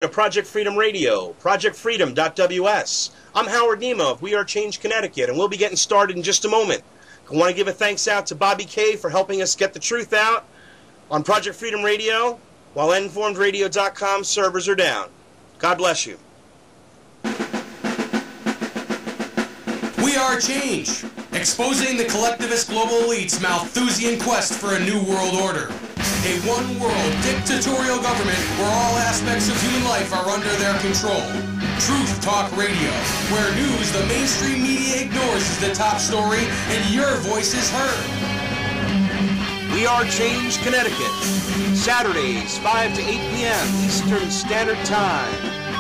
to Project Freedom Radio, ProjectFreedom.ws. I'm Howard Nema of We Are Change Connecticut, and we'll be getting started in just a moment. I want to give a thanks out to Bobby K for helping us get the truth out on Project Freedom Radio while informedradio.com servers are down. God bless you. We Are Change, exposing the collectivist global elite's Malthusian quest for a new world order. A one-world dictatorial government where all aspects of human life are under their control. Truth Talk Radio, where news the mainstream media ignores is the top story and your voice is heard. We Are Change Connecticut, Saturdays 5 to 8 p.m. Eastern Standard Time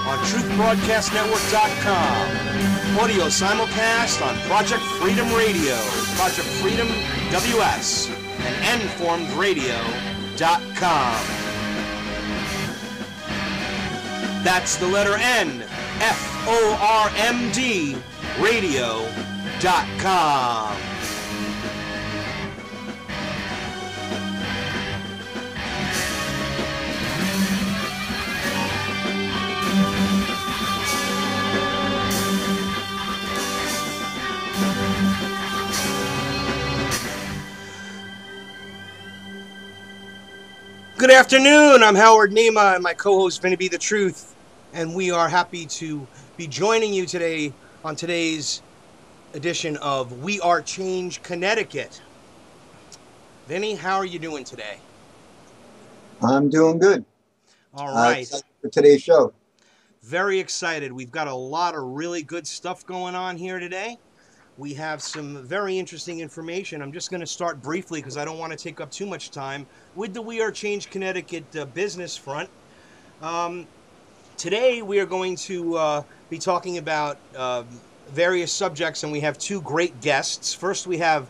on truthbroadcastnetwork.com. Audio simulcast on Project Freedom Radio, ProjectFreedom.ws, and informedradio.com. That's the letter N, F-O-R-M-D, radio.com. Good afternoon, I'm Howard Nema and my co-host Vinny Bdatruth, and we are happy to be joining you today on today's edition of We Are Change Connecticut. Vinny, how are you doing today? I'm doing good. All right. Excited for today's show. Very excited. We've got a lot of really good stuff going on here today. We have some very interesting information. I'm just going to start briefly because I don't want to take up too much time with the We Are Change Connecticut business front. Today we are going to be talking about various subjects, and we have two great guests. First we have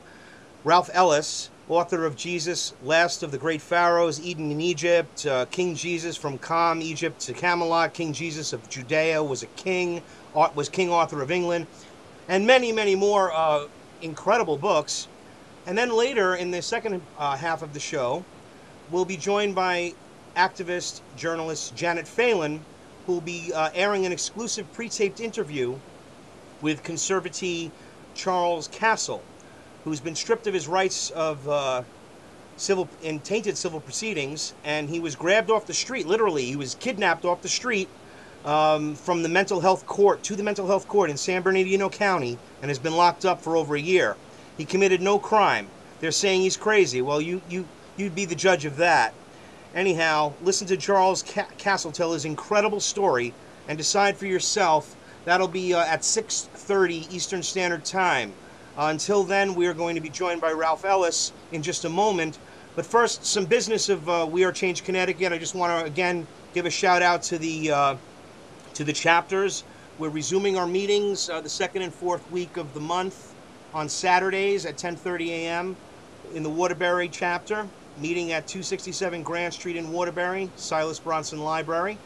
Ralph Ellis, author of Jesus, Last of the Great Pharoahs, Eden in Egypt, King Jesus from Kam, Egypt to Camelot, King Jesus of Judea, was King Arthur of England, and many, many more incredible books. And then later, in the second half of the show, we'll be joined by activist journalist Janet Phelan, who will be airing an exclusive pre-taped interview with conservatee Charles Castle, who's been stripped of his rights of tainted civil proceedings, and he was grabbed off the street. Literally, he was kidnapped off the street from the mental health court to the mental health court in San Bernardino County, and has been locked up for over a year. He committed no crime. They're saying he's crazy. Well, you'd be the judge of that. Anyhow, listen to Charles Castle tell his incredible story and decide for yourself. That'll be at 6:30 Eastern Standard Time. Until then, we are going to be joined by Ralph Ellis in just a moment. But first, some business of We Are Change Connecticut. I just want to again give a shout out to the chapters. We're resuming our meetings the second and fourth week of the month on Saturdays at 10:30 a.m. in the Waterbury chapter, meeting at 267 Grant Street in Waterbury, Silas Bronson Library.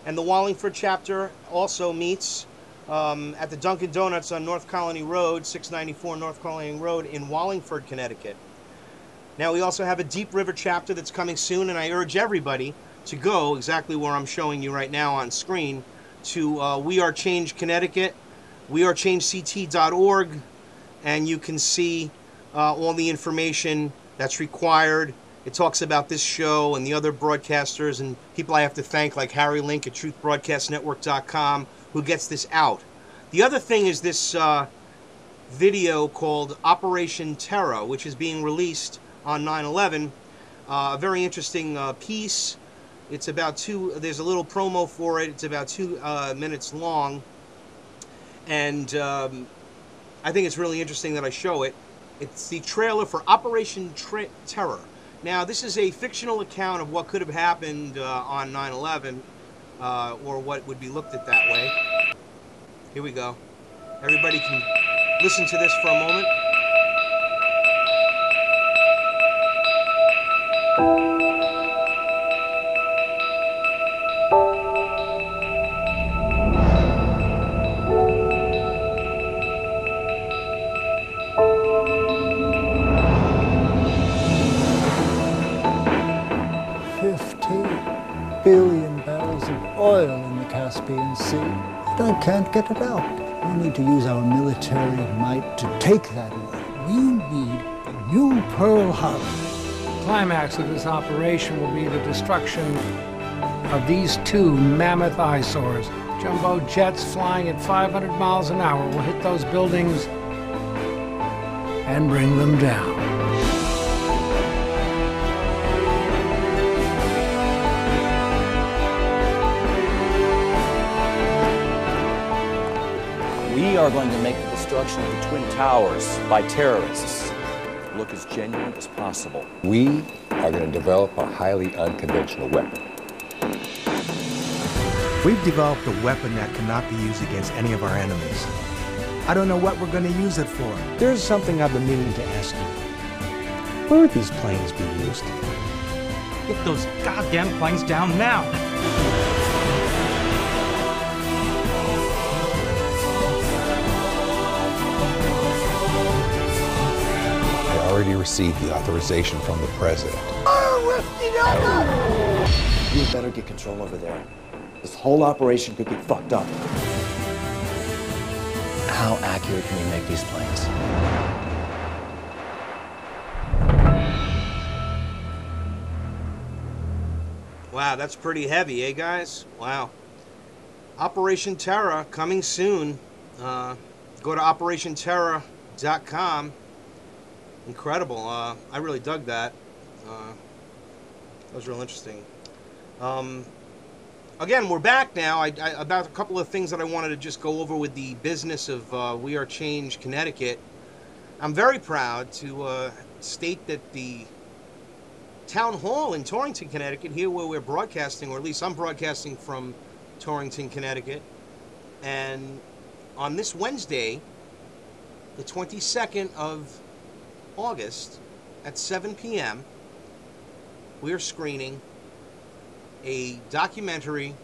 And the Wallingford chapter also meets at the Dunkin' Donuts on North Colony Road, 694 North Colony Road in Wallingford, Connecticut. Now, we also have a Deep River chapter that's coming soon, and I urge everybody to go exactly where I'm showing you right now on screen to We Are Change Connecticut, wearechangect.org, and you can see all the information that's required. It talks about this show and the other broadcasters and people I have to thank, like Harry Link at truthbroadcastnetwork.com, who gets this out. The other thing is this video called Operation Terror, which is being released on 9/11. A very interesting piece. It's about there's a little promo for it. It's about 2 minutes long. And I think it's really interesting that I show it. It's the trailer for Operation Terror. Now, this is a fictional account of what could have happened on 9/11, or what would be looked at that way. Here we go. Everybody can listen to this for a moment. Billion barrels of oil in the Caspian Sea. But I can't get it out. We need to use our military might to take that away. We need a new Pearl Harbor. The climax of this operation will be the destruction of these two mammoth eyesores. Jumbo jets flying at 500 miles an hour will hit those buildings and bring them down. We are going to make the destruction of the Twin Towers by terrorists look as genuine as possible. We are going to develop a highly unconventional weapon. We've developed a weapon that cannot be used against any of our enemies. I don't know what we're going to use it for. There's something I've been meaning to ask you. Where would these planes be used? Get those goddamn planes down now! I already received the authorization from the president. You had better get control over there. This whole operation could get fucked up. How accurate can we make these planes? Wow, that's pretty heavy, eh, guys? Wow. Operation Terror coming soon. Go to operationterror.com. Incredible. I really dug that. That was real interesting. Again, we're back now. About a couple of things that I wanted to just go over with the business of We Are Change Connecticut. I'm very proud to state that the town hall in Torrington, Connecticut, here where we're broadcasting, or at least I'm broadcasting from Torrington, Connecticut, and on this Wednesday, the 22nd of August, at 7 p.m., we are screening a documentary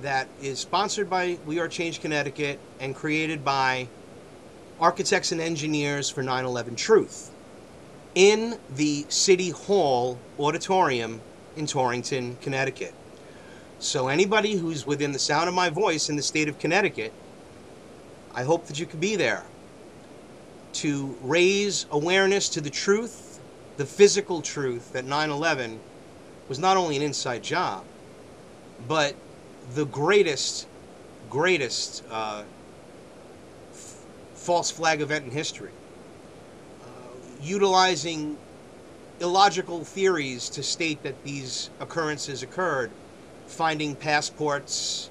that is sponsored by We Are Change Connecticut and created by architects and engineers for 9/11 Truth in the City Hall Auditorium in Torrington, Connecticut. So anybody who's within the sound of my voice in the state of Connecticut, I hope that you can be there to raise awareness to the truth, the physical truth, that 9/11 was not only an inside job, but the greatest false flag event in history. Utilizing illogical theories to state that these occurrences occurred, finding passports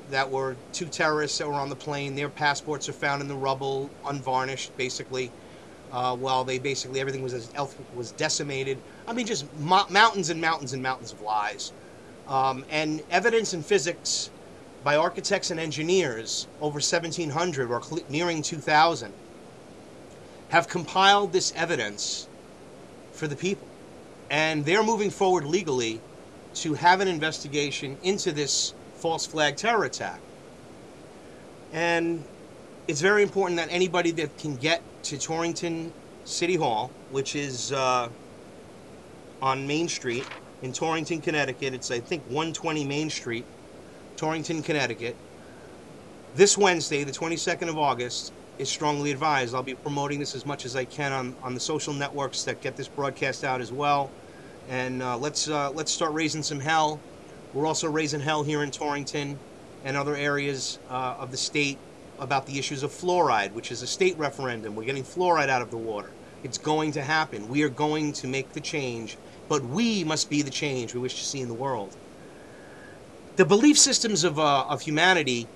that were two terrorists that were on the plane. Their passports are found in the rubble, unvarnished, basically. While they basically, everything was decimated. I mean, just mountains and mountains and mountains of lies. And evidence in physics by architects and engineers over 1700 or nearing 2000 have compiled this evidence for the people. And they're moving forward legally to have an investigation into this false flag terror attack. And it's very important that anybody that can get to Torrington City Hall, which is on Main Street in Torrington, Connecticut. It's, I think, 120 Main Street, Torrington, Connecticut. This Wednesday, the 22nd of August, is strongly advised. I'll be promoting this as much as I can on the social networks that get this broadcast out as well. And let's start raising some hell. We're also raising hell here in Torrington and other areas of the state about the issues of fluoride, which is a state referendum. We're getting fluoride out of the water. It's going to happen. We are going to make the change, but we must be the change we wish to see in the world. The belief systems of humanity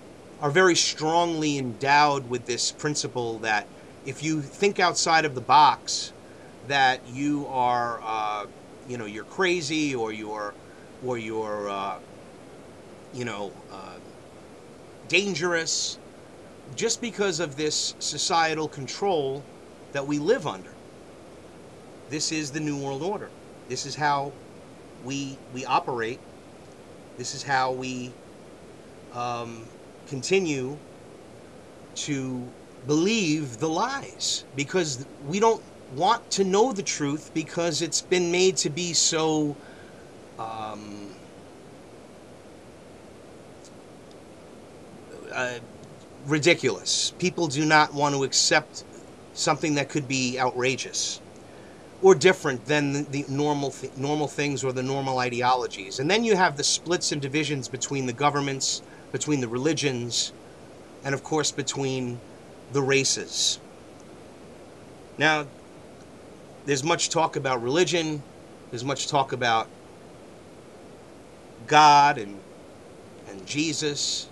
are very strongly endowed with this principle that if you think outside of the box, that you are, you're crazy, or you're dangerous, just because of this societal control that we live under. This is the New World Order. This is how we operate. This is how we continue to believe the lies, because we don't want to know the truth, because it's been made to be so ridiculous. People do not want to accept something that could be outrageous or different than the normal things or the normal ideologies. And then you have the splits and divisions between the governments, between the religions, and of course between the races. Now, there's much talk about religion, there's much talk about God and Jesus,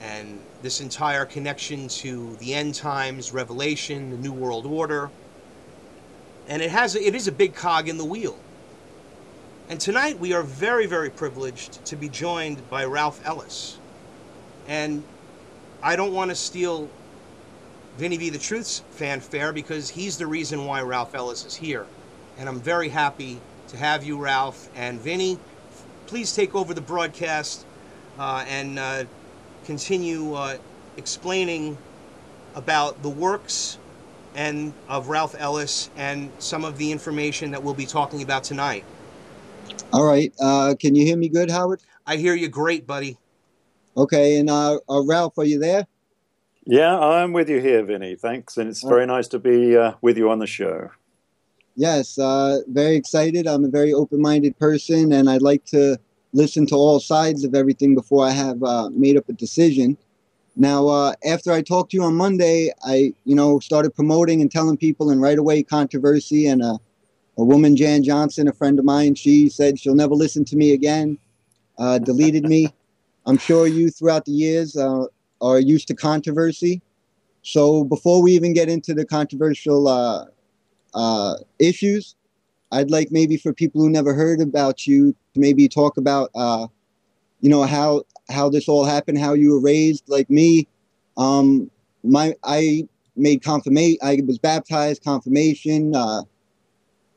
and this entire connection to the end times, Revelation, the New World Order. And it is a big cog in the wheel. And tonight we are very, very privileged to be joined by Ralph Ellis. And I don't want to steal Vinny Bdatruth's fanfare, because he's the reason why Ralph Ellis is here. And I'm very happy to have you, Ralph. And Vinny, please take over the broadcast and continue explaining about the works and of Ralph Ellis and some of the information that we'll be talking about tonight. All right. Can you hear me good, Howard? I hear you great, buddy. Okay. And Ralph, are you there? Yeah, I'm with you here, Vinny. Thanks. And it's very nice to be with you on the show. Yes. Very excited. I'm a very open-minded person, and I'd like to listen to all sides of everything before I have made up a decision. Now, after I talked to you on Monday, I, started promoting and telling people, and right away controversy, and a woman, Jan Johnson, a friend of mine, she said she'll never listen to me again, deleted me. I'm sure you throughout the years are used to controversy. So before we even get into the controversial issues, I'd like maybe for people who never heard about you to maybe talk about, how this all happened, how you were raised. Like me, I made confirmation. I was baptized, confirmation.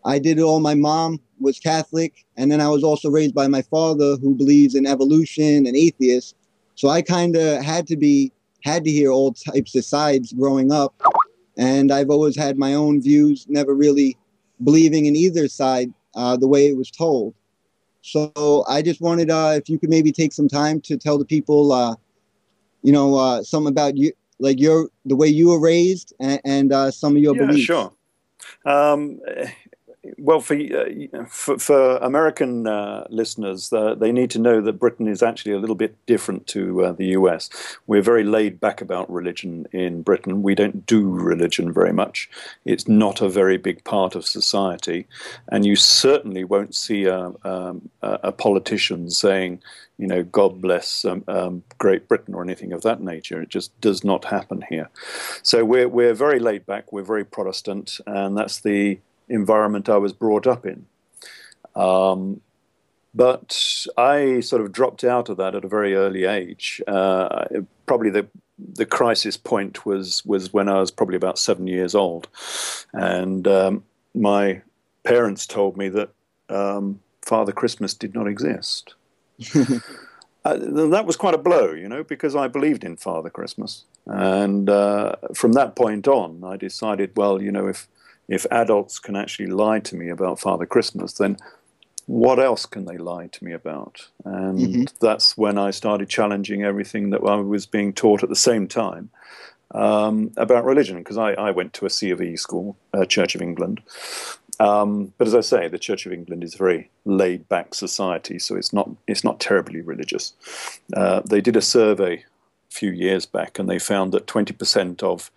I did it all. My mom was Catholic, and then I was also raised by my father, who believes in evolution and atheist. So I kind of had to hear all types of sides growing up, and I've always had my own views, never really believing in either side the way it was told. So I just wanted, if you could maybe take some time to tell the people, something about you, like the way you were raised, and some of your beliefs. Yeah, sure. Well, for American listeners, they need to know that Britain is actually a little bit different to the US. We're very laid back about religion in Britain. We don't do religion very much. It's not a very big part of society. And you certainly won't see a politician saying, God bless Great Britain or anything of that nature. It just does not happen here. So we're very laid back. We're very Protestant, and that's the environment I was brought up in. But I sort of dropped out of that at a very early age. Probably the crisis point was when I was probably about 7 years old. And my parents told me that Father Christmas did not exist. That was quite a blow, because I believed in Father Christmas. And from that point on, I decided, well, if adults can actually lie to me about Father Christmas, then what else can they lie to me about? And that's when I started challenging everything that I was being taught at the same time about religion, because I went to a C of E school, Church of England. But as I say, the Church of England is a very laid-back society, so it's not terribly religious. They did a survey a few years back, and they found that 20% of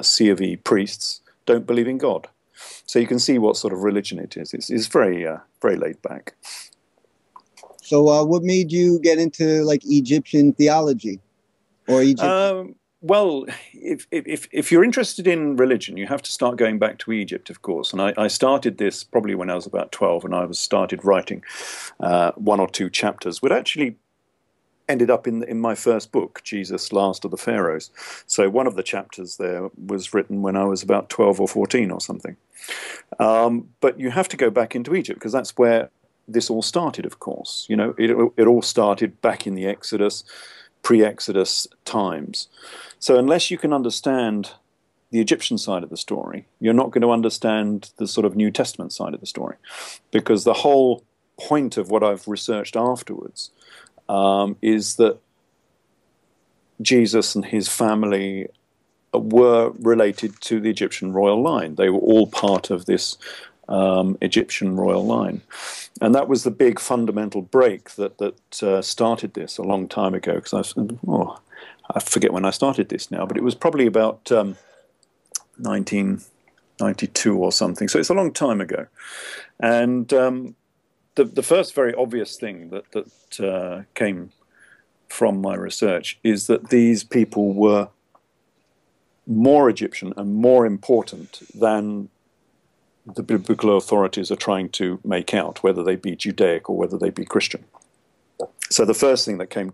C of E priests don't believe in God. So you can see what sort of religion it is. It's very, very laid back. So what made you get into like Egyptian theology or Egypt? Well, if you're interested in religion, you have to start going back to Egypt, of course. And I started this probably when I was about 12, and I started writing 1 or 2 chapters, which actually ended up in my first book, Jesus, Last of the Pharaohs. So one of the chapters there was written when I was about 12 or 14 or something. But you have to go back into Egypt, because that's where this all started, of course. It all started back in the Exodus, pre-Exodus times. So unless you can understand the Egyptian side of the story, you're not going to understand the sort of New Testament side of the story, because the whole point of what I've researched afterwards is that Jesus and his family were related to the Egyptian royal line. They were all part of this Egyptian royal line. And that was the big fundamental break that started this a long time ago, because I forget when I started this now, but it was probably about 1992 or something. So it's a long time ago. And the first very obvious thing that came from my research is that these people were more Egyptian and more important than the biblical authorities are trying to make out, whether they be Judaic or whether they be Christian. So the first thing that came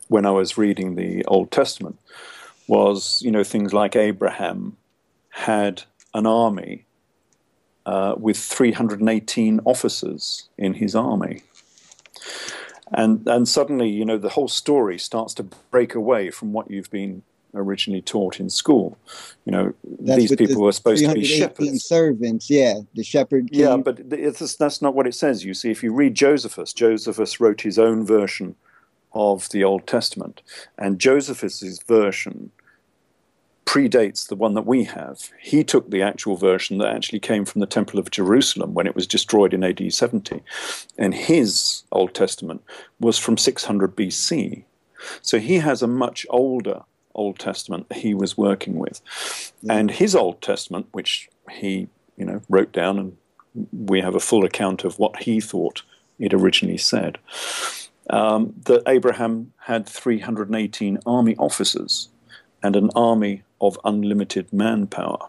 when I was reading the Old Testament was, things like Abraham had an army with 318 officers in his army. And suddenly, the whole story starts to break away from what you've been originally taught in school. These people were supposed to be shepherds. Servants, yeah, the shepherd king. Yeah, but that's not what it says. You see, if you read Josephus wrote his own version of the Old Testament, and Josephus's version predates the one that we have. He took the actual version that actually came from the Temple of Jerusalem when it was destroyed in AD 70, and his Old Testament was from 600 BC. So he has a much older Old Testament he was working with. And his Old Testament, which he wrote down, and we have a full account of what he thought it originally said, that Abraham had 318 army officers and an army of unlimited manpower.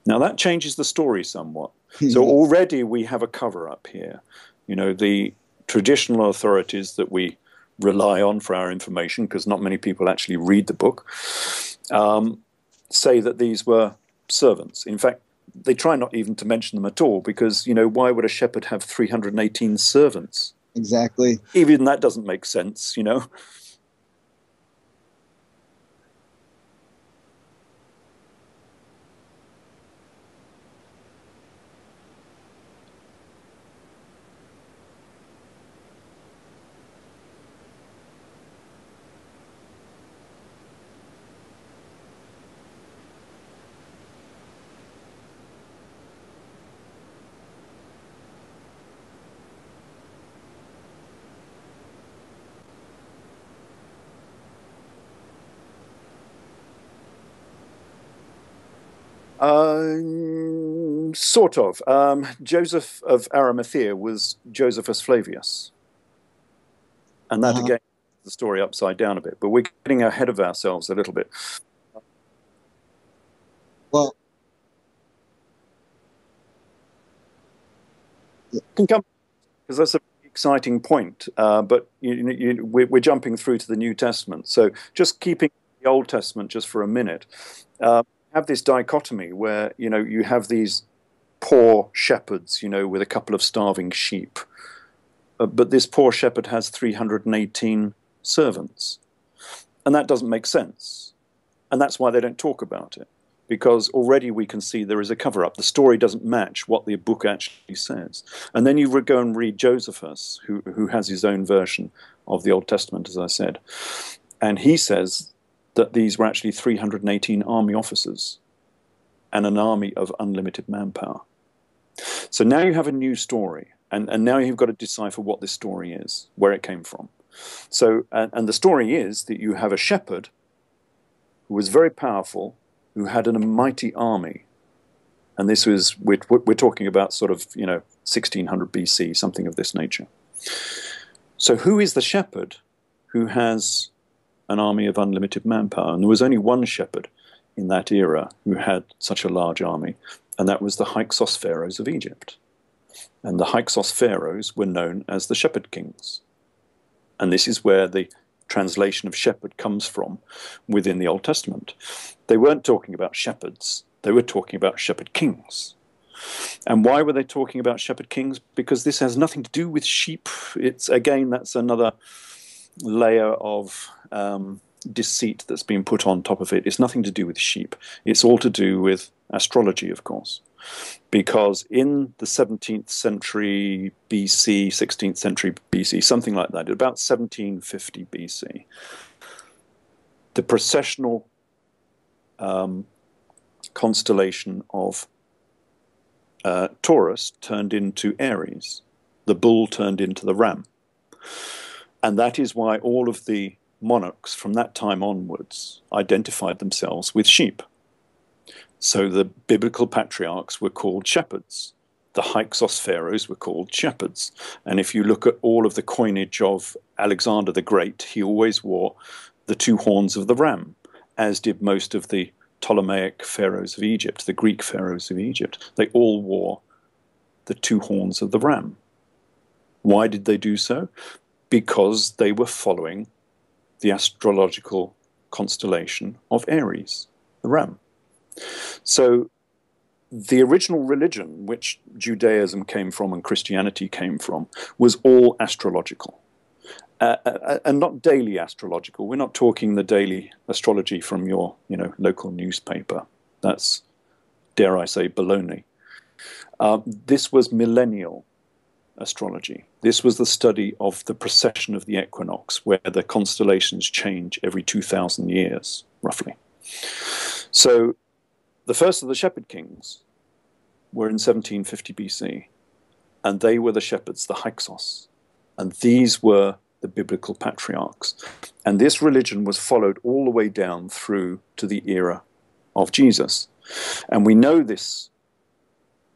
Now that changes the story somewhat. So already we have a cover-up here. The traditional authorities that we rely on for our information, because not many people actually read the book, say that these were servants. In fact, they try not even to mention them at all, because, why would a shepherd have 318 servants? Exactly. Even that doesn't make sense, Sort of. Joseph of Arimathea was Josephus Flavius. And that, again, the story upside down a bit. But we're getting ahead of ourselves a little bit. Well, can come, because that's a exciting point. But we're jumping through to the New Testament. So just keeping the Old Testament just for a minute, have this dichotomy where, you have these poor shepherds, with a couple of starving sheep. But this poor shepherd has 318 servants. And that doesn't make sense. And that's why they don't talk about it. Because already we can see there is a cover-up. The story doesn't match what the book actually says. And then you go and read Josephus, who has his own version of the Old Testament, as I said. And he says that these were actually 318 army officers and an army of unlimited manpower. So now you have a new story, and now you've got to decipher what this story is, where it came from. So, and the story is that you have a shepherd who was very powerful, who had a mighty army. And this was, we're talking about sort of, 1600 BC, something of this nature. So who is the shepherd who has an army of unlimited manpower? And there was only one shepherd in that era who had such a large army, and that was the Hyksos pharaohs of Egypt. And the Hyksos pharaohs were known as the shepherd kings. And this is where the translation of shepherd comes from within the Old Testament. They weren't talking about shepherds, they were talking about shepherd kings. And why were they talking about shepherd kings? Because this has nothing to do with sheep. It's, again, that's another layer of deceit that's been put on top of it. It's nothing to do with sheep. It's all to do with astrology, of course. because in the 17th century BC, 16th century BC, something like that, about 1750 BC, the processional constellation of Taurus turned into Aries. The bull turned into the ram. And that is why all of the monarchs from that time onwards identified themselves with sheep. So the biblical patriarchs were called shepherds. The Hyksos pharaohs were called shepherds. And if you look at all of the coinage of Alexander the Great, he always wore the two horns of the ram, as did most of the Ptolemaic pharaohs of Egypt, the Greek pharaohs of Egypt. They all wore the two horns of the ram. Why did they do so? Because they were following the astrological constellation of Aries, the ram. So the original religion, which Judaism came from and Christianity came from, was all astrological. And not daily astrological. We're not talking the daily astrology from your, local newspaper. That's, dare I say, baloney. This was millennial astrology. This was the study of the precession of the equinox, where the constellations change every 2,000 years, roughly. So the first of the shepherd kings were in 1750 BC, and they were the shepherds, the Hyksos, and these were the biblical patriarchs. And this religion was followed all the way down through to the era of Jesus. And we know this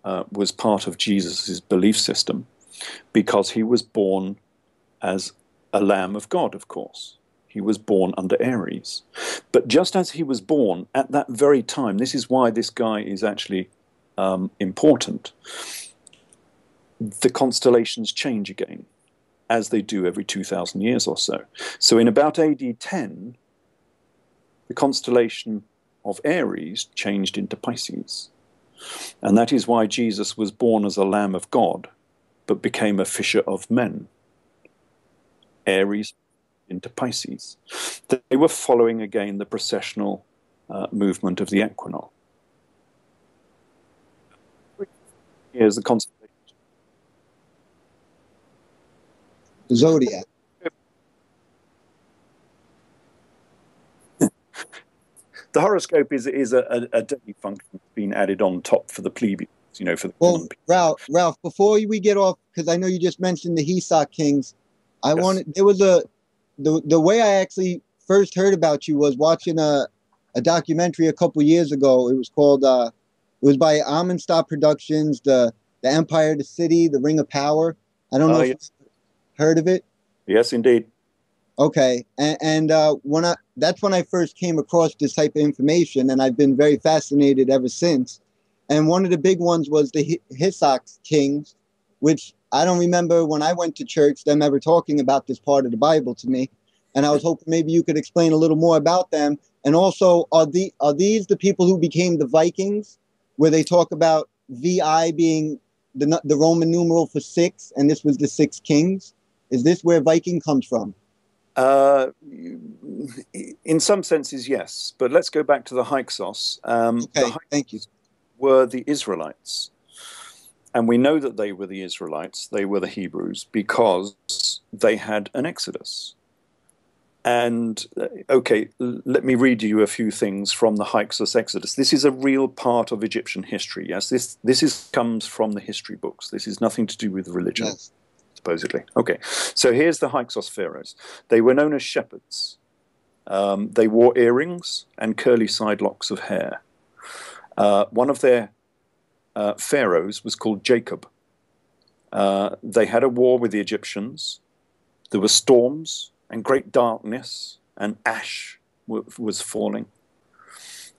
was part of Jesus' belief system because he was born as a Lamb of God, of course. He was born under Aries. But just as he was born, at that very time, this is why this guy is actually important, the constellations change again, as they do every 2,000 years or so. So in about AD 10, the constellation of Aries changed into Pisces. And that is why Jesus was born as a Lamb of God, but became a fisher of men. Aries into Pisces. They were following again the processional movement of the equinox. Here's the constellation. Zodiac. The horoscope is a daily function being added on top for the plebeians, for the well, Ralph, before we get off, because I know you just mentioned the Hyksos kings, there was the way I actually first heard about you was watching a documentary a couple years ago. It was called, it was by Amenstar Productions, the Empire, the City, the Ring of Power. I don't know if you've heard of it. Yes, indeed. Okay, and that's when I first came across this type of information, and I've been very fascinated ever since. And one of the big ones was the Hyksos kings, which I don't remember when I went to church them ever talking about this part of the Bible to me. And I was hoping maybe you could explain a little more about them. And also, are these the people who became the Vikings, where they talk about VI being the Roman numeral for 6, and this was the 6 kings? Is this where Viking comes from? In some senses, yes. But let's go back to the Hyksos. Okay, thank you. Were the Israelites. And we know that they were the Israelites, they were the Hebrews, because they had an exodus. And, okay, let me read you a few things from the Hyksos exodus. This is a real part of Egyptian history, yes? This comes from the history books. This is nothing to do with religion, yes. Supposedly. Okay, so here's the Hyksos pharaohs. They were known as shepherds. They wore earrings and curly side locks of hair. One of their pharaohs was called Jacob. They had a war with the Egyptians. There were storms and great darkness, and ash was falling.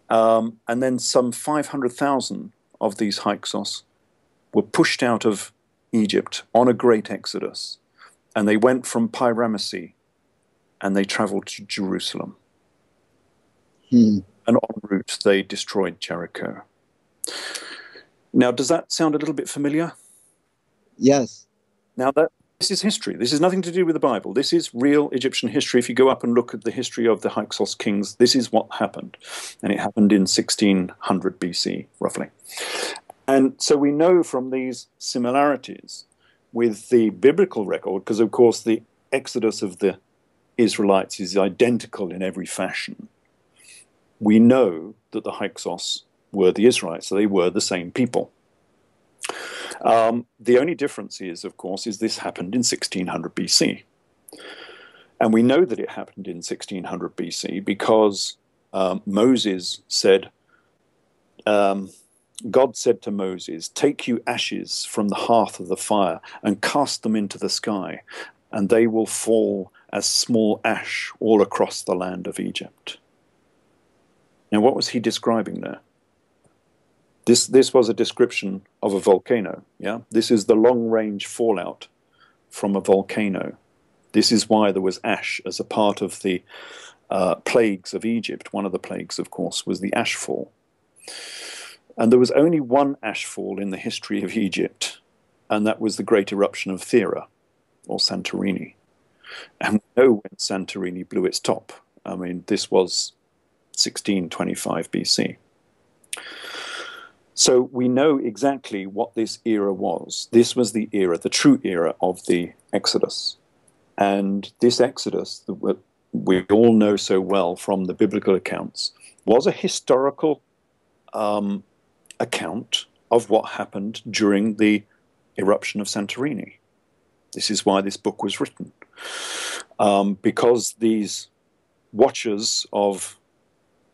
And then some 500,000 of these Hyksos were pushed out of Egypt on a great exodus. And they went from Pi-Ramesses and they traveled to Jerusalem. And en route, they destroyed Jericho. Now, does that sound a little bit familiar? Yes. Now, this is history. This is nothing to do with the Bible. This is real Egyptian history. If you go up and look at the history of the Hyksos kings, this is what happened. And it happened in 1600 BC, roughly. And so we know from these similarities with the biblical record, because of course the exodus of the Israelites is identical in every fashion. We know that the Hyksos were the Israelites, so they were the same people. The only difference is, of course, is this happened in 1600 BC. And we know that it happened in 1600 BC because Moses said, God said to Moses, "Take you ashes from the hearth of the fire and cast them into the sky, and they will fall as small ash all across the land of Egypt." Now, what was he describing there? This was a description of a volcano. Yeah, this is the long-range fallout from a volcano. This is why there was ash as a part of the plagues of Egypt. One of the plagues, of course, was the ash fall. And there was only one ash fall in the history of Egypt, and that was the great eruption of Thera, or Santorini. And we know when Santorini blew its top. I mean, this was 1625 BC. So we know exactly what this era was. This was the era, the true era of the Exodus. And this Exodus, that we all know so well from the biblical accounts, was a historical account of what happened during the eruption of Santorini. This is why this book was written. Because these watchers of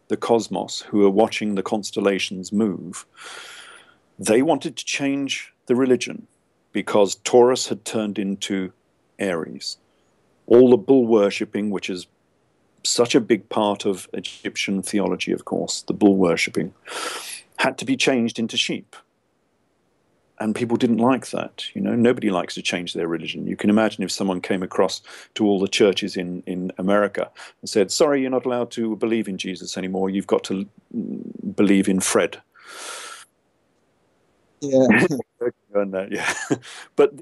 the cosmos who are watching the constellations move, they wanted to change the religion because Taurus had turned into Aries. All the bull worshipping, which is such a big part of Egyptian theology, of course, the bull worshipping, had to be changed into sheep. And people didn't like that. You know, nobody likes to change their religion. You can imagine if someone came across to all the churches in America and said, "Sorry, you're not allowed to believe in Jesus anymore. You've got to believe in Fred." Yeah. Yeah. But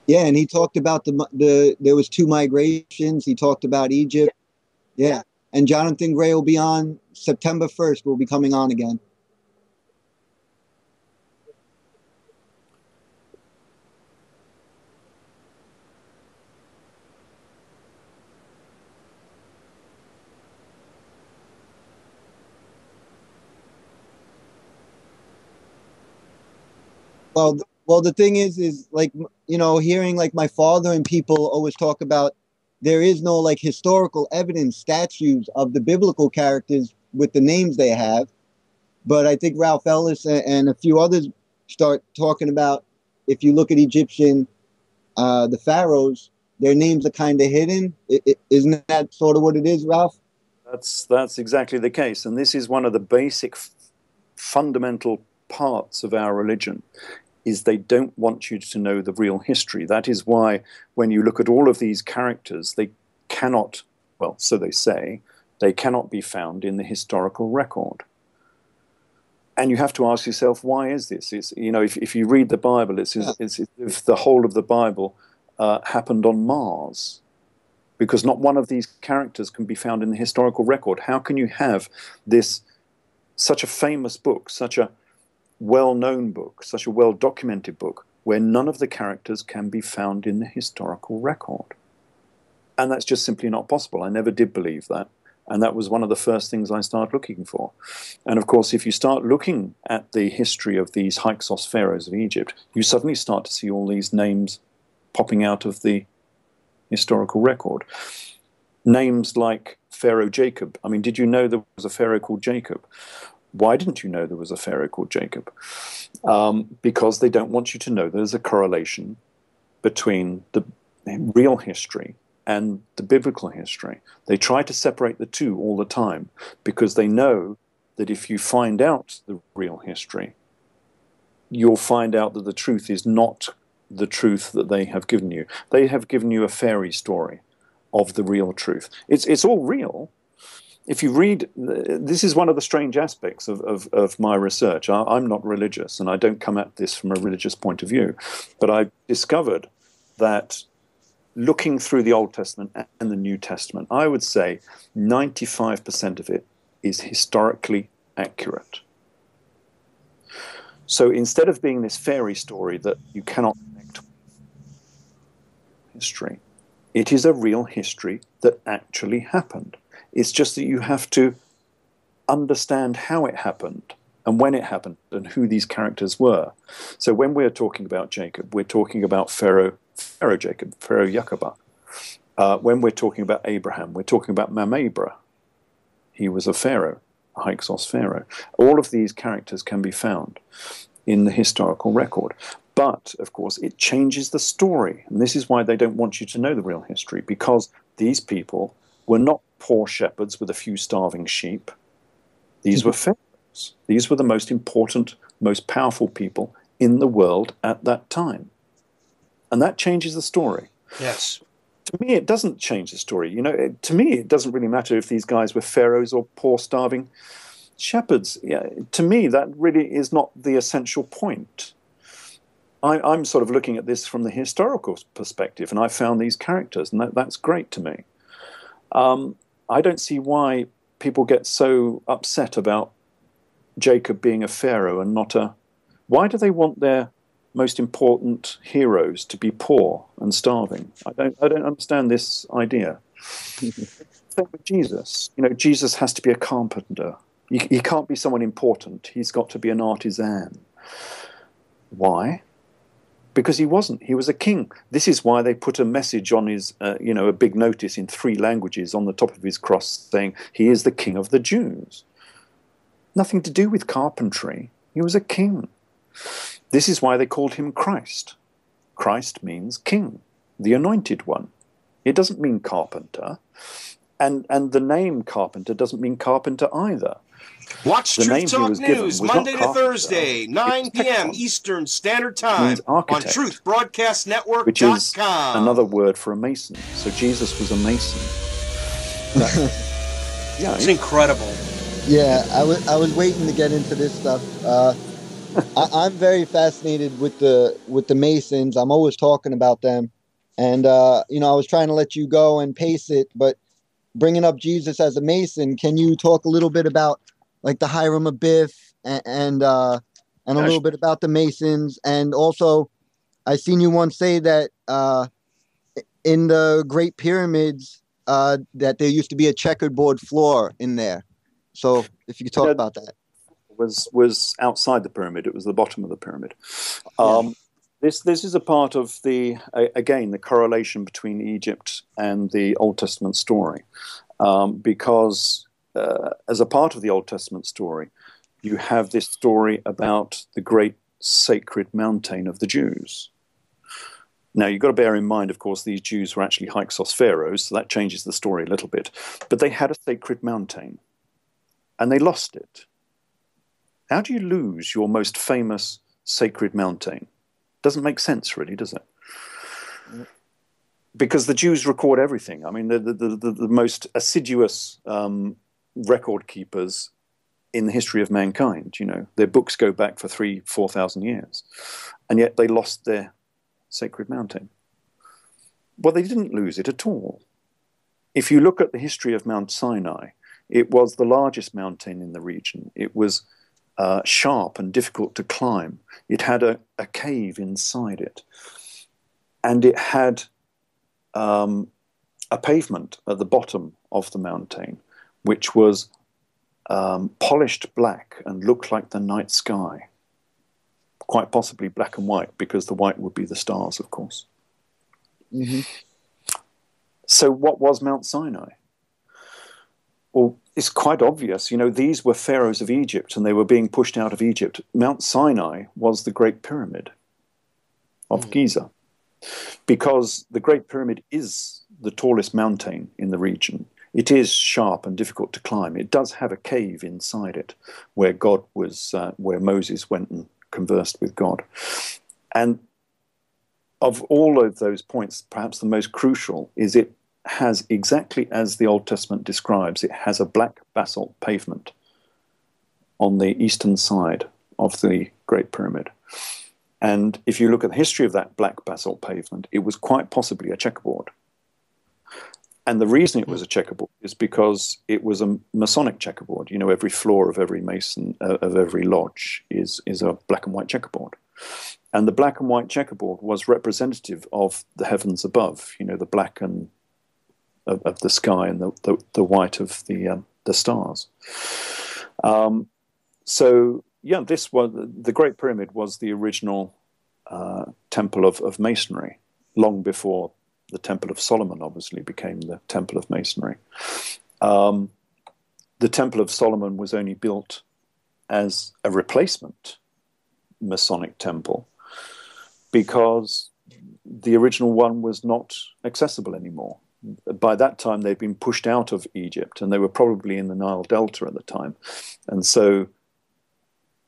yeah, and he talked about there was 2 migrations. He talked about Egypt. Yeah. And Jonathan Gray will be on September 1st. We'll be coming on again. Well, the thing is like, you know, hearing like my father and people always talk about there is no like historical evidence, statues of the biblical characters with the names they have. But I think Ralph Ellis and a few others start talking about, if you look at Egyptian, the pharaohs, their names are kind of hidden. Isn't that sort of what it is, Ralph? That's exactly the case. And this is one of the basic fundamental parts of our religion, is they don't want you to know the real history. That is why when you look at all of these characters, they cannot, well, so they say, they cannot be found in the historical record. And you have to ask yourself, why is this? It's, you know, if you read the Bible, it's if the whole of the Bible happened on Mars, because not one of these characters can be found in the historical record. How can you have this, such a famous book, such a well-known book, such a well-documented book, where none of the characters can be found in the historical record? And that's just simply not possible. I never did believe that. And that was one of the first things I started looking for. And of course, if you start looking at the history of these Hyksos pharaohs of Egypt, you suddenly start to see all these names popping out of the historical record. Names like Pharaoh Jacob. I mean, did you know there was a pharaoh called Jacob? Why didn't you know there was a pharaoh called Jacob? Because they don't want you to know there's a correlation between the real history and the biblical history. They try to separate the two all the time because they know that if you find out the real history, you'll find out that the truth is not the truth that they have given you. They have given you a fairy story of the real truth. It's all real. If you read, this is one of the strange aspects of my research. I'm not religious, and I don't come at this from a religious point of view, but I discovered that looking through the Old Testament and the New Testament, I would say 95% of it is historically accurate. So instead of being this fairy story that you cannot connect with history, it is a real history that actually happened. It's just that you have to understand how it happened and when it happened and who these characters were. So when we're talking about Jacob, we're talking about Pharaoh Jacob, Pharaoh Yakubah. When we're talking about Abraham, we're talking about Mamabra. He was a pharaoh, a Hyksos pharaoh. All of these characters can be found in the historical record. But, of course, it changes the story. And this is why they don't want you to know the real history, because these people were not poor shepherds with a few starving sheep. These were pharaohs. These were the most important, most powerful people in the world at that time. And that changes the story. Yes. To me, it doesn't change the story. You know, to me, it doesn't really matter if these guys were pharaohs or poor, starving shepherds. Yeah, to me, that really is not the essential point. I'm sort of looking at this from the historical perspective, and I found these characters, and that's great to me. I don't see why people get so upset about Jacob being a pharaoh and not a... Why do they want their most important heroes to be poor and starving? I don't understand this idea. Same with Jesus. You know, Jesus has to be a carpenter. He can't be someone important. He's got to be an artisan. Why? Because he wasn't. He was a king. This is why they put a message on his, a big notice in 3 languages on the top of his cross saying, he is the king of the Jews. Nothing to do with carpentry. He was a king. This is why they called him Christ. Christ means king, the anointed one. It doesn't mean carpenter. And the name carpenter doesn't mean carpenter either. Watch Truth Talk News Monday to Thursday, 9 p.m. Eastern Standard Time on Truth Broadcast Network.com. Which is another word for a mason. So Jesus was a mason. Yeah, it's incredible. Yeah, I was waiting to get into this stuff. I'm very fascinated with the Masons. I'm always talking about them, and I was trying to let you go and pace it, but bringing up Jesus as a Mason, can you talk a little bit about like the Hiram Abiff and a little bit about the Masons? And also, I seen you once say that in the Great Pyramids that there used to be a checkerboard floor in there. So if you could talk about that. Was outside the pyramid. It was the bottom of the pyramid. This is a part of the correlation between Egypt and the Old Testament story, because as a part of the Old Testament story, you have this story about the great sacred mountain of the Jews. Now, you've got to bear in mind, of course, these Jews were actually Hyksos pharaohs, so that changes the story a little bit. But they had a sacred mountain, and they lost it. How do you lose your most famous sacred mountain? Doesn't make sense, really, does it? Because the Jews record everything. I mean, the most assiduous record keepers in the history of mankind. You know, their books go back for 3,000-4,000 years, and yet they lost their sacred mountain. Well, they didn't lose it at all. If you look at the history of Mount Sinai, it was the largest mountain in the region. It was sharp and difficult to climb. It had a cave inside it, and it had a pavement at the bottom of the mountain, which was polished black and looked like the night sky, quite possibly black and white, because the white would be the stars, of course. Mm-hmm. So what was Mount Sinai? Well, it's quite obvious. You know, these were pharaohs of Egypt, and they were being pushed out of Egypt. Mount Sinai was the Great Pyramid of Giza, because the Great Pyramid is the tallest mountain in the region. It is sharp and difficult to climb. It does have a cave inside it, where God was, where Moses went and conversed with God. And of all of those points, perhaps the most crucial is it has, exactly as the Old Testament describes, it has a black basalt pavement on the eastern side of the Great Pyramid. And if you look at the history of that black basalt pavement, it was quite possibly a checkerboard. And the reason it was a checkerboard is because it was a Masonic checkerboard. You know, every floor of every Mason, of every lodge is a black and white checkerboard. And the black and white checkerboard was representative of the heavens above, you know, the black and of the sky and the white of the stars. So, yeah, this was the Great Pyramid was the original temple of masonry, long before the Temple of Solomon obviously became the Temple of Masonry. The Temple of Solomon was only built as a replacement Masonic temple because the original one was not accessible anymore. By that time, they'd been pushed out of Egypt, and they were probably in the Nile Delta at the time. And so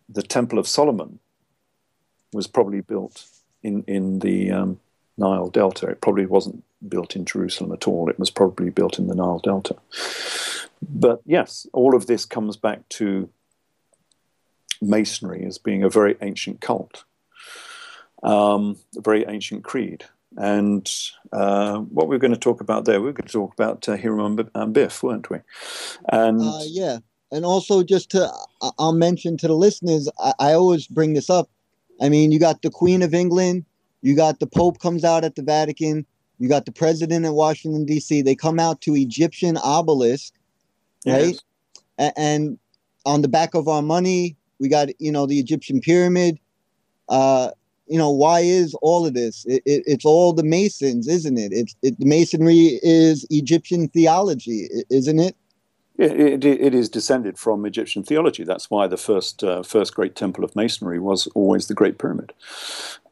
the Temple of Solomon was probably built in the Nile Delta. It probably wasn't built in Jerusalem at all. It was probably built in the Nile Delta. But yes, all of this comes back to Masonry as being a very ancient cult, a very ancient creed. And what we're going to talk about there, we're going to talk about Hiram and Biff, weren't we? And yeah. And also I'll mention to the listeners, I always bring this up. I mean, you got the Queen of England, you got the Pope comes out at the Vatican, you got the President in Washington, D.C. They come out to Egyptian obelisk, right? Yes. And on the back of our money, we got, you know, the Egyptian pyramid. You know, why is all of this? It's all the Masons, isn't it? Masonry is Egyptian theology, isn't it? It is descended from Egyptian theology. That's why the first great temple of Masonry was always the Great Pyramid.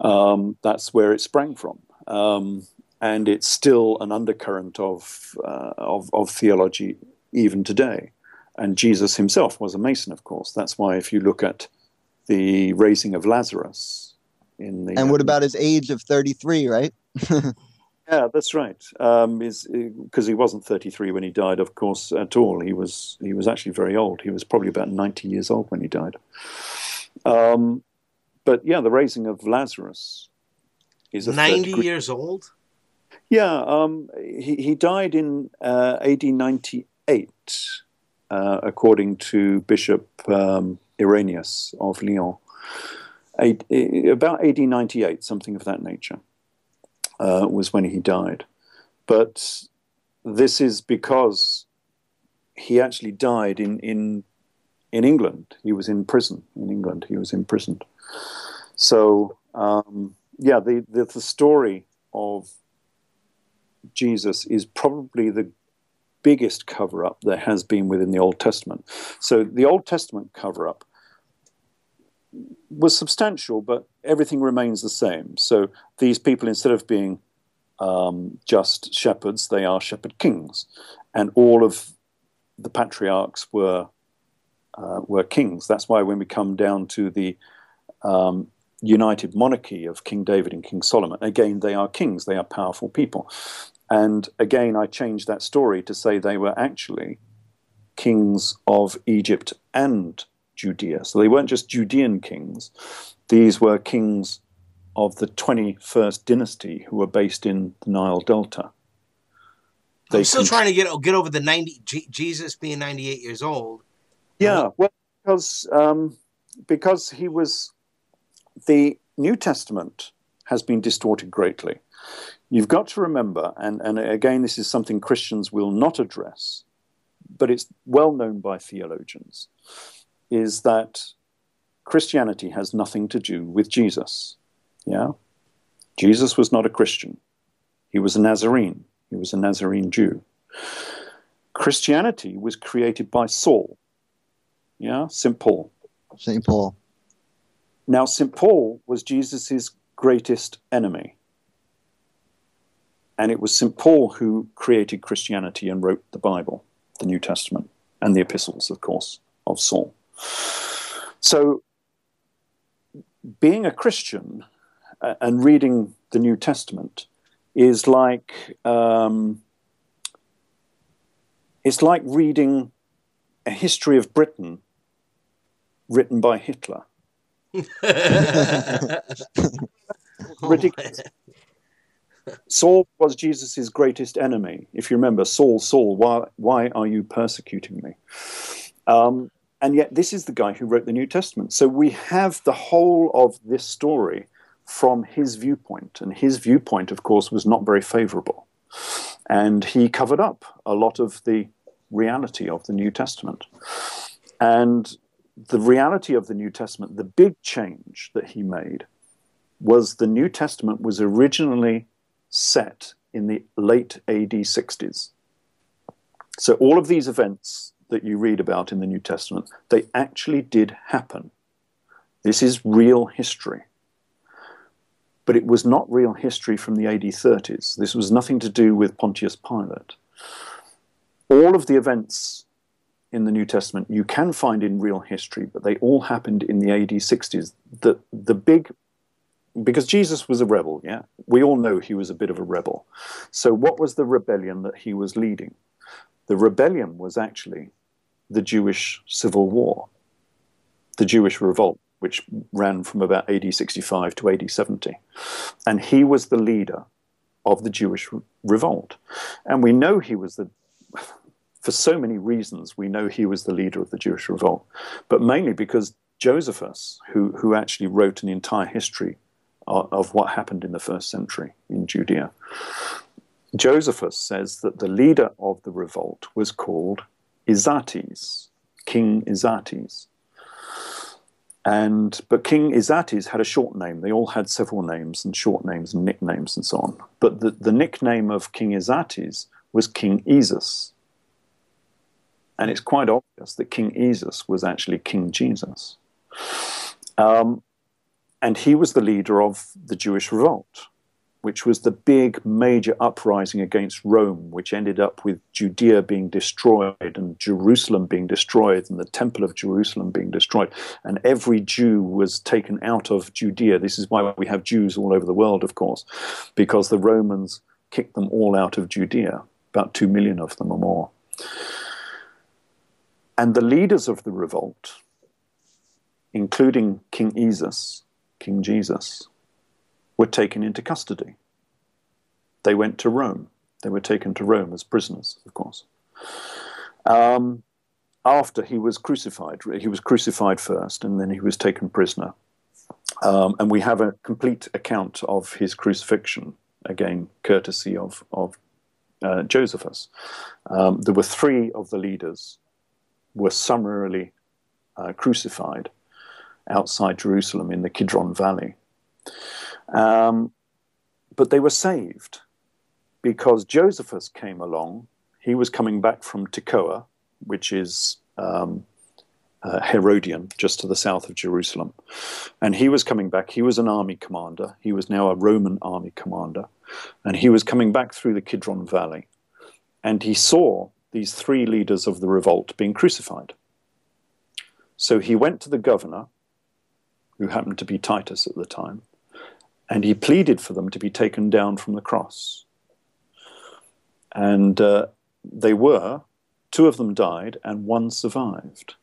That's where it sprang from, and it's still an undercurrent of theology even today. And Jesus himself was a Mason, of course. That's why if you look at the raising of Lazarus. And what about his age of 33, right? Yeah, that's right. Because he wasn't 33 when he died, of course, at all. He was actually very old. He was probably about 90 years old when he died. But yeah, the raising of Lazarus is 90 years old? Yeah, he died in AD 98, according to Bishop Irenaeus of Lyon. About AD 98, something of that nature, was when he died. But this is because he actually died in England. He was in prison in England. He was imprisoned. So, yeah, the story of Jesus is probably the biggest cover-up there has been within the Old Testament. So the Old Testament cover-up was substantial, but everything remains the same. So these people, instead of being just shepherds, they are shepherd kings, and all of the patriarchs were kings. That's why when we come down to the united monarchy of King David and King Solomon, again they are kings. They are powerful people. And again, I changed that story to say they were actually kings of Egypt and Judea. So they weren't just Judean kings. These were kings of the 21st dynasty who were based in the Nile Delta. I'm still trying to get over the 90, Jesus being 98 years old. Yeah, well, because he was, the New Testament has been distorted greatly. You've got to remember, and again, this is something Christians will not address, but it's well known by theologians, is that Christianity has nothing to do with Jesus. Yeah? Jesus was not a Christian. He was a Nazarene. He was a Nazarene Jew. Christianity was created by Saul. Yeah? St. Paul. St. Paul. Now, St. Paul was Jesus's greatest enemy. And it was St. Paul who created Christianity and wrote the Bible, the New Testament, and the epistles, of course, of Saul. So being a Christian and reading the New Testament is like it's like reading a history of Britain written by Hitler. Ridiculous. Saul was Jesus' greatest enemy. If you remember, Saul, Saul, why are you persecuting me? And yet this is the guy who wrote the New Testament. So we have the whole of this story from his viewpoint. And his viewpoint, of course, was not very favorable. And he covered up a lot of the reality of the New Testament. And the reality of the New Testament, the big change that he made, was the New Testament was originally set in the late AD 60s. So all of these events that you read about in the New Testament, they actually did happen. This is real history. But it was not real history from the AD 30s. This was nothing to do with Pontius Pilate. All of the events in the New Testament you can find in real history, but they all happened in the AD 60s. Because Jesus was a rebel, yeah? We all know he was a bit of a rebel. So what was the rebellion that he was leading? The rebellion was actually the Jewish Civil War, the Jewish revolt, which ran from about AD 65 to AD 70. And he was the leader of the Jewish revolt. And we know he was for so many reasons, we know he was the leader of the Jewish revolt, but mainly because Josephus, who actually wrote an entire history of what happened in the first century in Judea, Josephus says that the leader of the revolt was called Izates, King Izates. But King Izates had a short name. They all had several names and short names and nicknames and so on. But the nickname of King Izates was King Esus. And it's quite obvious that King Esus was actually King Jesus. And he was the leader of the Jewish revolt, which was the big major uprising against Rome, which ended up with Judea being destroyed and Jerusalem being destroyed and the Temple of Jerusalem being destroyed. And every Jew was taken out of Judea. This is why we have Jews all over the world, of course, because the Romans kicked them all out of Judea, about 2 million of them or more. And the leaders of the revolt, including King Esus, King Jesus, were taken into custody. They went to Rome. They were taken to Rome as prisoners, of course. After he was crucified. He was crucified first, and then he was taken prisoner. And we have a complete account of his crucifixion, again, courtesy of Josephus. There were 3 of the leaders were summarily crucified outside Jerusalem in the Kidron Valley. But they were saved because Josephus came along. He was coming back from Tekoa, which is Herodian, just to the south of Jerusalem. And he was coming back. He was an army commander. He was now a Roman army commander. And he was coming back through the Kidron Valley. And he saw these 3 leaders of the revolt being crucified. So he went to the governor, who happened to be Titus at the time, and he pleaded for them to be taken down from the cross. And they were. 2 of them died, and 1 survived.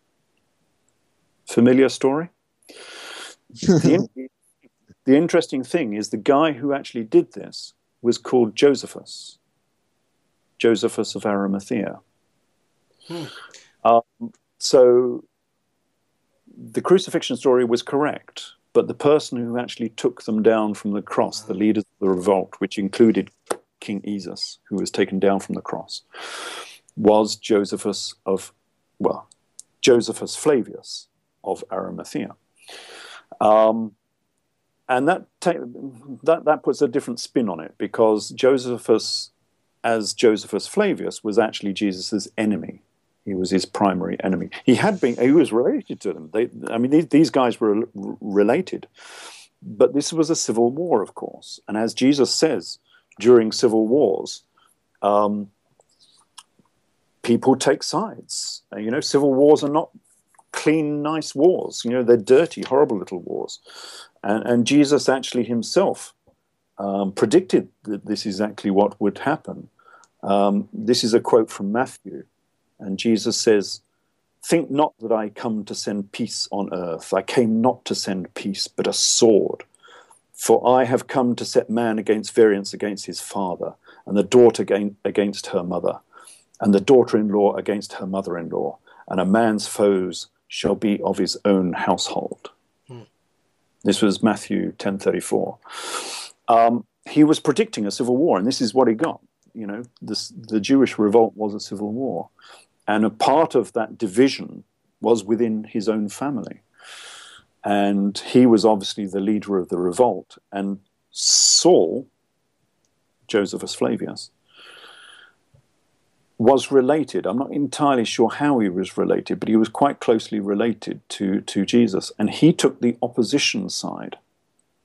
Familiar story? The interesting thing is the guy who actually did this was called Josephus. Josephus of Arimathea. So the crucifixion story was correct, but the person who actually took them down from the cross, the leaders of the revolt, which included King Esus, who was taken down from the cross, was Josephus Flavius of Arimathea. And that puts a different spin on it, because Josephus, as Josephus Flavius, was actually Jesus's enemy. He was his primary enemy. He was related to them. These guys were related. But this was a civil war, of course. And as Jesus says, during civil wars, people take sides. Civil wars are not clean, nice wars. They're dirty, horrible little wars. And Jesus actually himself predicted that this is exactly what would happen. This is a quote from Matthew, and Jesus says, "Think not that I come to send peace on earth. I came not to send peace, but a sword. For I have come to set man against variance against his father, and the daughter against her mother, and the daughter-in-law against her mother-in-law, and a man's foes shall be of his own household." This was Matthew 10:34. He was predicting a civil war, and this is what he got. You know, the Jewish revolt was a civil war, and a part of that division was within his own family. And he was obviously the leader of the revolt. And Saul, Josephus Flavius, was related. I'm not entirely sure how he was related, but he was quite closely related to Jesus. And he took the opposition side,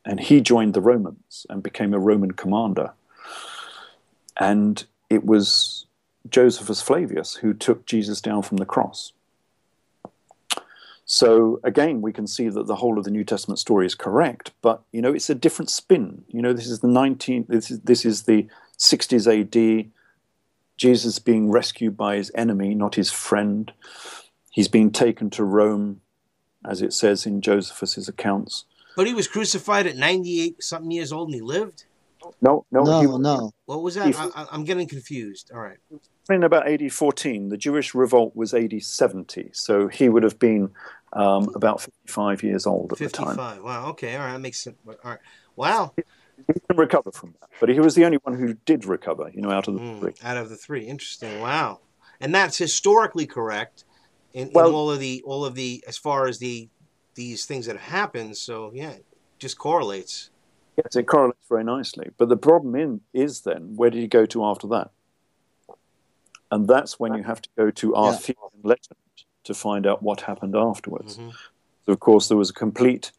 and he joined the Romans and became a Roman commander. And it was Josephus Flavius who took Jesus down from the cross. So again, we can see that the whole of the New Testament story is correct, but you know, it's a different spin. You know, this is the 60s AD. Jesus being rescued by his enemy, not his friend. He's being taken to Rome, as it says in Josephus's accounts. But he was crucified at 98-something years old, and he lived? No. What was that? I'm getting confused. All right. In about AD 14, the Jewish revolt was AD 70, so he would have been about 55 years old at the time. 55. Wow. Okay. All right. That makes sense. All right. Wow. He didn't recover from that, but he was the only one who did recover. You know, out of the three. Out of the three. Interesting. Wow. And that's historically correct in all of the as far as these things that have happened. So yeah, it just correlates. Yes, it correlates very nicely. But the problem is then, where did he go to after that? And that's when you have to go to our theory and legend to find out what happened afterwards. So, of course, there was a complete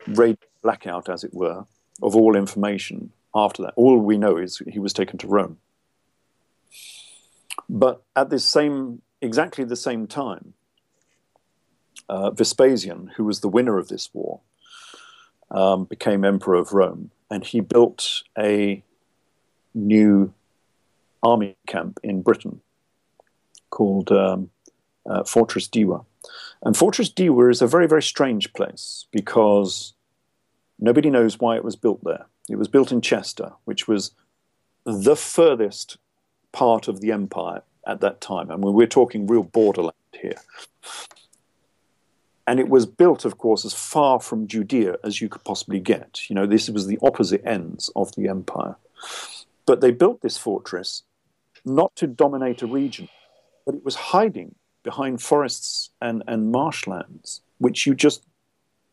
radio blackout, as it were, of all information after that. All we know is he was taken to Rome. But at exactly the same time, Vespasian, who was the winner of this war, became emperor of Rome, and he built a new army camp in Britain called Fortress Diwa. And Fortress Diwa is a very, very strange place because nobody knows why it was built there. It was built in Chester, which was the furthest part of the empire at that time. I mean, we're talking real borderland here. And it was built, of course, as far from Judea as you could possibly get. You know, this was the opposite ends of the empire. But they built this fortress not to dominate a region, but it was hiding behind forests and marshlands, which you just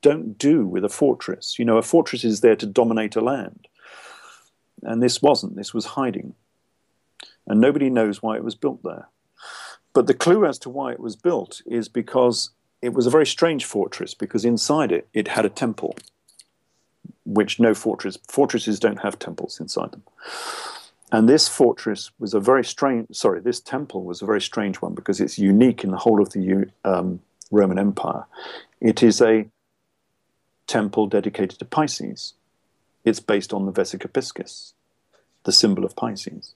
don't do with a fortress. You know, a fortress is there to dominate a land. And this wasn't. This was hiding. And nobody knows why it was built there. But the clue as to why it was built is because it was a very strange fortress, because inside it, it had a temple, which no fortresses don't have temples inside them. And this fortress was this temple was a very strange one because it's unique in the whole of the Roman Empire. It is a temple dedicated to Pisces. It's based on the Vesica Piscis, the symbol of Pisces.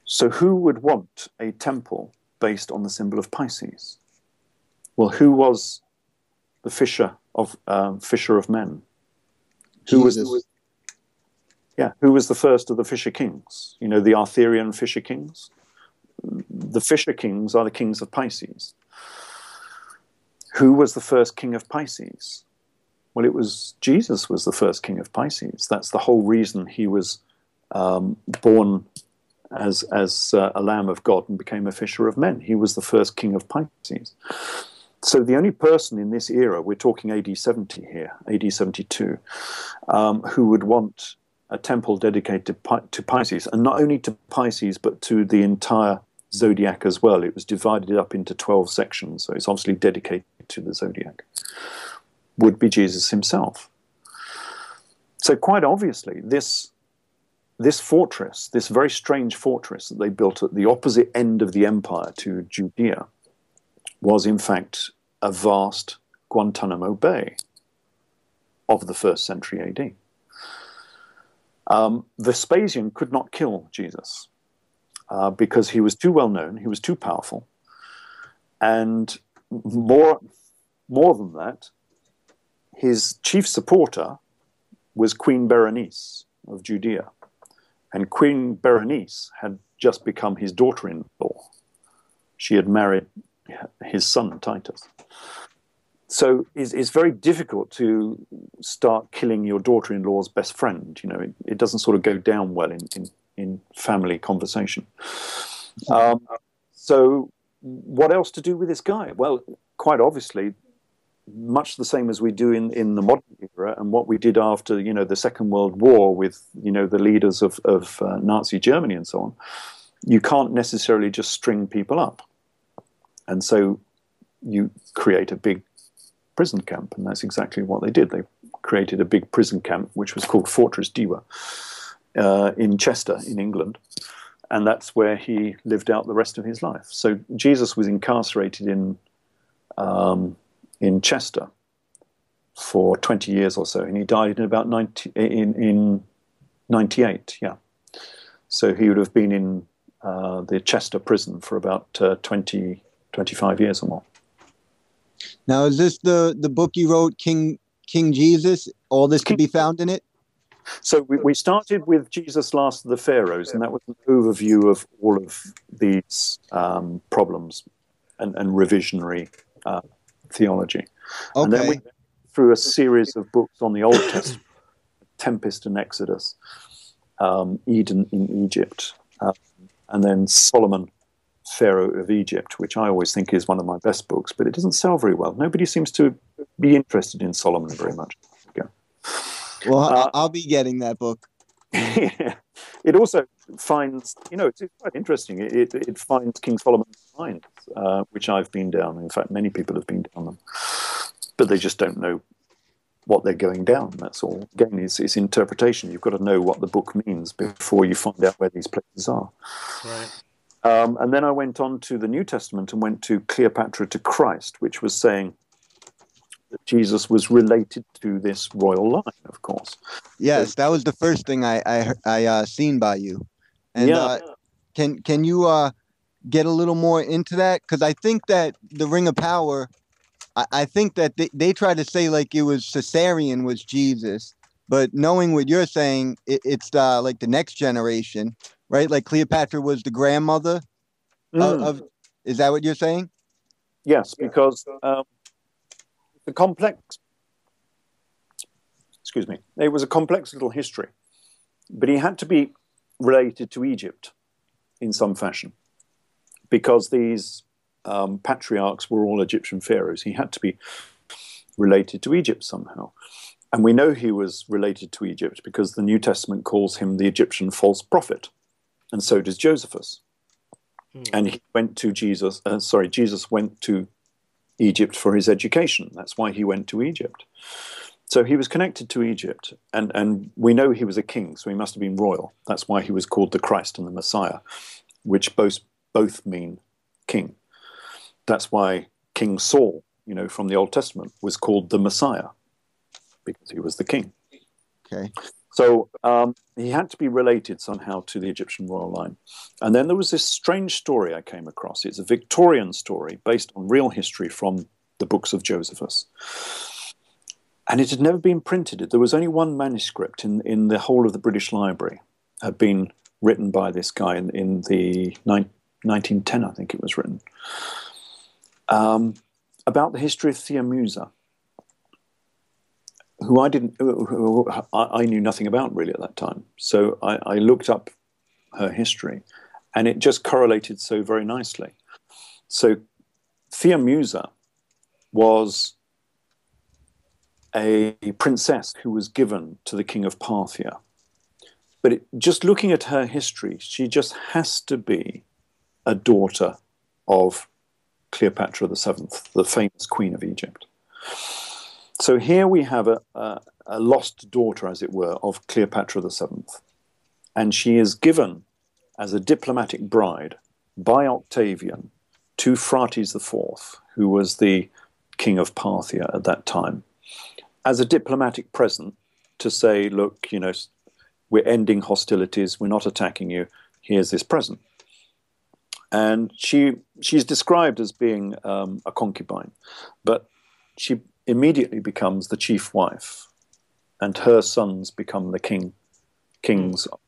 So who would want a temple based on the symbol of Pisces? Well, who was the fisher of men? Who was the first of the fisher kings? You know, the Arthurian fisher kings? The fisher kings are the kings of Pisces. Who was the first king of Pisces? Well, it was Jesus was the first king of Pisces. That's the whole reason he was born as a lamb of God and became a fisher of men. He was the first king of Pisces. So the only person in this era, we're talking AD 70 here, AD 72, who would want a temple dedicated to Pisces, and not only to Pisces, but to the entire zodiac as well. It was divided up into 12 sections, so it's obviously dedicated to the zodiac, would be Jesus himself. So quite obviously, this fortress, this very strange fortress that they built at the opposite end of the empire to Judea, was in fact a vast Guantanamo Bay. of the 1st century AD. Vespasian could not kill Jesus because he was too well known, he was too powerful, and more than that, his chief supporter was Queen Berenice of Judea, and Queen Berenice had just become his daughter-in-law. She had married his son Titus. So it's very difficult to start killing your daughter-in-law's best friend. You know, it doesn't sort of go down well in family conversation. So what else to do with this guy? Well, quite obviously, much the same as we do in the modern era, and what we did after, you know, the Second World War with, you know, the leaders of Nazi Germany and so on. You can't necessarily just string people up. And so you create a big prison camp, and that's exactly what they did. They created a big prison camp, which was called Fortress Dewa, in Chester, in England, and that's where he lived out the rest of his life. So Jesus was incarcerated in Chester for 20 years or so, and he died in about 98. Yeah, so he would have been in the Chester prison for about 25 years or more. Now, is this the book you wrote, King Jesus? All this could be found in it? So we started with Jesus Last of the Pharaohs, and that was an overview of all of these problems and revisionary theology. Okay. And then we went through a series of books on the Old Testament, Tempest and Exodus, Eden in Egypt, and then Solomon, Pharaoh of Egypt, which I always think is one of my best books, but it doesn't sell very well. Nobody seems to be interested in Solomon very much. Well, I'll be getting that book. Yeah. It also finds, you know, it's quite interesting. It finds King Solomon's mind, which I've been down. In fact, many people have been down them, but they just don't know what they're going down. That's all. Again, it's interpretation. You've got to know what the book means before you find out where these places are. Right. And then I went on to the New Testament and went to Cleopatra to Christ, which was saying that Jesus was related to this royal line, of course. Yes, that was the first thing I seen by you. And yeah. Can you get a little more into that? Because I think that the Ring of Power, I think that they try to say like it was Caesarion was Jesus, but knowing what you're saying, it's like the next generation. Right, like Cleopatra was the grandmother of. Is that what you're saying? Yes, because the complex. Excuse me. It was a complex little history, but he had to be related to Egypt in some fashion, because these patriarchs were all Egyptian pharaohs. He had to be related to Egypt somehow, and we know he was related to Egypt because the New Testament calls him the Egyptian false prophet. And so does Josephus. And he went to Jesus went to Egypt for his education. That's why he went to Egypt. So he was connected to Egypt. And we know he was a king, so he must have been royal. That's why he was called the Christ and the Messiah, which both mean king. That's why King Saul, you know, from the Old Testament, was called the Messiah, because he was the king. Okay. So he had to be related somehow to the Egyptian royal line. And then there was this strange story I came across. It's a Victorian story based on real history from the books of Josephus. And it had never been printed. There was only one manuscript in the whole of the British Library. Had been written by this guy in the 1910, I think it was written, about the history of Theamusa, who I knew nothing about really at that time. So I looked up her history, and it just correlated so very nicely. So Theamusa was a princess who was given to the king of Parthia. But just looking at her history, she just has to be a daughter of Cleopatra VII, the famous queen of Egypt. So here we have a lost daughter, as it were, of Cleopatra VII. And she is given as a diplomatic bride by Octavian to Phraates IV, who was the king of Parthia at that time. as a diplomatic present to say, look, you know, we're ending hostilities, we're not attacking you, here's this present. And she's described as being a concubine, but she immediately becomes the chief wife, and her sons become the kings of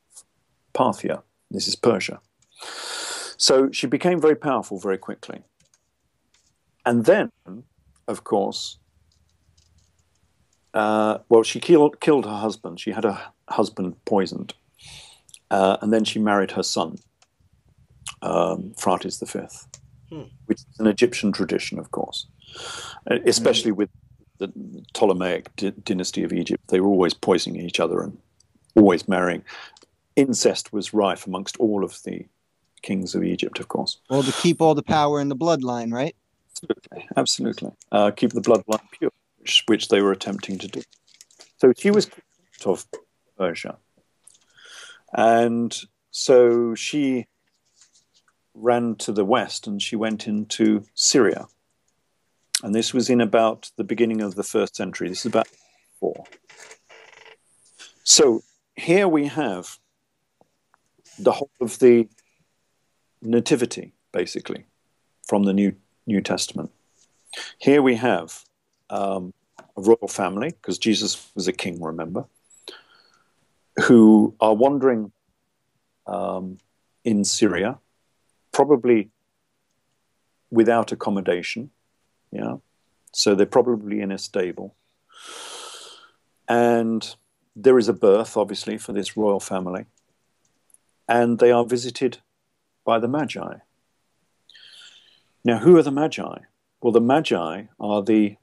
Parthia. This is Persia. So she became very powerful very quickly. And then, of course, well, she killed her husband. She had her husband poisoned. And then she married her son, Phraates V, which is an Egyptian tradition, of course, especially with the Ptolemaic dynasty of Egypt. They were always poisoning each other and always marrying. Incest was rife amongst all of the kings of Egypt, of course. Well, to keep all the power in the bloodline, right? Absolutely. Keep the bloodline pure, which they were attempting to do. So she was kicked of Persia. And so she ran to the west and she went into Syria. And this was in about the beginning of the 1st century. This is about 4. So here we have the whole of the nativity, basically, from the New Testament. Here we have a royal family, because Jesus was a king, remember, who are wandering in Syria, probably without accommodation. Yeah, so they're probably in a stable. And there is a birth, obviously, for this royal family. And they are visited by the Magi. Now, who are the Magi? Well, the Magi are the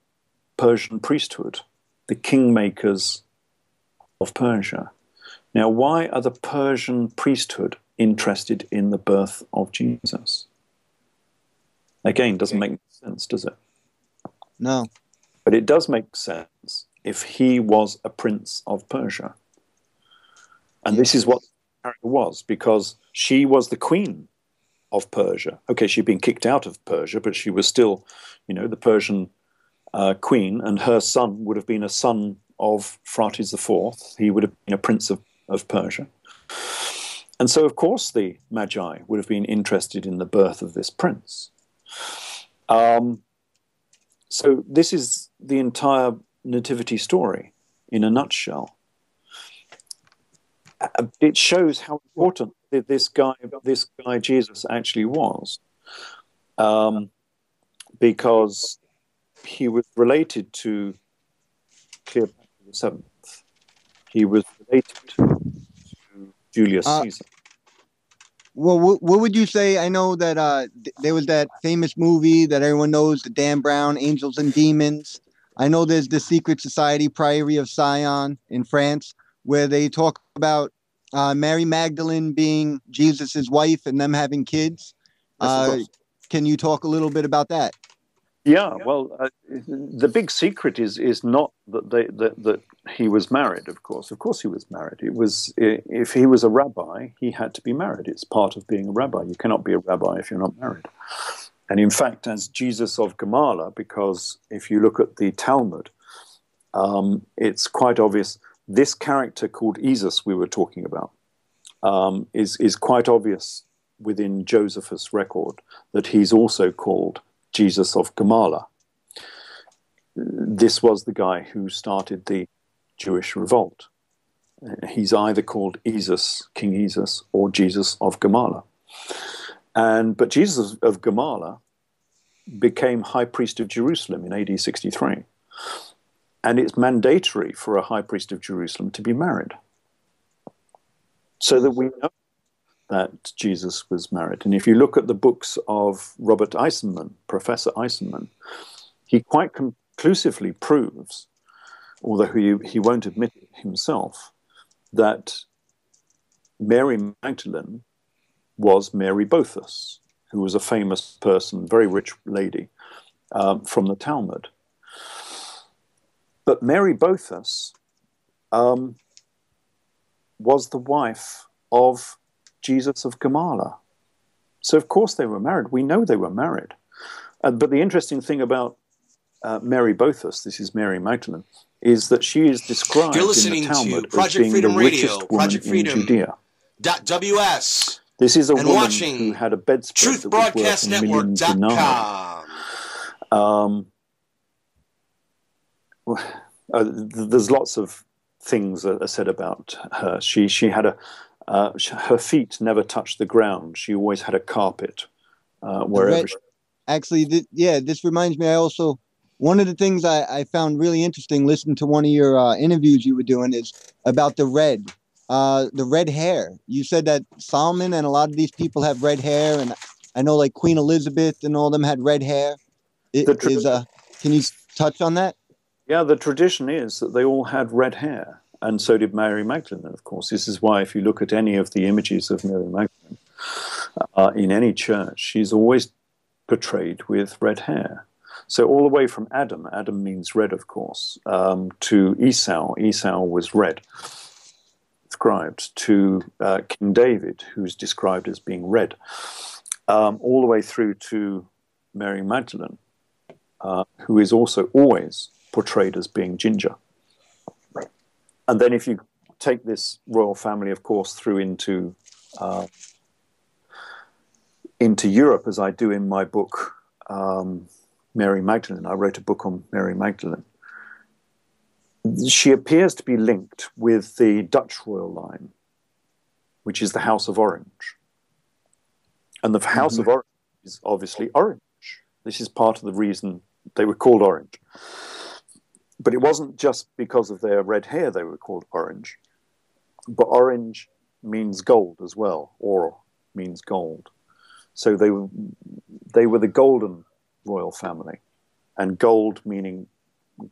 Persian priesthood, the kingmakers of Persia. Now, why are the Persian priesthood interested in the birth of Jesus? Again, doesn't make sense, does it? No. But it does make sense if he was a prince of Persia. And this is what the character was, because she was the queen of Persia. Okay, she'd been kicked out of Persia, but she was still, you know, the Persian queen, and her son would have been a son of Phraates IV. He would have been a prince of Persia. And so, of course, the Magi would have been interested in the birth of this prince. So this is the entire nativity story in a nutshell. It shows how important this guy Jesus actually was, because he was related to Cleopatra VII. He was related to Julius Caesar. Well, what would you say? I know that there was that famous movie that everyone knows, the Dan Brown, Angels and Demons. I know there's the Secret Society Priory of Sion in France, where they talk about Mary Magdalene being Jesus's wife and them having kids. Can you talk a little bit about that? Yeah, well, the big secret is not that he was married. Of course he was married. It was, if he was a rabbi, he had to be married. It's part of being a rabbi. You cannot be a rabbi if you're not married. And in fact, as Jesus of Gamala, because if you look at the Talmud, it's quite obvious. This character called Jesus we were talking about is quite obvious within Josephus' record that he's also called Jesus of Gamala. This was the guy who started the Jewish revolt. He's either called Esus, King Esus, or Jesus of Gamala. But Jesus of Gamala became high priest of Jerusalem in AD 63. And it's mandatory for a high priest of Jerusalem to be married. So that we know that Jesus was married. And if you look at the books of Robert Eisenman, Professor Eisenman, he quite conclusively proves, although he won't admit it himself, that Mary Magdalene was Mary Bothus, who was a famous person, very rich lady, from the Talmud. But Mary Bothus was the wife of Jesus of Gamala. So, of course, they were married. We know they were married. But the interesting thing about Mary Bothus, this is Mary Magdalene, is that she is described You're in listening the Talmud to Project as being Freedom the Radio, richest woman in Judea. ProjectFreedom.ws. This is a and woman watching who had a bedspread that was worth $1 million dinars. There's lots of things that are said about her. She had her feet never touched the ground. She always had a carpet wherever. Actually, this reminds me. One of the things I found really interesting listening to one of your interviews you were doing is about the red hair. You said that Solomon and a lot of these people have red hair, and I know like Queen Elizabeth and all of them had red hair. Can you touch on that? Yeah, the tradition is that they all had red hair, and so did Mary Magdalene, of course. This is why if you look at any of the images of Mary Magdalene in any church, she's always portrayed with red hair. So all the way from Adam means red, of course, to Esau was red, described, to King David, who's described as being red, all the way through to Mary Magdalene, who is also always portrayed as being ginger. And then if you take this royal family, of course, through into Europe, as I do in my book, Mary Magdalene. I wrote a book on Mary Magdalene. She appears to be linked with the Dutch royal line, which is the House of Orange. And the House of Orange is obviously orange. This is part of the reason they were called orange. But it wasn't just because of their red hair they were called orange. But orange means gold as well. Or means gold. So they were the golden royal family. And gold meaning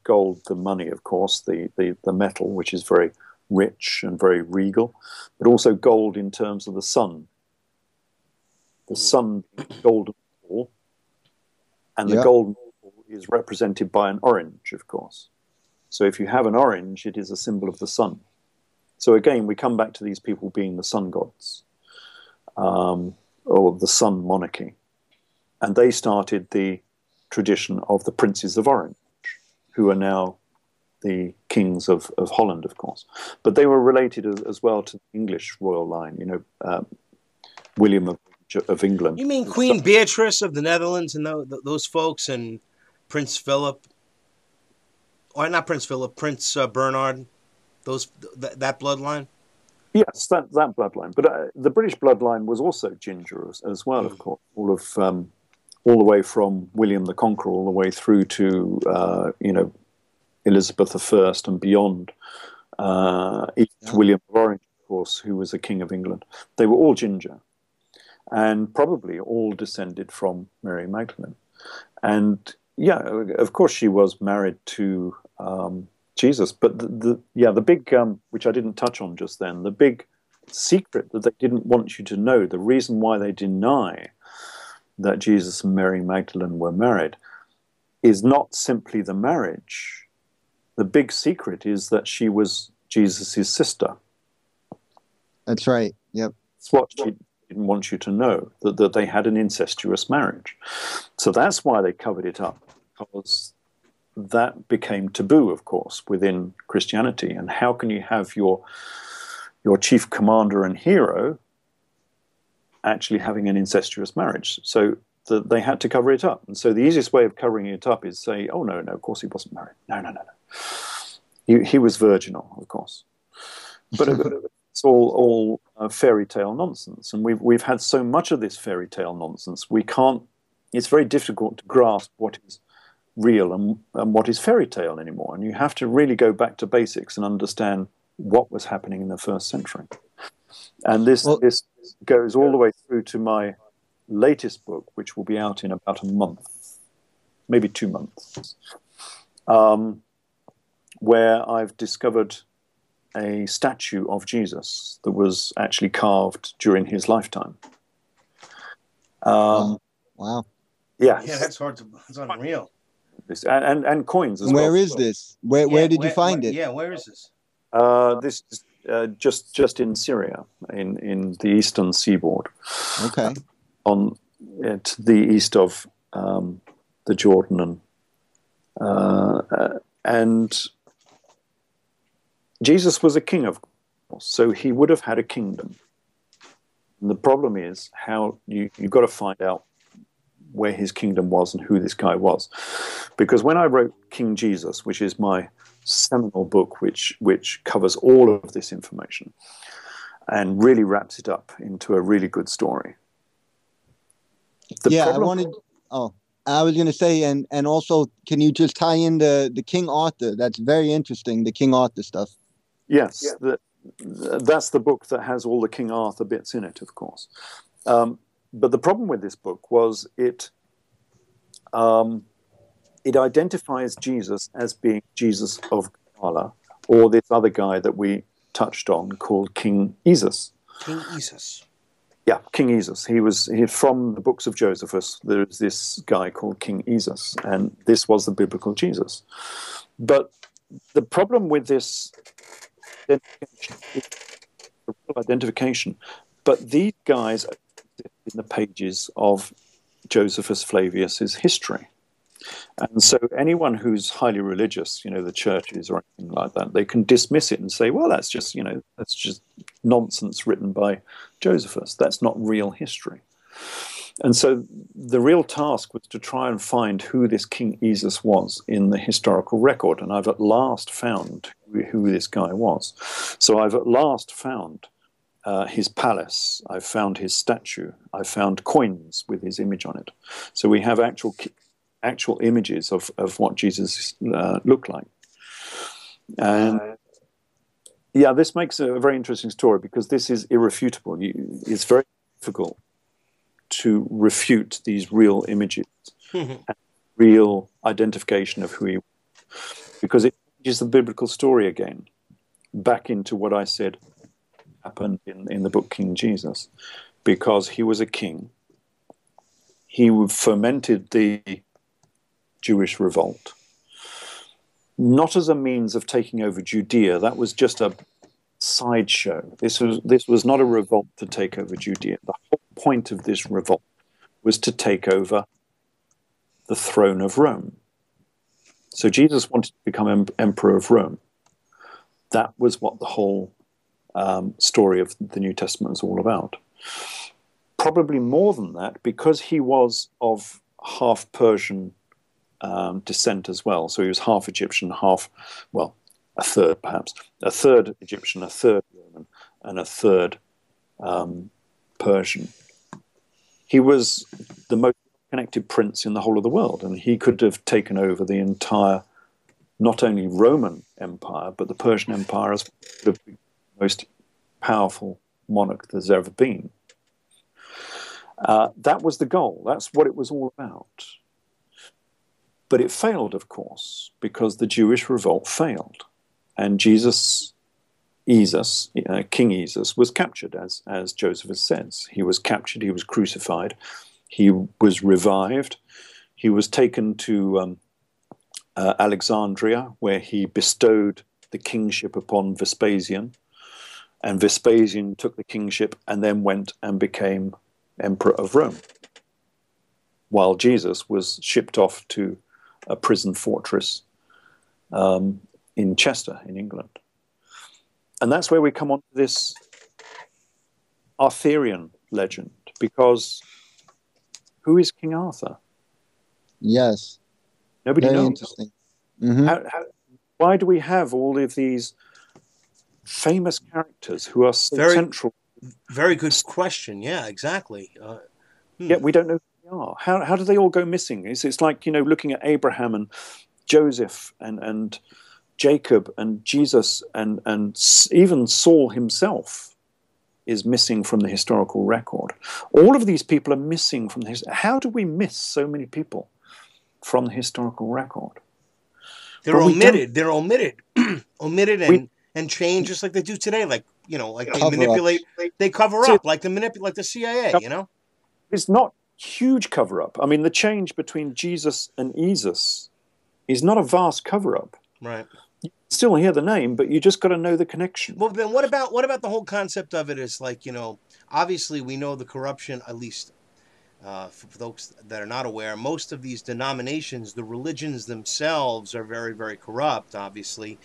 gold, the money, of course, the metal, which is very rich and very regal. But also gold in terms of the sun. The sun being golden ball. And the golden ball is represented by an orange, of course. So if you have an orange, it is a symbol of the sun. So again, we come back to these people being the sun gods, or the sun monarchy. And they started the tradition of the princes of Orange, who are now the kings of Holland, of course. But they were related as well to the English royal line, William of England. You mean Queen Beatrice of the Netherlands and those folks, and Prince Philip? Or not Prince Philip, Prince Bernard, that bloodline? Yes, that bloodline. But the British bloodline was also ginger as well, of course. All the way from William the Conqueror, all the way through to Elizabeth I and beyond. William of Orange, of course, who was a king of England. They were all ginger, and probably all descended from Mary Magdalene. And yeah, of course, she was married to Jesus. But the big, which I didn't touch on just then, the big secret that they didn't want you to know, the reason why they deny that Jesus and Mary Magdalene were married, is not simply the marriage. The big secret is that she was Jesus' sister. That's right. Yep. That's what she didn't want you to know, that they had an incestuous marriage. So that's why they covered it up, because that became taboo, of course, within Christianity. And how can you have your chief commander and hero actually having an incestuous marriage? So they had to cover it up. And so the easiest way of covering it up is say, oh, no, of course he wasn't married. No. He was virginal, of course. But it's all fairy tale nonsense. And we've had so much of this fairy tale nonsense, it's very difficult to grasp what is real and what is fairy tale anymore. And you have to really go back to basics and understand what was happening in the first century. And this goes all the way through to my latest book, which will be out in about a month, maybe 2 months, where I've discovered a statue of Jesus that was actually carved during his lifetime. Wow. Yeah, that's unreal. And coins as well. Where is this? Where did you find it? Yeah, where is this? This is just in Syria, in the eastern seaboard. Okay. To the east of the Jordan, and Jesus was a king, of course, so he would have had a kingdom. And the problem is how you've got to find out where his kingdom was and who this guy was. Because when I wrote King Jesus, which is my seminal book, which covers all of this information and really wraps it up into a really good story. I was going to say, and also, can you just tie in the King Arthur? That's very interesting, the King Arthur stuff. Yes, that's the book that has all the King Arthur bits in it, of course. But the problem with this book was it identifies Jesus as being Jesus of Gala, or this other guy that we touched on called King Jesus. King Jesus. Yeah, King Jesus. He from the books of Josephus. There's this guy called King Jesus, and this was the biblical Jesus. But the problem with this identification, but these guys are in the pages of Josephus Flavius's history. And so anyone who's highly religious, the churches or anything like that, they can dismiss it and say, well, that's just nonsense written by Josephus. That's not real history. And so the real task was to try and find who this King Jesus was in the historical record. And I've at last found who this guy was. So I've at last found his palace. I've found his statue. I've found coins with his image on it. So we have actual images of what Jesus looked like. And this makes a very interesting story because this is irrefutable. It's very difficult to refute these real images and real identification of who he was, because it changes the biblical story again back into what I said happened in the book King Jesus, because he was a king. He fomented the Jewish revolt, not as a means of taking over Judea. That was just a sideshow. This was not a revolt to take over Judea. The whole point of this revolt was to take over the throne of Rome. So Jesus wanted to become emperor of Rome. That was what the whole story of the New Testament is all about. Probably more than that, because he was of half Persian descent as well. So he was half Egyptian, a third perhaps. A third Egyptian, a third Roman, and a third Persian. He was the most connected prince in the whole of the world, and he could have taken over the entire, not only Roman Empire, but the Persian Empire as the most powerful monarch there's ever been. That was the goal. That's what it was all about. But it failed, of course, because the Jewish revolt failed. And King Jesus, was captured, as Josephus says. He was captured, he was crucified, he was revived, he was taken to Alexandria, where he bestowed the kingship upon Vespasian, and Vespasian took the kingship and then went and became emperor of Rome, while Jesus was shipped off to a prison fortress in Chester, in England. And that's where we come on to this Arthurian legend, because who is King Arthur? Yes. Nobody Very knows. Interesting. Mm-hmm. Why do we have all of these famous characters who are so central? Very good question. Yeah, exactly. Yet we don't know who they are. How do they all go missing? It's like, looking at Abraham and Joseph and Jacob and Jesus and even Saul himself is missing from the historical record. All of these people are missing from the history. How do we miss so many people from the historical record? They're omitted. They're omitted. Omitted and changed just like they do today. Like, like they manipulate, they cover up, like the CIA, It's not huge cover-up. I mean, the change between Jesus and Jesus is not a vast cover-up. Right. You still hear the name, but you just got to know the connection. Well, then what about the whole concept of it is like, obviously we know the corruption, at least for folks that are not aware, most of these denominations, the religions themselves are very, very corrupt, obviously.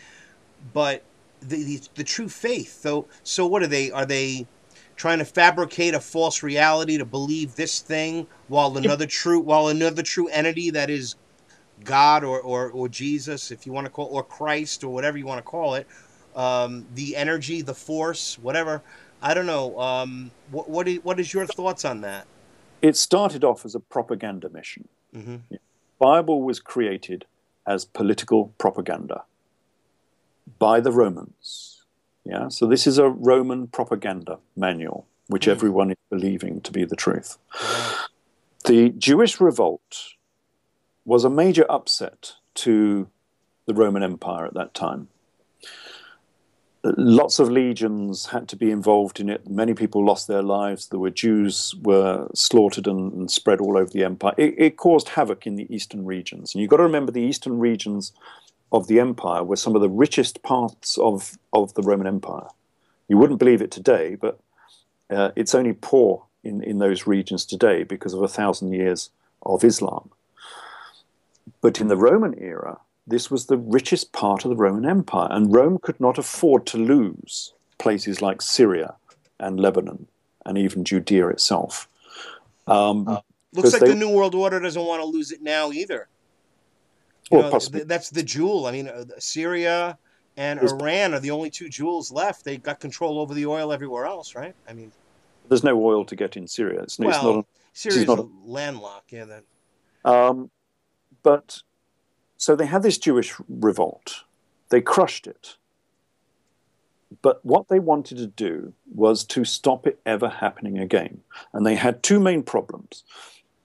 But the true faith. So what are they? Are they trying to fabricate a false reality to believe this thing while another true entity that is God or Jesus, if you want to call, or Christ, or whatever you want to call it, the energy, the force, whatever. I don't know. What is your thoughts on that? It started off as a propaganda mission. Mm-hmm. The Bible was created as political propaganda by the Romans. Yeah, so this is a Roman propaganda manual, which everyone is believing to be the truth. The Jewish revolt was a major upset to the Roman Empire at that time. Lots of legions had to be involved in it. Many people lost their lives. There were Jews were slaughtered and spread all over the empire. It caused havoc in the eastern regions. And you've got to remember the eastern regions of the empire were some of the richest parts of the Roman Empire. You wouldn't believe it today, but it's only poor in those regions today because of 1,000 years of Islam. But in the Roman era, this was the richest part of the Roman Empire, and Rome could not afford to lose places like Syria and Lebanon and even Judea itself. Looks like the New World Order doesn't want to lose it now either. That's the jewel. I mean, Syria and Iran are the only two jewels left. They got control over the oil everywhere else, right? I mean, there's no oil to get in Syria. Syria's landlocked. Yeah, but so they had this Jewish revolt. They crushed it. But what they wanted to do was to stop it ever happening again. And they had two main problems.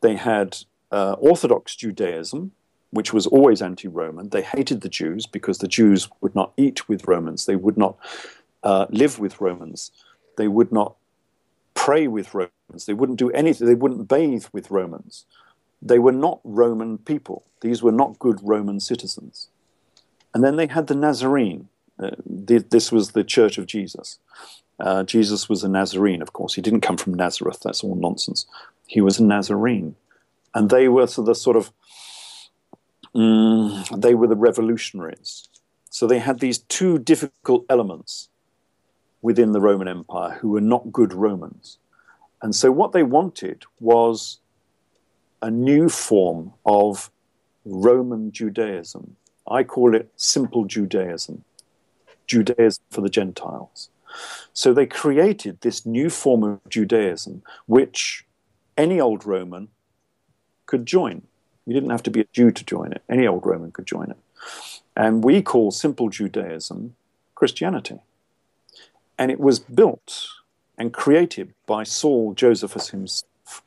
They had Orthodox Judaism, which was always anti-Roman. They hated the Jews because the Jews would not eat with Romans. They would not live with Romans. They would not pray with Romans. They wouldn't do anything. They wouldn't bathe with Romans. They were not Roman people. These were not good Roman citizens. And then they had the Nazarene. This was the Church of Jesus. Jesus was a Nazarene, of course. He didn't come from Nazareth. That's all nonsense. He was a Nazarene. And they were they were the revolutionaries. So they had these two difficult elements within the Roman Empire who were not good Romans. And so what they wanted was a new form of Roman Judaism. I call it simple Judaism. Judaism for the Gentiles. So they created this new form of Judaism, which any old Roman could join. You didn't have to be a Jew to join it. Any old Roman could join it. And we call simple Judaism Christianity. And it was built and created by Saul Josephus himself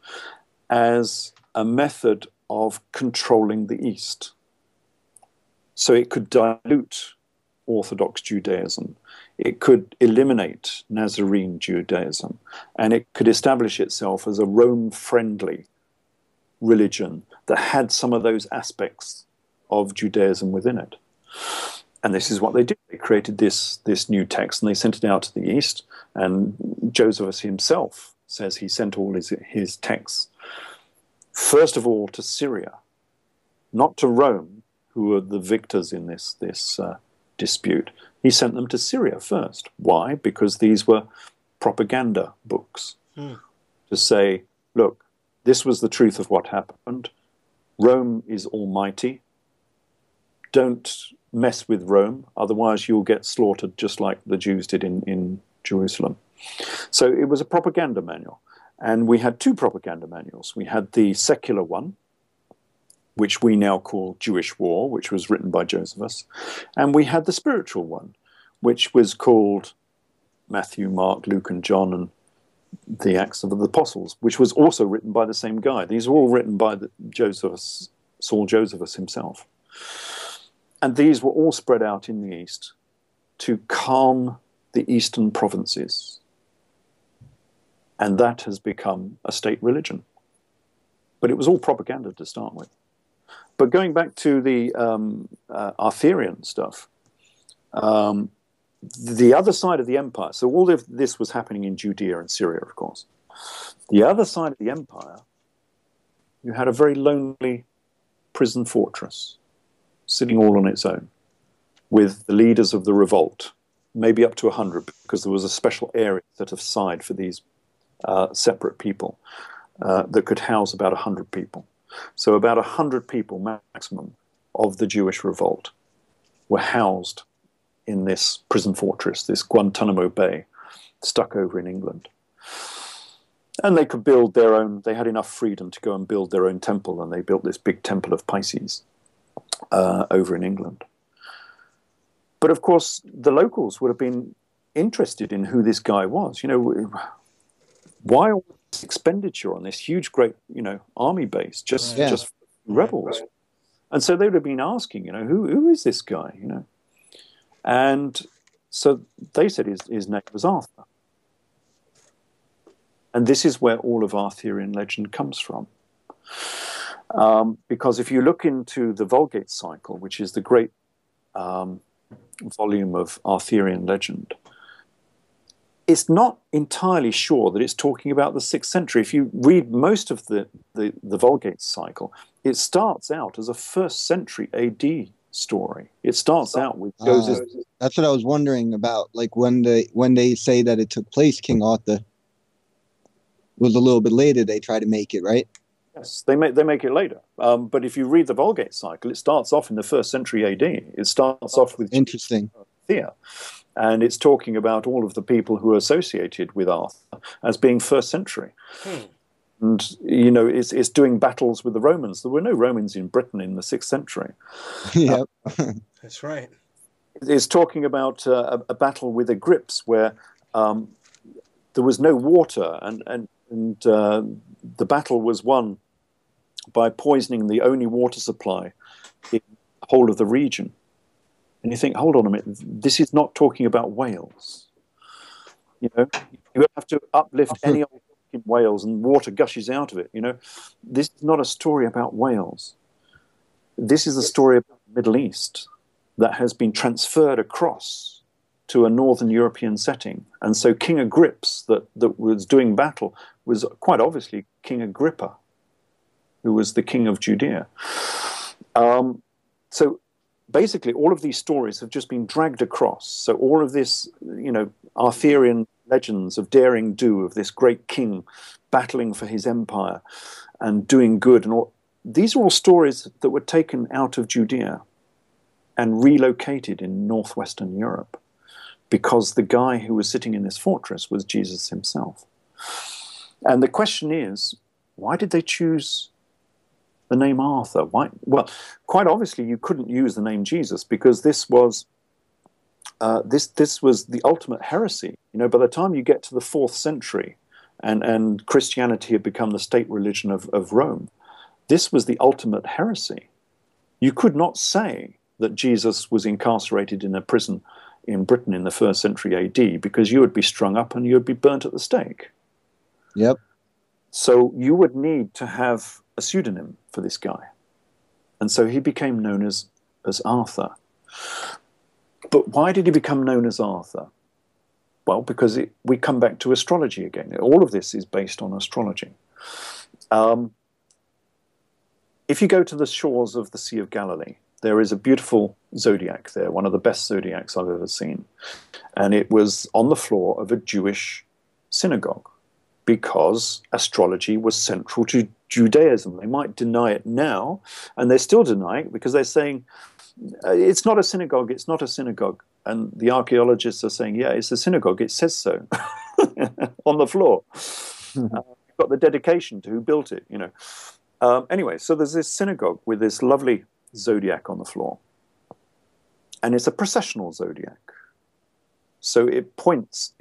as a method of controlling the East. So it could dilute Orthodox Judaism. It could eliminate Nazarene Judaism. And it could establish itself as a Rome-friendly religion that had some of those aspects of Judaism within it. And this is what they did. They created this new text and they sent it out to the East. And Josephus himself says he sent all his texts, first of all, to Syria, not to Rome, who were the victors in this dispute. He sent them to Syria first. Why? Because these were propaganda books to say, look, this was the truth of what happened. Rome is almighty. Don't mess with Rome, otherwise you'll get slaughtered just like the Jews did in Jerusalem. So it was a propaganda manual. And we had two propaganda manuals. We had the secular one, which we now call Jewish War, which was written by Josephus. And we had the spiritual one, which was called Matthew, Mark, Luke, and John, and the Acts of the Apostles, which was also written by the same guy. These were all written by Saul Josephus himself. And these were all spread out in the East to calm the eastern provinces. And that has become a state religion. But it was all propaganda to start with. But going back to the Arthurian stuff, the other side of the empire, so all of this was happening in Judea and Syria, of course. The other side of the empire, you had a very lonely prison fortress, sitting all on its own, with the leaders of the revolt maybe up to 100, because there was a special area set aside for these separate people that could house about 100 people. So about 100 people maximum of the Jewish revolt were housed in this prison fortress, this Guantanamo Bay, stuck over in England. And they could build their own, they had enough freedom to go and build their own temple, and they built this big temple of Pisces over in England. But of course, the locals would have been interested in who this guy was. You know, why all this expenditure on this huge, great, you know, army base, just rebels? And so they would have been asking, you know, who is this guy, you know? And so they said his name was Arthur. And this is where all of Arthurian legend comes from. Because if you look into the Vulgate cycle, which is the great volume of Arthurian legend, it's not entirely sure that it's talking about the 6th century. If you read most of the Vulgate cycle, it starts out as a 1st century AD story. It starts out with Joseph. That's what I was wondering about. Like when they say that it took place, King Arthur was a little bit later. They try to make it, right? Yes, they make it later. But if you read the Vulgate cycle, it starts off in the 1st century AD. It starts off with interesting. Thea, and it's talking about all of the people who are associated with Arthur as being 1st century. And, you know, it's doing battles with the Romans. There were no Romans in Britain in the 6th century. Yep. That's right. It's talking about a battle with Agripps where there was no water, and the battle was won by poisoning the only water supply in the whole of the region. And you think, hold on a minute, this is not talking about Wales. You know, you have to uplift any old in Wales and water gushes out of it. You know, this is not a story about Wales. This is a story about the Middle East that has been transferred across to a northern European setting. And so King Agripps that was doing battle was quite obviously King Agrippa, who was the king of Judea. So basically all of these stories have just been dragged across. So all of this, you know, Arthurian legends of daring do, of this great king battling for his empire and doing good, and all, these are all stories that were taken out of Judea and relocated in northwestern Europe, because the guy who was sitting in this fortress was Jesus himself. And the question is, why did they choose the name Arthur? Why? Well, quite obviously you couldn't use the name Jesus, because this was this was the ultimate heresy. You know, by the time you get to the 4th century and Christianity had become the state religion of Rome, this was the ultimate heresy. You could not say that Jesus was incarcerated in a prison in Britain in the 1st century AD, because you would be strung up and you would be burnt at the stake. Yep. So you would need to have a pseudonym for this guy. And so he became known as Arthur. But why did he become known as Arthur? Well, because we come back to astrology again. All of this is based on astrology. If you go to the shores of the Sea of Galilee, there is a beautiful zodiac there, one of the best zodiacs I've ever seen. And it was on the floor of a Jewish synagogue, because astrology was central to Judaism. They might deny it now, and they still deny it, because they're saying, it's not a synagogue, it's not a synagogue. And the archaeologists are saying, yeah, it's a synagogue, it says so, on the floor. You've got the dedication to who built it, you know. Anyway, so there's this synagogue with this lovely zodiac on the floor. And it's a processional zodiac. So it points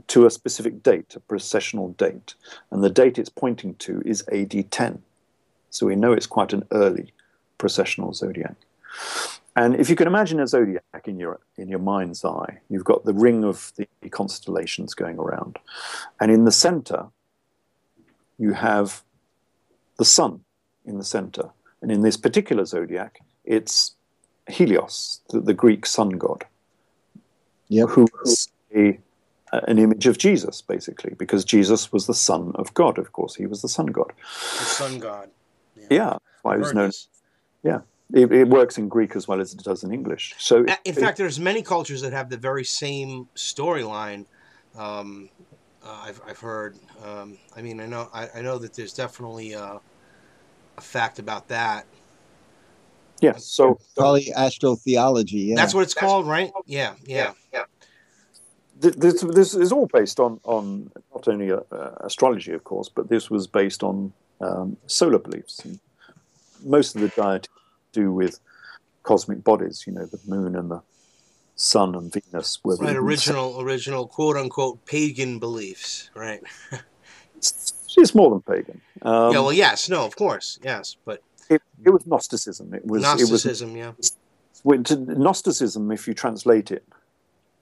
to a specific date, a processional date. And the date it's pointing to is AD 10. So we know it's quite an early processional zodiac. And if you can imagine a zodiac in your mind's eye, you've got the ring of the constellations going around. And in the center, you have the sun in the center. And in this particular zodiac, it's Helios, the Greek sun god, who is an image of Jesus, basically, because Jesus was the son of God, of course. He was the sun god. The sun god. Yeah, that's why he was known. Yeah. It works in Greek as well as it does in English. So, in fact, there's many cultures that have the very same storyline. I've heard. I mean, I know that there's definitely a fact about that. Yes, so probably astrotheology. Yeah, that's what it's called, right? Yeah. This is all based on not only astrology, of course, but this was based on solar beliefs. And most of the deity do with cosmic bodies, the moon and the sun and Venus were right. Original quote unquote pagan beliefs, right? It's more than pagan. Well, yes, no, of course, yes, but it was Gnosticism. Gnosticism, Gnosticism, if you translate it,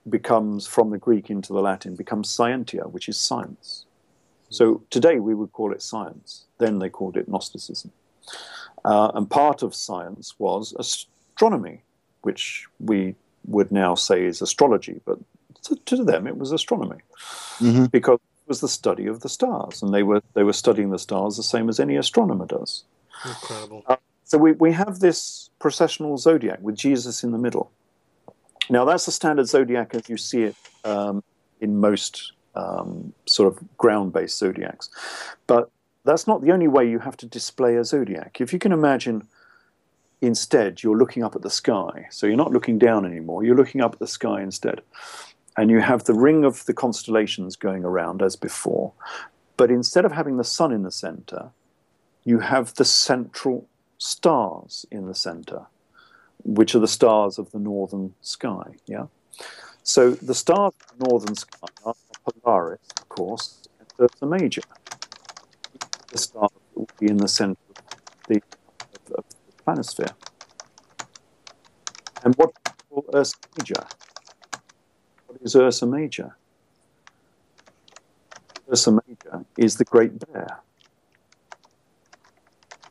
becomes from the Greek into the Latin, becomes scientia, which is science. So today we would call it science. Then they called it Gnosticism. And part of science was astronomy, which we would now say is astrology, but to them it was astronomy, because it was the study of the stars, and they were studying the stars the same as any astronomer does. Incredible. So we have this processional zodiac with Jesus in the middle. Now that's the standard zodiac as you see it in most sort of ground-based zodiacs, but that's not the only way you have to display a zodiac. If you can imagine, instead, you're looking up at the sky. So you're not looking down anymore. You're looking up at the sky instead. And you have the ring of the constellations going around as before. But instead of having the sun in the center, you have the central stars in the center, which are the stars of the northern sky. Yeah. So the stars of the northern sky are Polaris, of course, and Ursa Major. The star will be in the center of the planisphere. And what do we call Ursa Major? What is Ursa Major? Ursa Major is the Great Bear.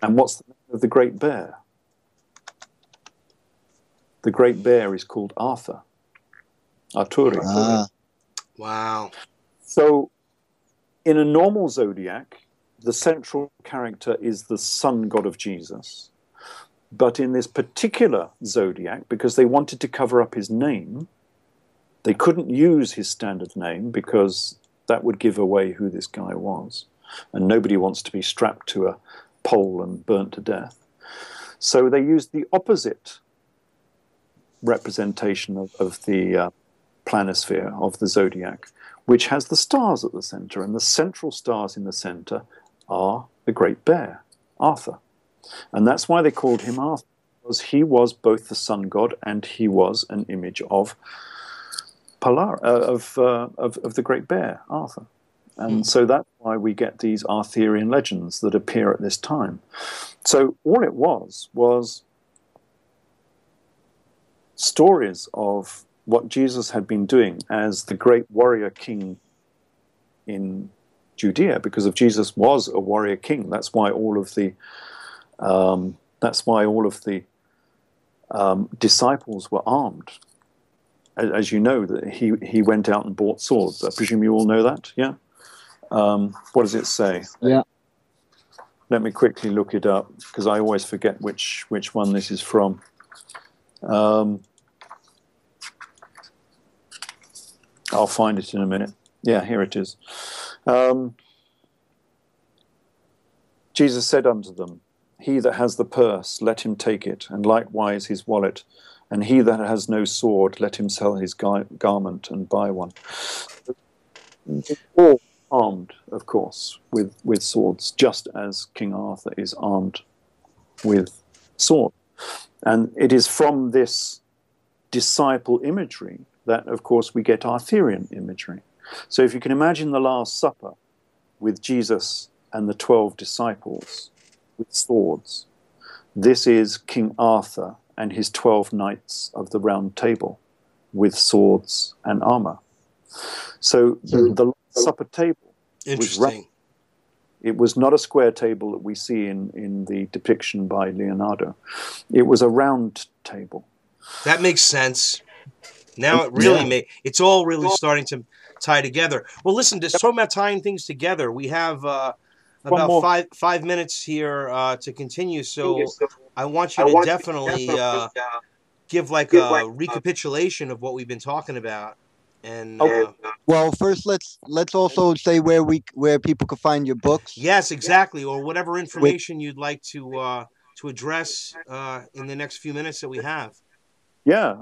And what's the name of the Great Bear? The Great Bear is called Arthur. Arturi. Wow. So in a normal zodiac, the central character is the sun god of Jesus. But in this particular zodiac, because they wanted to cover up his name, they couldn't use his standard name because that would give away who this guy was. And nobody wants to be strapped to a pole and burnt to death. So they used the opposite representation of the planisphere, of the zodiac, which has the stars at the center. And the central stars in the center are the Great Bear, Arthur. And that's why they called him Arthur, because he was both the sun god and he was an image of the Great Bear, Arthur. And so that's why we get these Arthurian legends that appear at this time. So all it was stories of what Jesus had been doing as the great warrior king in Judea, because if Jesus was a warrior king, that's why all of the disciples were armed. As you know, that he went out and bought swords. I presume you all know that, yeah? What does it say? Yeah. Let me quickly look it up, because I always forget which one this is from. I'll find it in a minute. Yeah, here it is. Jesus said unto them, he that has the purse, let him take it, and likewise his wallet. And he that has no sword, let him sell his garment and buy one. All armed, of course, with swords, just as King Arthur is armed with sword. And it is from this disciple imagery that, of course, we get Arthurian imagery. So if you can imagine the Last Supper with Jesus and the 12 disciples with swords, this is King Arthur and his 12 knights of the Round Table with swords and armor. So the Last Supper table was round. It was not a square table that we see in the depiction by Leonardo. It was a round table. That makes sense. Now it really it's all really starting to tie together. Well, listen, just talking about tying things together, we have about more. five minutes here to continue. So I want you to definitely give like a recapitulation of what we've been talking about. And well, first let's also say where people can find your books. Yes, exactly, or whatever information you'd like to address in the next few minutes that we have. Yeah.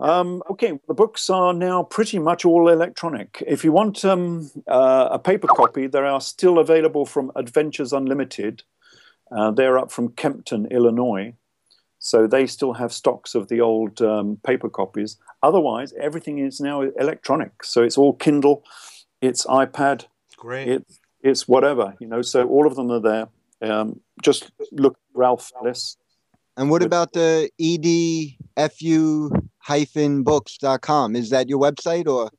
Okay. The books are now pretty much all electronic. If you want a paper copy, they are still available from Adventures Unlimited. They're up from Kempton, Illinois. So they still have stocks of the old paper copies. Otherwise, everything is now electronic. So it's all Kindle, it's iPad, great, it's whatever, So all of them are there. Just look at Ralph Ellis. And what about the edfu-books.com? Is that your website or?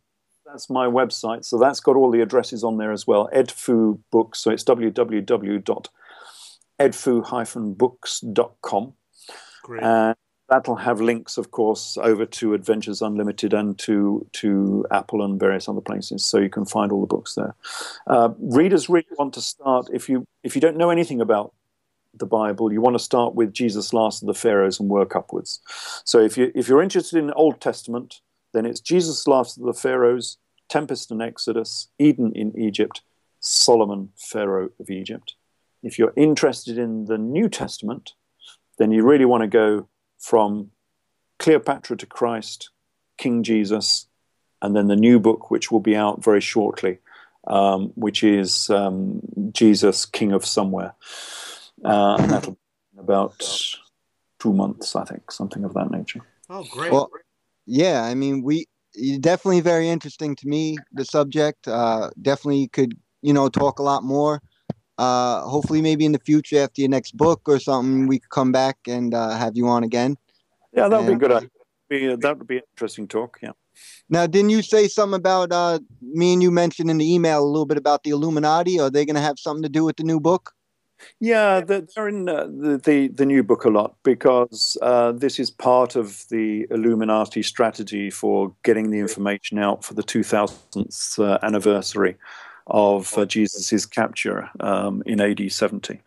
That's my website. So that's got all the addresses on there as well. Edfu Books. So it's www.edfu-books.com. Great. And that'll have links, of course, over to Adventures Unlimited and to Apple and various other places. So you can find all the books there. Readers really want to start, if you don't know anything about the Bible, you want to start with Jesus, Last of the Pharaohs, and work upwards. So if you're interested in the Old Testament, then it's Jesus, Last of the Pharaohs, Tempest and Exodus, Eden in Egypt, Solomon, Pharaoh of Egypt. If you're interested in the New Testament, then you really want to go from Cleopatra to Christ, King Jesus, and then the new book, which will be out very shortly, which is Jesus, King of Somewhere. And that'll be in about 2 months, I think, something of that nature. Oh, great. Well, yeah, I mean, definitely very interesting to me, the subject. Definitely could, talk a lot more. Hopefully maybe in the future after your next book or something, we could come back and have you on again. Yeah, that would be good. That would be an interesting talk, yeah. Now, didn't you say something about, me and you mentioned in the email a little bit about the Illuminati? Are they going to have something to do with the new book? Yeah, they're in the new book a lot because this is part of the Illuminati strategy for getting the information out for the 2000th anniversary of Jesus' capture in AD 70.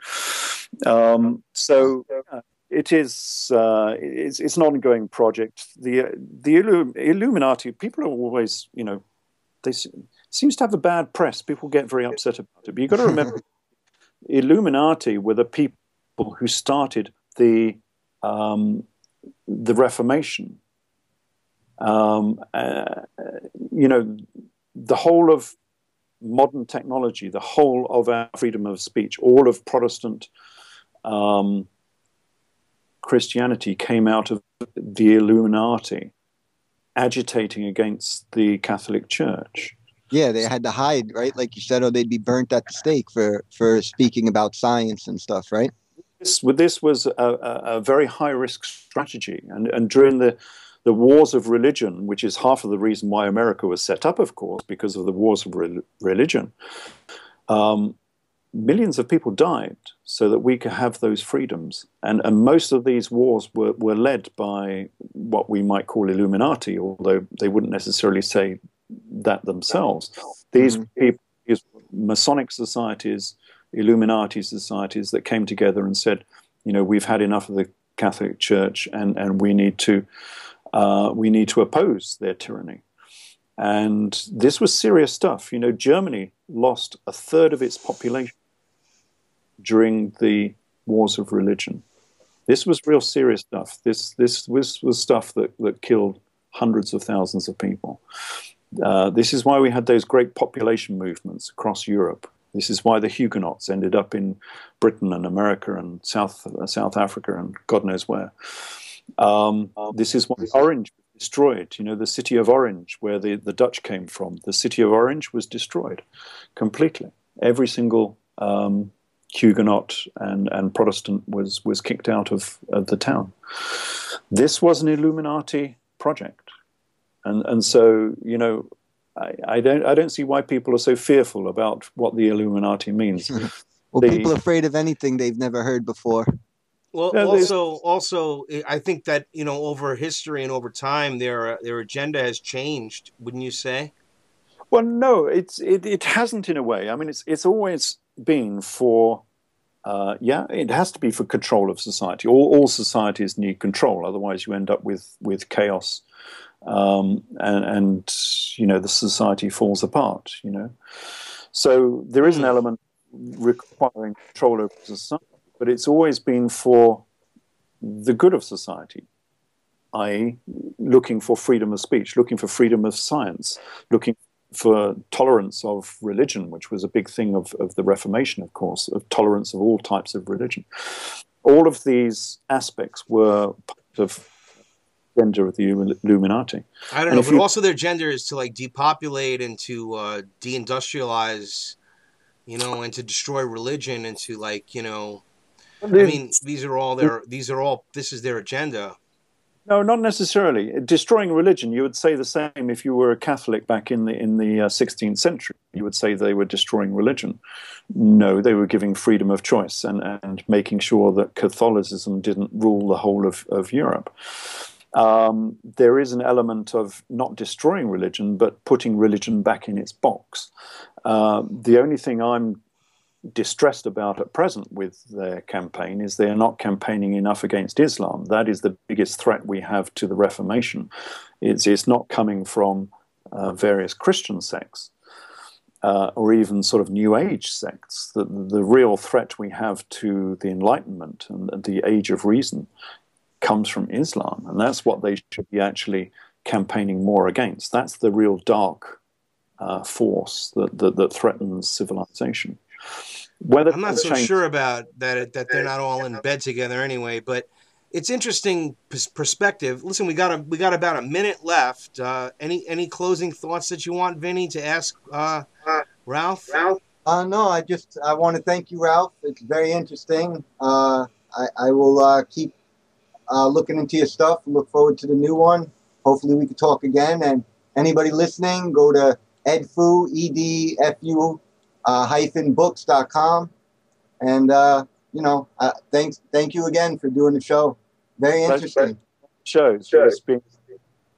It's an ongoing project. The Illuminati, people are always, they seems to have a bad press. People get very upset about it. But you've got to remember, Illuminati were the people who started the Reformation. The whole of modern technology, the whole of our freedom of speech, all of Protestant Christianity came out of the Illuminati agitating against the Catholic Church. Yeah, they had to hide, right? Like you said, or they'd be burnt at the stake for speaking about science and stuff, right? This was a very high-risk strategy. And during the wars of religion, which is half of the reason why America was set up, of course, because of the wars of religion, millions of people died so that we could have those freedoms. And most of these wars were led by what we might call Illuminati, although they wouldn't necessarily say that themselves. These people, these Masonic societies, Illuminati societies that came together and said, we've had enough of the Catholic Church and we need to oppose their tyranny. And this was serious stuff. Germany lost a third of its population during the wars of religion. This was real serious stuff. This was stuff that killed hundreds of thousands of people. This is why we had those great population movements across Europe. This is why the Huguenots ended up in Britain and America and South Africa and God knows where. This is why Orange was destroyed. The city of Orange, where the Dutch came from, the city of Orange was destroyed completely. Every single Huguenot and Protestant was kicked out of the town. This was an Illuminati project. And so, I don't see why people are so fearful about what the Illuminati means. Well, people are afraid of anything they've never heard before. Well, also, I think that over history and over time, their agenda has changed. Wouldn't you say? Well, no, it hasn't in a way. I mean, it's always been for yeah, it has to be for control of society. All societies need control, otherwise you end up with chaos, and the society falls apart. So there is an element requiring control over society, but it's always been for the good of society, i.e., looking for freedom of speech, looking for freedom of science, looking for tolerance of religion, which was a big thing of the Reformation, of course, of tolerance of all types of religion. All of these aspects were part of the agenda of the Illuminati. I don't know, but also their agenda is to depopulate and to deindustrialize, and to destroy religion and to this is their agenda. No, not necessarily. Destroying religion, you would say the same if you were a Catholic back in the 16th century. You would say they were destroying religion. No, they were giving freedom of choice and making sure that Catholicism didn't rule the whole of Europe. There is an element of not destroying religion, but putting religion back in its box. The only thing I'm distressed about at present with their campaign is they are not campaigning enough against Islam. That is the biggest threat we have to the Reformation. It's not coming from various Christian sects or even sort of New Age sects. The real threat we have to the Enlightenment and the Age of Reason comes from Islam, and that's what they should be actually campaigning more against. That's the real dark force that threatens civilization. I'm not so sure about that they're not all in bed together anyway, but it's interesting perspective. Listen, we got about a minute left. Any closing thoughts that you want, Vinny, to ask Ralph? No, I want to thank you, Ralph. It's very interesting. I will keep looking into your stuff. Look forward to the new one. Hopefully we can talk again. And anybody listening, go to edfu, EDFU, -books.com, and thank you again for doing the show. Very interesting shows. It's been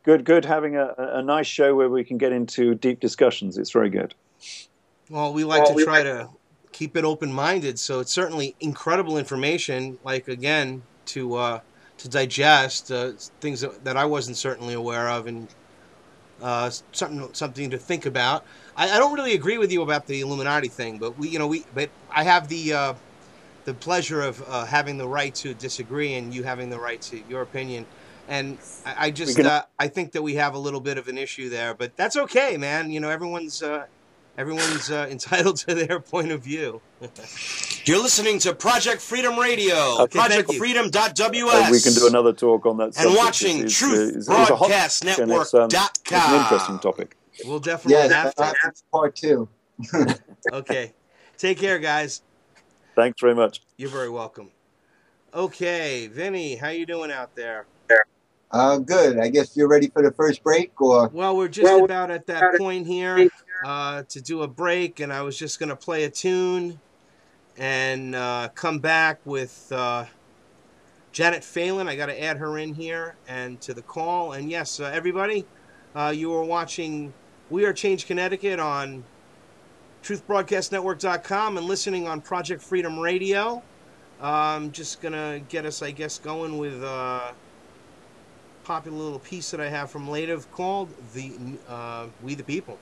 good having a nice show where we can get into deep discussions. It's very good. Well, we like to try to keep it open-minded, so it's certainly incredible information, again, to digest, things that I wasn't certainly aware of, and something to think about. I don't really agree with you about the Illuminati thing, but but I have the pleasure of having the right to disagree and you having the right to your opinion. And I think that we have a little bit of an issue there, but that's okay, man. Everyone's entitled to their point of view. You're listening to Project Freedom Radio, ProjectFreedom.ws. We can do another talk on that subject. And watching TruthBroadcastNetwork.com. It's an interesting topic. We'll definitely have to. That's part 2. Okay. Take care, guys. Thanks very much. You're very welcome. Okay, Vinny, how you doing out there? Good. I guess you're ready for the first break, or? Well, we're just about at that point here to do a break, and I was just going to play a tune and come back with Janet Phelan. I got to add her in here and to the call. And yes, everybody, you are watching We Are Change Connecticut on TruthBroadcastNetwork.com and listening on Project Freedom Radio. I'm just going to get us, I guess, going with a popular little piece that I have from Lative called We the People.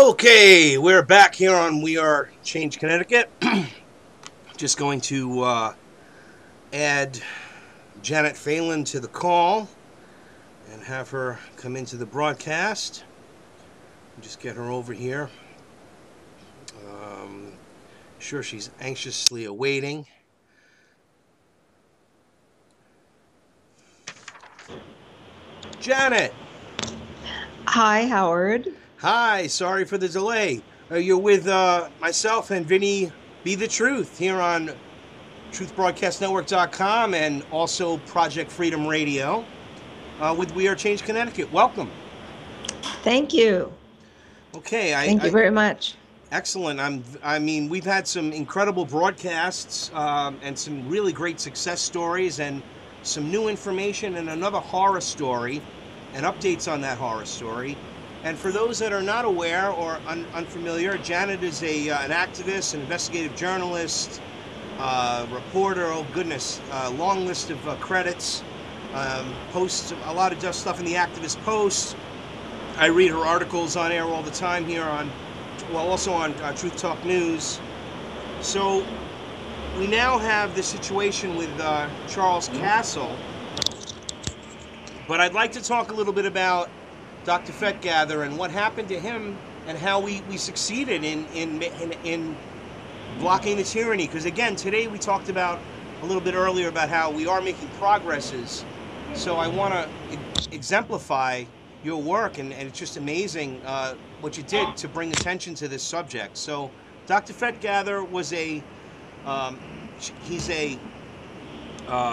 Okay, we're back here on We Are Change Connecticut. Just going to add Janet Phelan to the call and have her come into the broadcast. Just get her over here. Sure, she's anxiously awaiting. Janet! Hi, Howard. Hi, sorry for the delay. You're with myself and Vinny Bdatruth here on truthbroadcastnetwork.com and also Project Freedom Radio with We Are Change Connecticut. Welcome. Thank you. Okay. Thank you very much. Excellent. I mean, we've had some incredible broadcasts and some really great success stories and some new information and another horror story and updates on that horror story. And for those that are not aware or unfamiliar, Janet is an activist, an investigative journalist, reporter. Oh goodness, long list of credits. Posts a lot of stuff in the Activist Post. I read her articles on air all the time here on, well, also on Truth Talk News. So we now have the situation with Charles Castle, but I'd like to talk a little bit about Dr. Fetgather and what happened to him and how we succeeded in blocking the tyranny. Because again, today we talked about a little bit earlier about how we are making progresses. So I want to exemplify your work, and it's just amazing what you did to bring attention to this subject. So Dr. Fetgather was he's a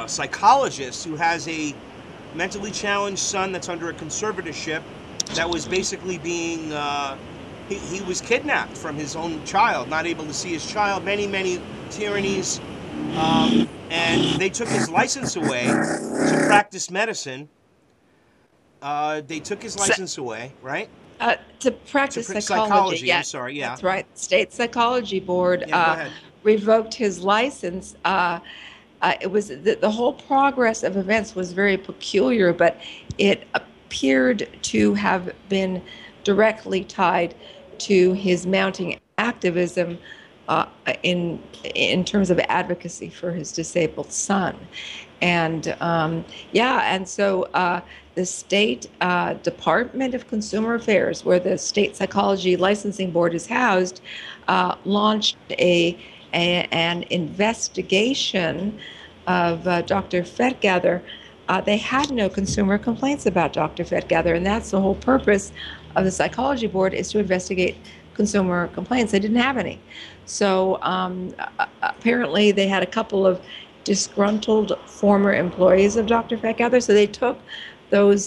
psychologist who has a mentally challenged son that's under a conservatorship that was basically being, he was kidnapped from his own child, not able to see his child, many tyrannies, and they took his license away to practice medicine. They took his license away, right? To practice psychology. Yeah. I'm sorry, yeah. That's right. State Psychology Board revoked his license. It was the whole progress of events was very peculiar, but it appeared to have been directly tied to his mounting activism in terms of advocacy for his disabled son. And and so the State Department of Consumer Affairs, where the State Psychology Licensing Board is housed, launched an investigation of Dr. Fetgather. They had no consumer complaints about Dr. Fetgather, and that's the whole purpose of the Psychology Board, is to investigate consumer complaints. They didn't have any. So apparently they had a couple of disgruntled former employees of Dr. Fetgather, so they took those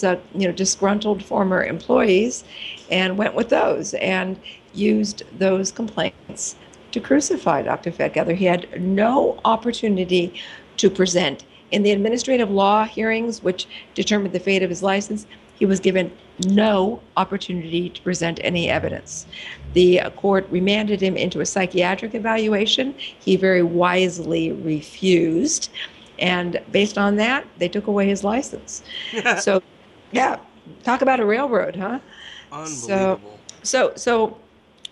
disgruntled former employees and went with those and used those complaints to crucify Dr. Fetgather. He had no opportunity to present. In the administrative law hearings, which determined the fate of his license, he was given no opportunity to present any evidence. The court remanded him into a psychiatric evaluation. He very wisely refused. And based on that, they took away his license. So, yeah, talk about a railroad, huh? Unbelievable. So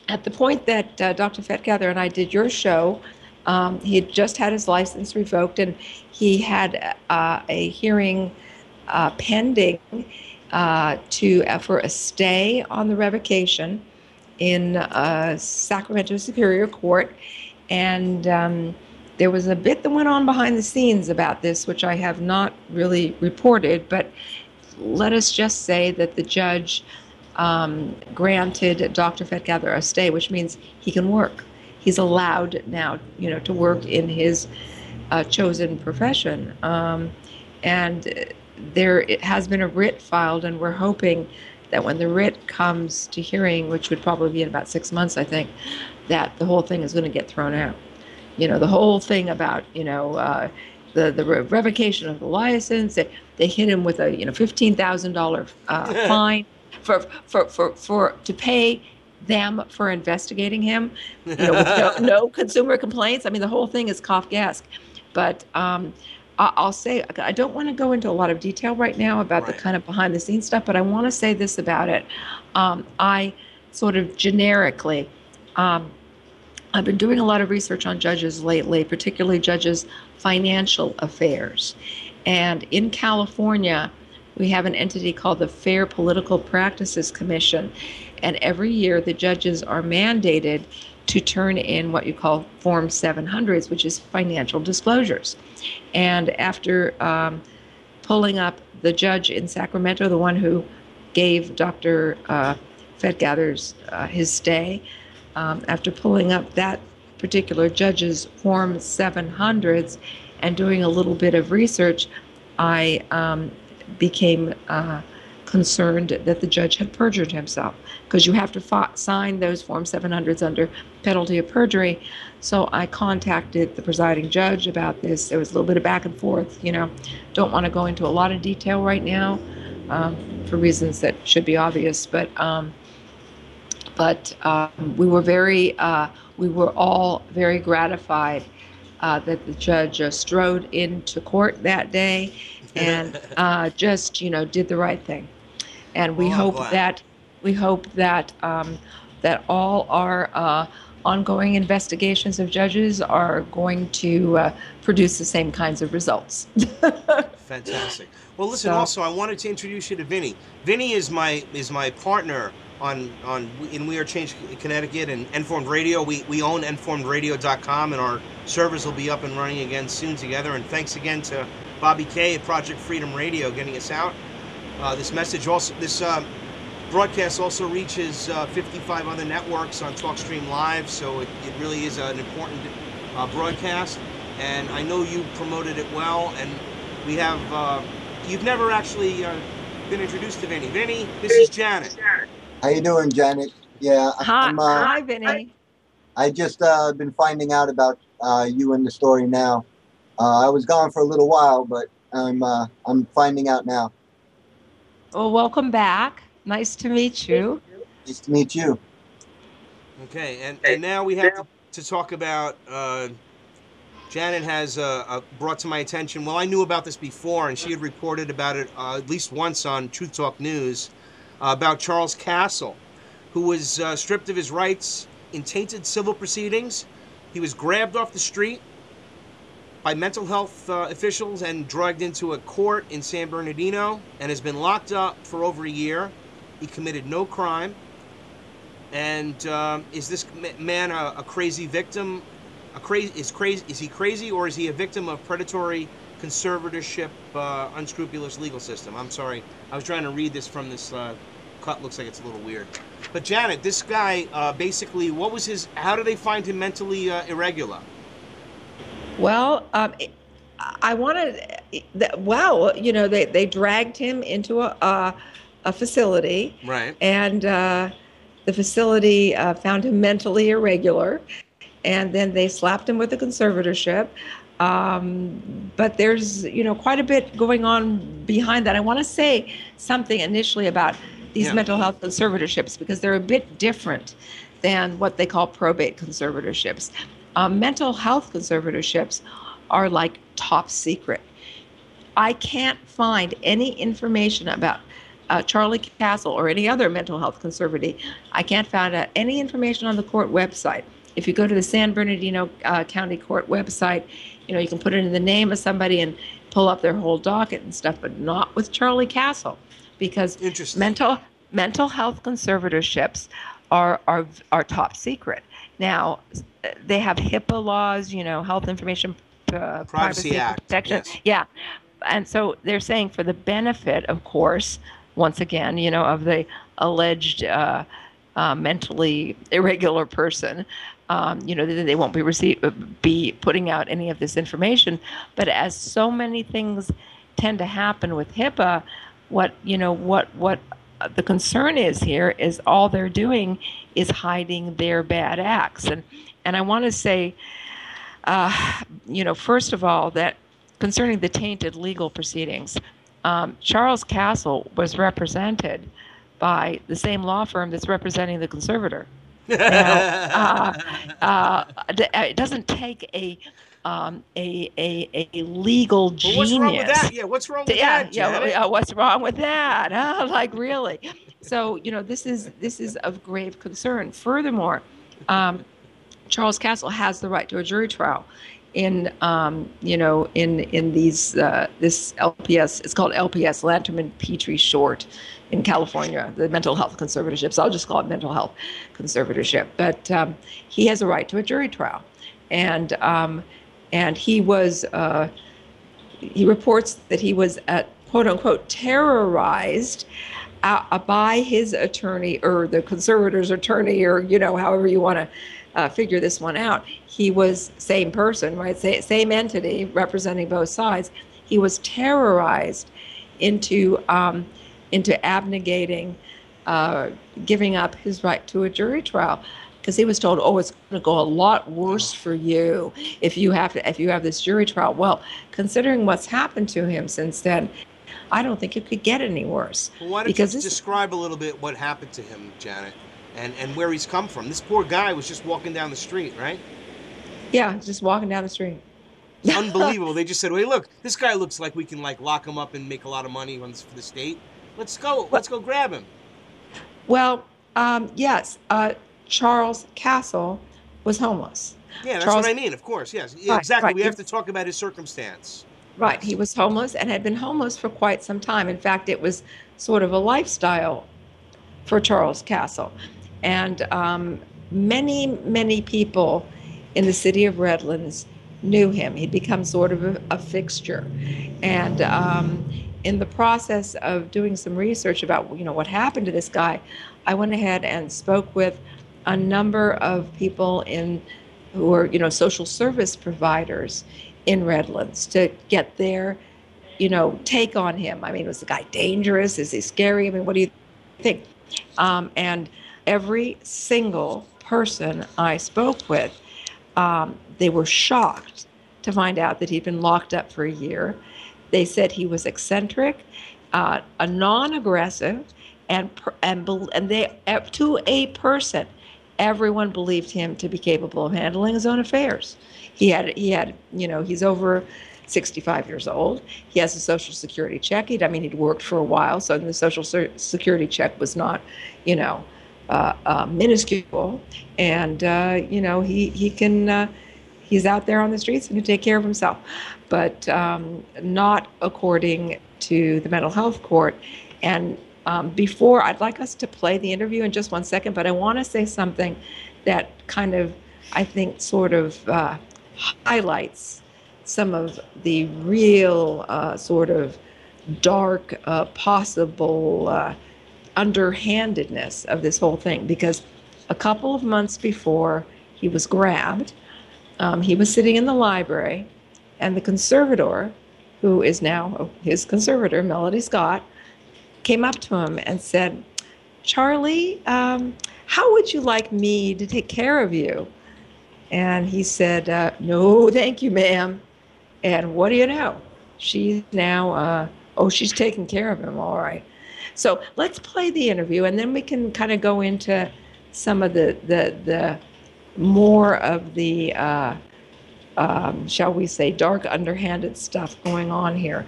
at the point that Dr. Fetgather and I did your show, he had just had his license revoked, and he had a hearing pending for a stay on the revocation in Sacramento Superior Court. And there was a bit that went on behind the scenes about this, which I have not really reported, but let us just say that the judge granted Dr. Fetgather a stay, which means he can work. He's allowed now, to work in his chosen profession. And there has been a writ filed, and we're hoping that when the writ comes to hearing, which would probably be in about 6 months, I think, that the whole thing is going to get thrown out. The whole thing about, the revocation of the license, they hit him with a, $15,000 fine to pay them for investigating him, with no consumer complaints. I mean, the whole thing is Kafkaesque. But I'll say, I don't want to go into a lot of detail right now about the kind of behind the scenes stuff, but I want to say this about it. I sort of generically, I've been doing a lot of research on judges lately, particularly judges' financial affairs. And in California, we have an entity called the Fair Political Practices Commission. And every year, the judges are mandated to turn in what you call Form 700s, which is financial disclosures. And after pulling up the judge in Sacramento, the one who gave Dr. Fetgathers his stay, after pulling up that particular judge's Form 700s and doing a little bit of research, I became concerned that the judge had perjured himself, because you have to sign those Form 700s under penalty of perjury. So I contacted the presiding judge about this. There was a little bit of back and forth, Don't want to go into a lot of detail right now for reasons that should be obvious, but we were all very gratified that the judge strode into court that day and just did the right thing. And we hope that that all our ongoing investigations of judges are going to produce the same kinds of results. Fantastic. Well, listen. Also, I wanted to introduce you to Vinny. Vinny is my partner in We Are Change Connecticut and Informed Radio. We own informedradio.com, and our servers will be up and running again soon together. And thanks again to Bobby K at Project Freedom Radio getting us out. This broadcast also reaches 55 other networks on TalkStream Live, so it really is an important broadcast. And I know you promoted it well, and we have. You've never actually been introduced to Vinny. Vinny, this is Janet. How you doing, Janet? Yeah. Hi, Vinny. I just been finding out about you and the story now. I was gone for a little while, but I'm finding out now. Well, welcome back. Nice to meet you. Nice to meet you. Okay, and now we have to talk about. Janet has brought to my attention. Well, I knew about this before, and she had reported about it at least once on Truth Talk News. About Charles Castle, who was stripped of his rights in tainted civil proceedings. He was grabbed off the street by mental health officials and dragged into a court in San Bernardino and has been locked up for over a year. He committed no crime. And is this man a crazy victim? Is he crazy, or is he a victim of predatory conservatorship, unscrupulous legal system? I'm sorry, I was trying to read this from this cut. Looks like it's a little weird. But Janet, this guy, basically, what was his? How do they find him mentally irregular? Well, I wanted. Wow, they dragged him into a facility, right? And the facility found him mentally irregular, and then they slapped him with a conservatorship. But there's, quite a bit going on behind that. I want to say something initially about these mental health conservatorships, because they're a bit different than what they call probate conservatorships. Mental health conservatorships are like top secret. I can't find any information about Charlie Castle or any other mental health conservator. I can't find out any information on the court website. If you go to the San Bernardino County Court website, you can put in the name of somebody and pull up their whole docket and stuff, but not with Charlie Castle, because mental health conservatorships are top secret. Now, they have HIPAA laws, Health Information Privacy Act Protection. Yes. Yeah, and so they're saying for the benefit, of course, once again, of the alleged mentally irregular person. They won't be putting out any of this information. But as so many things tend to happen with HIPAA, what the concern is here is all they're doing is hiding their bad acts. And I want to say, first of all, that concerning the tainted legal proceedings, Charles Castle was represented by the same law firm that's representing the conservator. Now, it doesn't take a legal genius. Well, what's wrong with that? Yeah, what's wrong with that, Janet? What's wrong with that? Like, really? So, this is of grave concern. Furthermore, Charles Castle has the right to a jury trial in these this LPS. It's called LPS, Lanterman Petrie Short, in California, the mental health conservatorships. I'll just call it mental health conservatorship. But he has a right to a jury trial, and he was he reports that he was quote unquote terrorized by his attorney, or the conservator's attorney, or however you want to figure this one out. He was same person, right? Same entity representing both sides. He was terrorized into abnegating, giving up his right to a jury trial, because he was told, "Oh, it's going to go a lot worse for you if you have this jury trial." Well, considering what's happened to him since then, I don't think it could get any worse. Well, why don't you describe a little bit what happened to him, Janet, and where he's come from? This poor guy was just walking down the street, right? Yeah, just walking down the street. It's unbelievable. They just said, "Hey, look, this guy looks like we can lock him up and make a lot of money for the state. Let's go grab him." Well, yes, Charles Castle was homeless. Yeah, that's what I mean. Of course, yes, yeah, exactly. Right. We have to talk about his circumstance. Right, he was homeless and had been homeless for quite some time. In fact, it was sort of a lifestyle for Charles Castle, and many people in the city of Redlands knew him. He'd become sort of a fixture, and in the process of doing some research about what happened to this guy, I went ahead and spoke with a number of people who are social service providers in Redlands to get their take on him. I mean, was the guy dangerous? Is he scary? I mean, what do you think? And every single person I spoke with, they were shocked to find out that he'd been locked up for a year. They said he was eccentric, a non-aggressive, and they, to a person, everyone believed him to be capable of handling his own affairs. He had he's over 65 years old. He has a Social Security check. He'd worked for a while, so the Social Security check was not, minuscule. And he can. He's out there on the streets and can take care of himself, but not according to the mental health court. And before, I'd like us to play the interview in just 1 second, but I want to say something that kind of, I think, sort of highlights some of the real sort of dark possible underhandedness of this whole thing. Because a couple of months before he was grabbed, he was sitting in the library, and the conservator, who is now his conservator, Melody Scott, came up to him and said, "Charlie, how would you like me to take care of you?" And he said, "No, thank you, ma'am." And what do you know? She's now, she's taking care of him, all right. So let's play the interview, and then we can kind of go into some of the more of the, shall we say, dark, underhanded stuff going on here.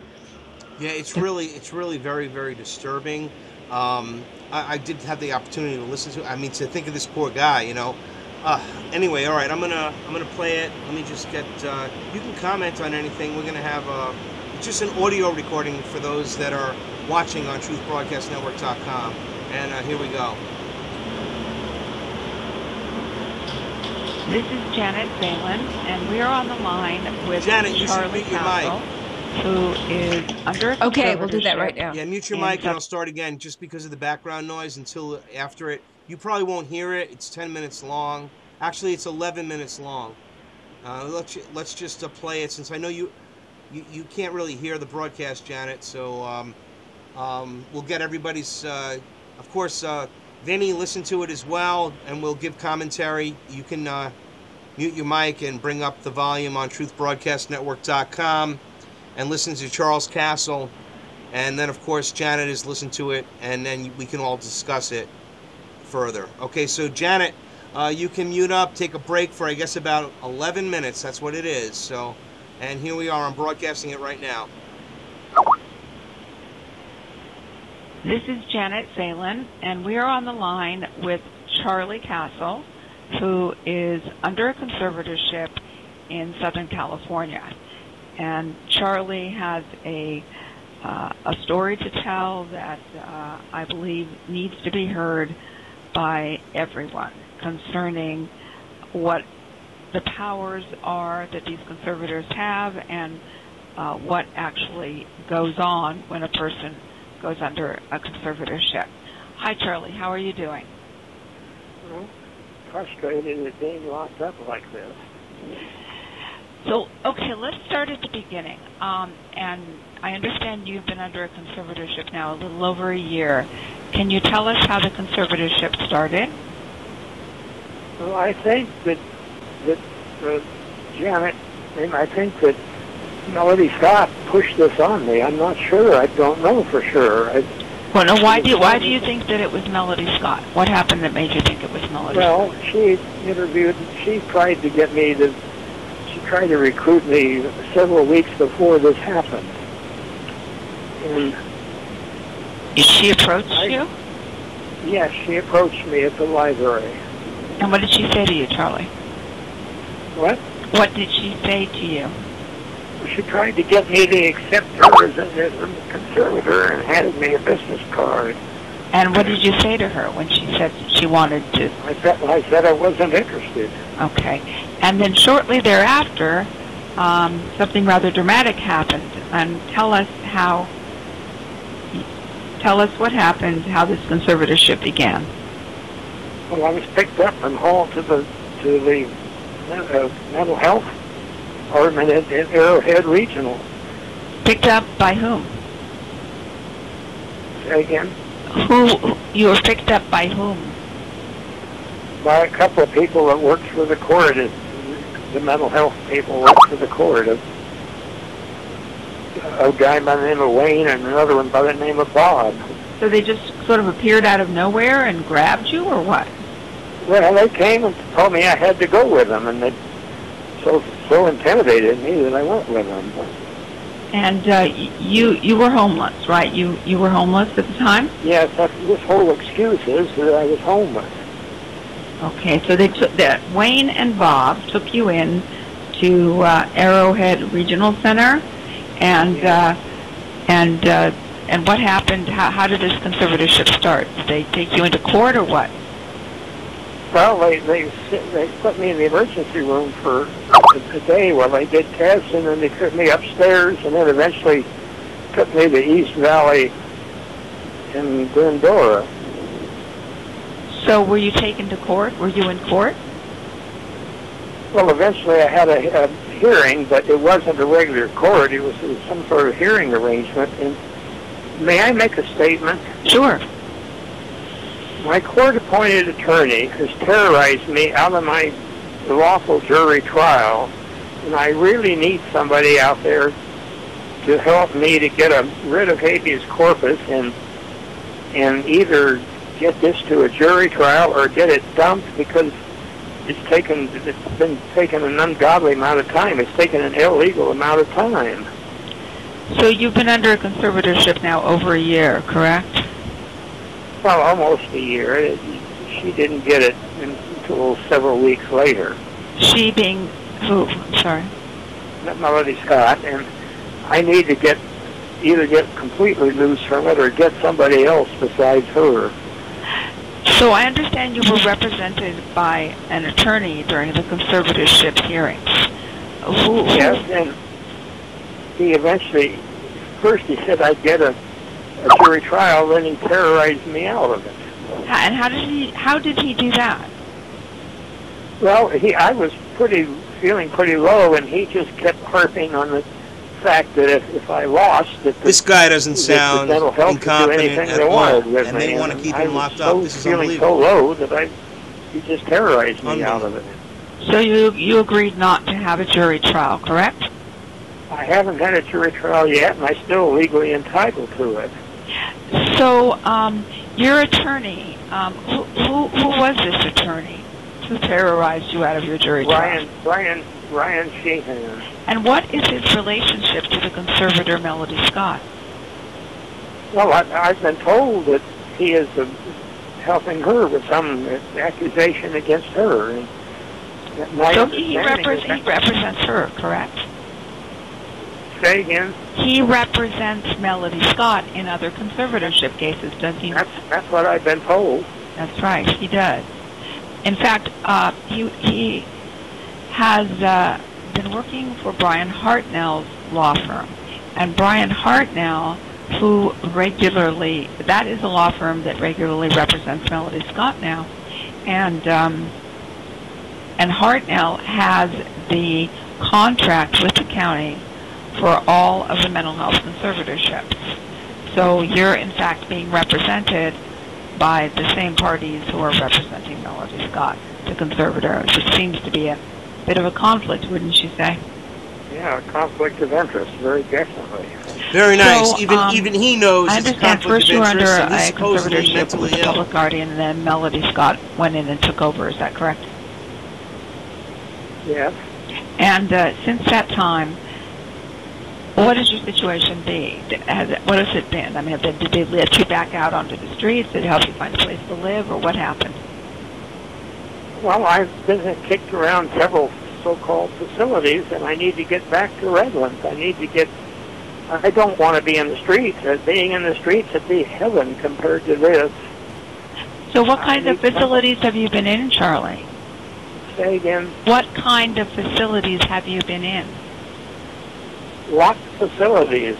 Yeah, it's really very, very disturbing. I did have the opportunity to listen to it. I mean, to think of this poor guy, Anyway, all right, I'm gonna play it. Let me just get. You can comment on anything. We're gonna have just an audio recording for those that are watching on TruthBroadcastNetwork.com. And here we go. This is Janet Phelan, and we are on the line with Janet, Charlie Castle, who is under a Okay, we'll do that right now. Yeah, mute your mic and I'll start again just because of the background noise until after it. You probably won't hear it. It's 10 minutes long. Actually, it's 11 minutes long. Let's just play it, since I know you can't really hear the broadcast, Janet. So we'll get everybody's. Of course, Vinny, listen to it as well, and we'll give commentary. You can mute your mic and bring up the volume on TruthBroadcastNetwork.com and listen to Charles Castle. And then, of course, Janet has listened to it, and then we can all discuss it further. Okay, so Janet, You can mute up, take a break for, I guess, about 11 minutes. That's what it is. So, and here we are. I'm broadcasting it right now. This is Janet Phelan, and we are on the line with Charlie Castle, who is under a conservatorship in Southern California. And Charlie has a story to tell that I believe needs to be heard by everyone concerning what the powers are that these conservators have and what actually goes on when a person goes under a conservatorship. Hi, Charlie. How are you doing? Well, frustrated at being locked up like this. So, okay, let's start at the beginning. And I understand you've been under a conservatorship now a little over a year. Can you tell us how the conservatorship started? Well, I think that Janet, and I think that Melody Scott pushed this on me. I'm not sure. I don't know for sure. Well, no, why do you think that it was Melody Scott? What happened that made you think it was Melody Scott? Well, she tried to get me to, she tried to recruit me several weeks before this happened. And did she approach you? Yes, she approached me at the library. And what did she say to you, Charlie? What? What did she say to you? She tried to get me to accept her as a conservator and handed me a business card. And what did you say to her when she said she wanted to? I said I wasn't interested. Okay. And then shortly thereafter, something rather dramatic happened. And tell us what happened, how this conservatorship began. Well, I was picked up and hauled to the mental health department at Arrowhead Regional. Picked up by whom? Say again? Who you were picked up by whom? By a couple of people that worked for the court. The mental health people worked for the court. A guy by the name of Wayne and another one by the name of Bob. So they just sort of appeared out of nowhere and grabbed you, or what? Well, they came and told me I had to go with them, and they so intimidated me that I went with them. And you were homeless, right? You were homeless at the time? Yes, this whole excuse is that I was homeless. Okay, so they took that. Wayne and Bob took you in to Arrowhead Regional Center, and what happened? How did this conservatorship start? Did they take you into court or what? Well, they put me in the emergency room for a day while they did tests, and then they took me upstairs, and then eventually took me to East Valley in Glendora. So were you taken to court? Were you in court? Well, eventually I had a hearing, but it wasn't a regular court. It was some sort of hearing arrangement. And may I make a statement? Sure. My court-appointed attorney has terrorized me out of my lawful jury trial, and I really need somebody out there to help me to get rid of habeas corpus and either get this to a jury trial or get it dumped, because it's been taking an ungodly amount of time. It's taken an illegal amount of time. So you've been under a conservatorship now over a year, correct? Well, almost a year. She didn't get it until several weeks later. She being who? Sorry. Melody Scott, and I need to either get completely loose from it or get somebody else besides her. So I understand you were represented by an attorney during the conservatorship hearings. Yes, and he eventually, first he said I'd get a jury trial, then he terrorized me out of it. And how did he do that? Well, I was feeling pretty low, and he just kept harping on the fact that if I lost, this guy doesn't sound incompetent at all, and they want to keep him locked up. This is unbelievable. I was feeling so low that he just terrorized me out of it. So you agreed not to have a jury trial, correct? I haven't had a jury trial yet, and I'm still legally entitled to it. So your attorney, who was this attorney? who terrorized you out of your jury trial? Ryan Sheehan. And what is his relationship to the conservator Melody Scott? Well, I've been told that he is helping her with some accusation against her. And so he represents her, correct? Say again? He represents Melody Scott in other conservatorship cases, does he? That's what I've been told. That's right, he does. In fact, he has been working for Brian Hartnell's law firm. And Brian Hartnell, who regularly, that is a law firm that regularly represents Melody Scott now. And Hartnell has the contract with the county for all of the mental health conservatorships. So you're in fact being represented by the same parties who are representing Melody Scott, the conservator, which seems to be a bit of a conflict, wouldn't you say? Yeah, a conflict of interest, very definitely. Very nice. So, even he knows I it's a understand conflict first of you were interest, under and he's a supposedly conservatorship mentally with the ill. public guardian, and then Melody Scott went in and took over. Is that correct? Yes. And since that time, what has your situation be? What has it been? I mean, did they let you back out onto the streets? Did it help you find a place to live, or what happened? Well, I've been kicked around several so-called facilities, and I need to get back to Redlands. I don't want to be in the streets. Being in the streets would be heaven compared to this. So what kind of facilities have you been in, Charlie? Say again? What kind of facilities have you been in? Locked facilities.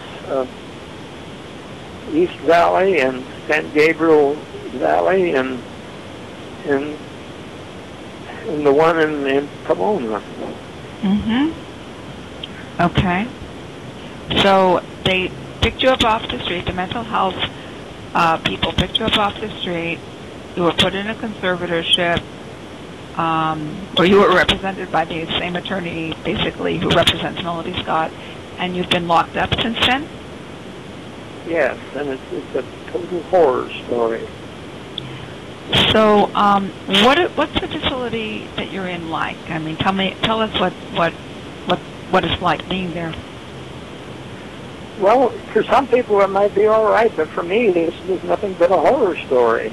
East Valley and San Gabriel Valley and the one in Pomona. Mm-hmm. Okay. So they picked you up off the street, the mental health people picked you up off the street, you were put in a conservatorship, or you were represented by the same attorney, basically, who represents Melody Scott, and you've been locked up since then? Yes, and it's a total horror story. So, what's the facility that you're in like? I mean, tell us what it's like being there. Well, for some people it might be all right, but for me, this is nothing but a horror story.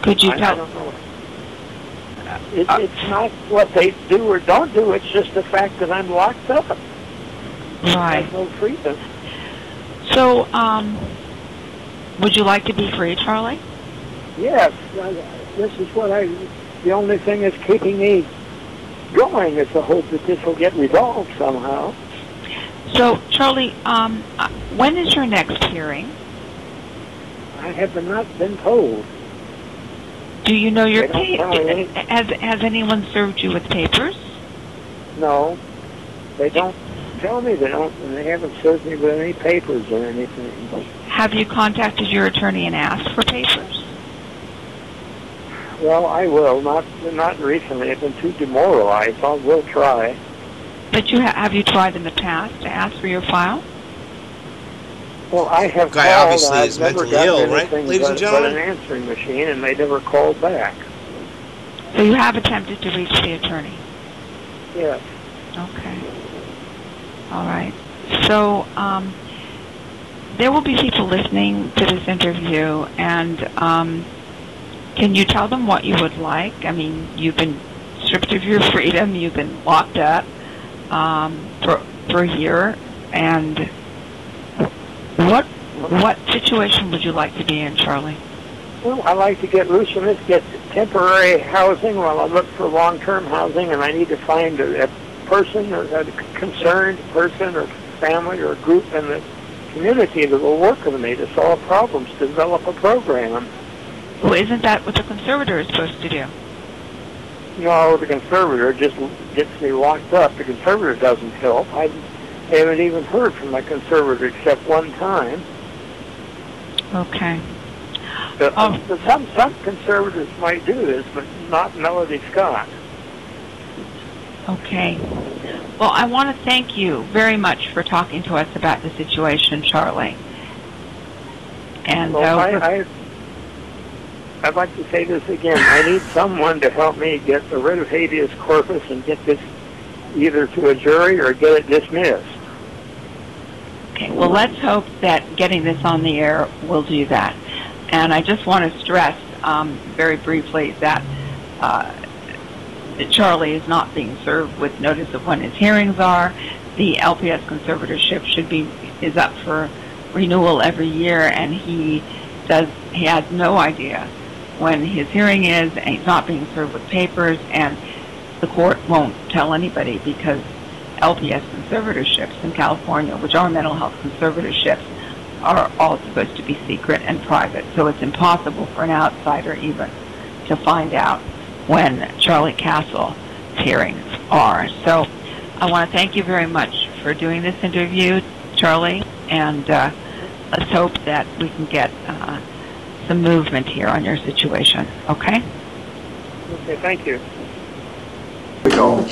Could you tell? I don't know. It's not what they do or don't do. It's just the fact that I'm locked up. Right. I have no freedom. So, would you like to be free, Charlie? Yes. This is the only thing that's keeping me going is the hope that this will get resolved somehow. So, Charlie, when is your next hearing? I have not been told. Do you know your papers? Has anyone served you with papers? No. They don't tell me they haven't served me with any papers or anything. Have you contacted your attorney and asked for papers? Well, I will. Not recently. I've been too demoralized. I will try. But have you tried in the past to ask for your file? Well, I have Guy called. obviously I've is never mentally got ill, right, anything ladies and but gentlemen? an answering machine, and they never called back. So you have attempted to reach the attorney? Yes. Okay. All right. So there will be people listening to this interview, and can you tell them what you would like? I mean, you've been stripped of your freedom, you've been locked up for a year, and what situation would you like to be in, Charlie? Well, I like to get loose from this, get temporary housing while I look for long-term housing, and I need to find a person or a concerned person or family or group in the community that will work with me to solve problems, to develop a program. Well, isn't that what the conservator is supposed to do? No, the conservator just gets me locked up. The conservator doesn't help. I haven't even heard from my conservator except one time. Okay. Some conservatives might do this, but not Melody Scott. Okay. Well, I want to thank you very much for talking to us about the situation, Charlie. And well, I'd like to say this again. I need someone to help me get rid of habeas corpus and get this either to a jury or get it dismissed. Okay, well, let's hope that getting this on the air will do that. And I just want to stress very briefly that Charlie is not being served with notice of when his hearings are. The LPS conservatorship is up for renewal every year, and he has no idea when his hearing is, and he's not being served with papers, and the court won't tell anybody because LPS conservatorships in California, which are mental health conservatorships, are all supposed to be secret and private. So it's impossible for an outsider even to find out when Charlie Castle's hearings are. So I want to thank you very much for doing this interview, Charlie, and let's hope that we can get some movement here on your situation, okay? Okay, thank you. We go.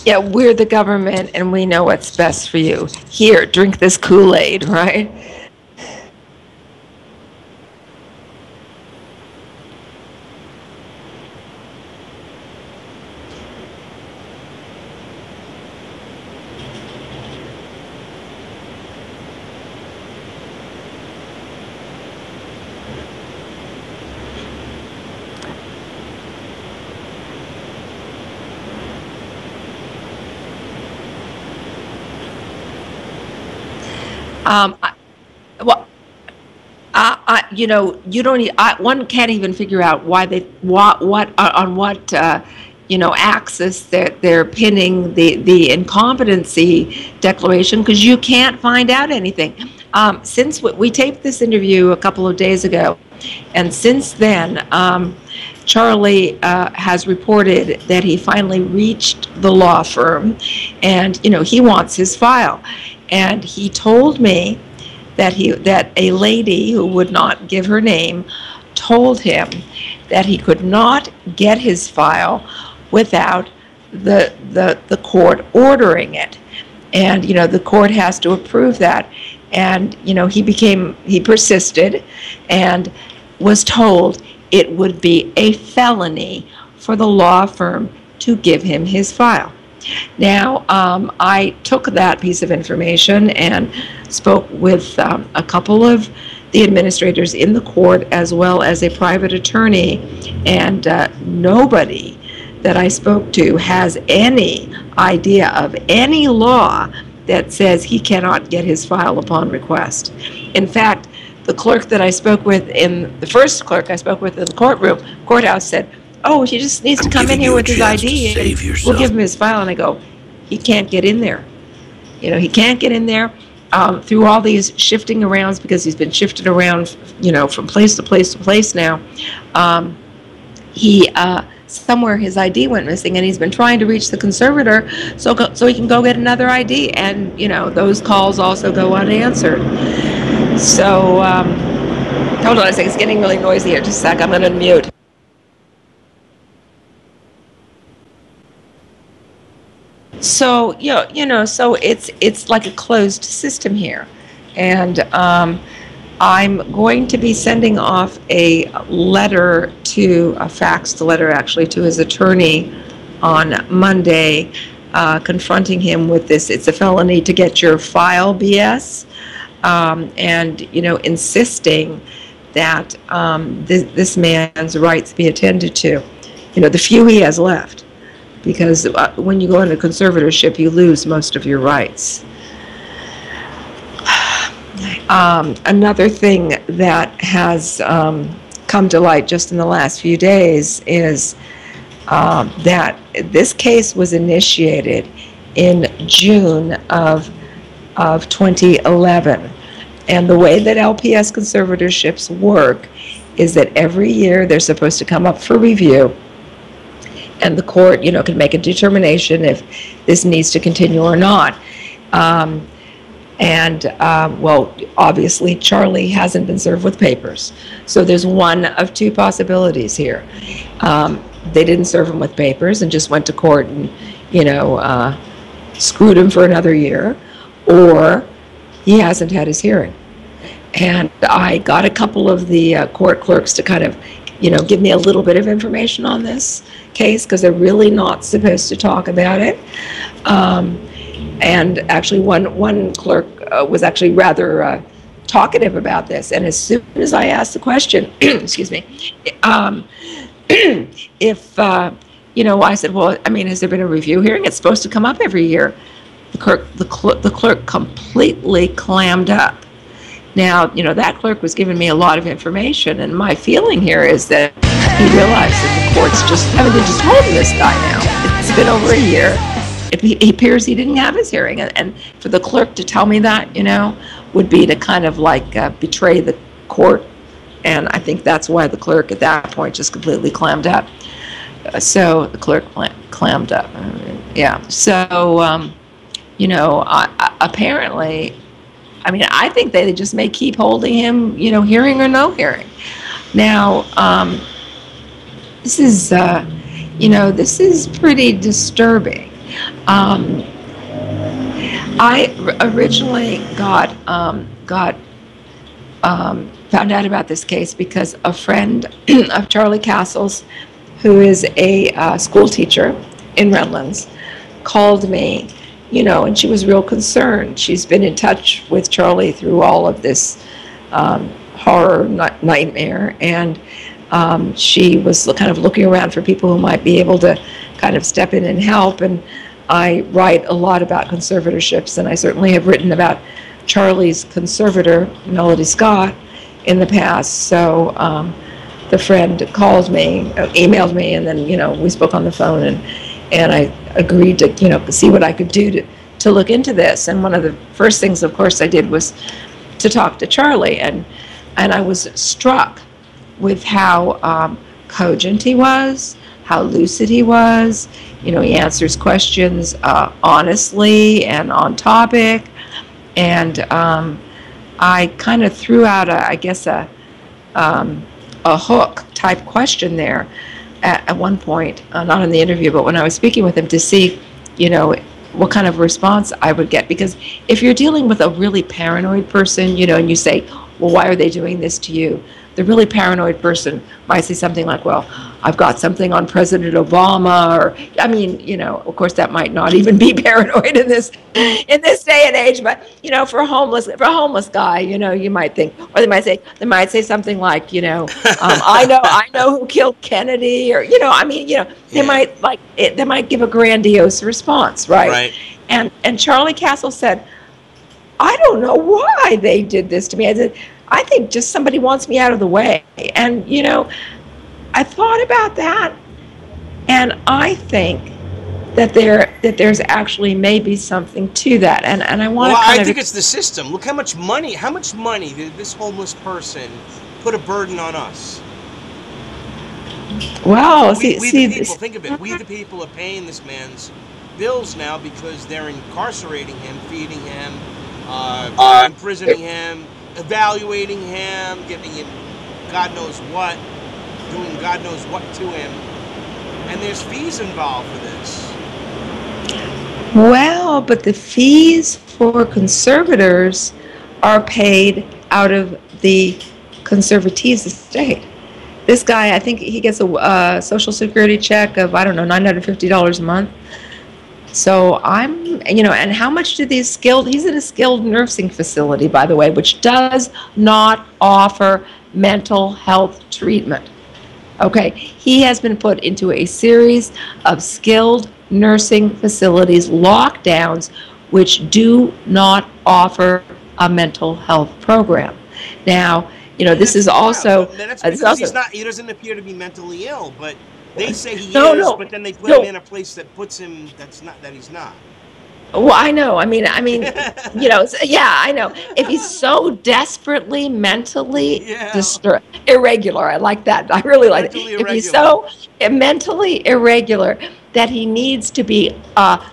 Yeah, we're the government and we know what's best for you. Here, drink this Kool-Aid, right? You know, you don't. One can't even figure out why they on what axis they're pinning the incompetency declaration, because you can't find out anything. Since we taped this interview a couple of days ago, and since then, Charlie has reported that he finally reached the law firm, and he wants his file, and he told me that a lady who would not give her name told him that he could not get his file without the court ordering it, and the court has to approve that. And he persisted and was told it would be a felony for the law firm to give him his file. Now, I took that piece of information and spoke with a couple of the administrators in the court as well as a private attorney, and nobody that I spoke to has any idea of any law that says he cannot get his file upon request. In fact, the clerk that I spoke with the first clerk I spoke with in the courthouse said, "Oh, he just needs to come in here with his ID and we'll give him his file." And I go, he can't get in there. He can't get in there through all these shifting arounds, because he's been shifted around, from place to place to place now. Somewhere his ID went missing, and he's been trying to reach the conservator so he can go get another ID, and those calls also go unanswered. So hold on a second, it's getting really noisy here. Just a sec, I'm going to unmute. So so it's like a closed system here, and I'm going to be sending off a faxed letter actually to his attorney on Monday, confronting him with this. It's a felony to get your file BS, and insisting that this man's rights be attended to. The few he has left. Because when you go into conservatorship, you lose most of your rights. Another thing that has come to light just in the last few days is that this case was initiated in June of of 2011. And the way that LPS conservatorships work is that every year they're supposed to come up for review, and the court, can make a determination if this needs to continue or not. Well, obviously, Charlie hasn't been served with papers. So there's one of two possibilities here. They didn't serve him with papers and just went to court and, screwed him for another year, or he hasn't had his hearing. And I got a couple of the court clerks to kind of, give me a little bit of information on this case, because they're really not supposed to talk about it. And actually, one clerk was actually rather talkative about this. And as soon as I asked the question, excuse me, if, I said, well, has there been a review hearing? It's supposed to come up every year. The clerk completely clammed up. Now, that clerk was giving me a lot of information, and my feeling here is that he realized that the court's they're just holding this guy now. It's been over a year. It appears he didn't have his hearing, and for the clerk to tell me that, would be to kind of like betray the court, and I think that's why the clerk at that point just completely clammed up. So the clerk clammed up. Yeah. So, apparently, I think they just may keep holding him, hearing or no hearing. Now, this is, this is pretty disturbing. I originally found out about this case because a friend of Charlie Castle's, who is a school teacher in Redlands, called me, and she was real concerned. She's been in touch with Charlie through all of this horror nightmare, and she was kind of looking around for people who might be able to kind of step in and help. And I write a lot about conservatorships, and I certainly have written about Charlie's conservator, Melody Scott, in the past. So the friend called me, emailed me, and then, we spoke on the phone, and I agreed to, see what I could do to look into this. And one of the first things, of course, I did was to talk to Charlie, and I was struck with how cogent he was, how lucid he was. He answers questions honestly and on topic. And I kind of threw out a hook type question there at one point, not in the interview, but when I was speaking with him, to see, what kind of response I would get. Because if you're dealing with a really paranoid person, and you say, well, why are they doing this to you? The really paranoid person might say something like, well, I've got something on President Obama, or, of course that might not even be paranoid in this day and age, but, for a homeless guy, you might think, or they might say something like, I know who killed Kennedy, or, they might give a grandiose response, right? Right. And Charlie Castle said, I don't know why they did this to me. I said, I think just somebody wants me out of the way. And, I thought about that, and I think that there's actually maybe something to that. And I want to I think it's the system. Look how much money did this homeless person put a burden on us? Well, we the people, think of it. We the people are paying this man's bills now because they're incarcerating him, feeding him, imprisoning him, evaluating him, giving him God knows what, doing God knows what to him. And there's fees involved for this. Well, but the fees for conservators are paid out of the conservatee's estate. This guy, I think he gets a Social Security check of, $950 a month. So and how much do these he's in a skilled nursing facility, by the way, which does not offer mental health treatment. Okay, he has been put into a series of skilled nursing facilities, lockdowns, which do not offer a mental health program. Now, this is also... he doesn't appear to be mentally ill, but they say he is, but then they put him in a place that puts him, that he's not. Well, I know. I mean, yeah, I know. If he's so desperately mentally irregular, I like that. I really like it. If he's so mentally irregular that he needs to be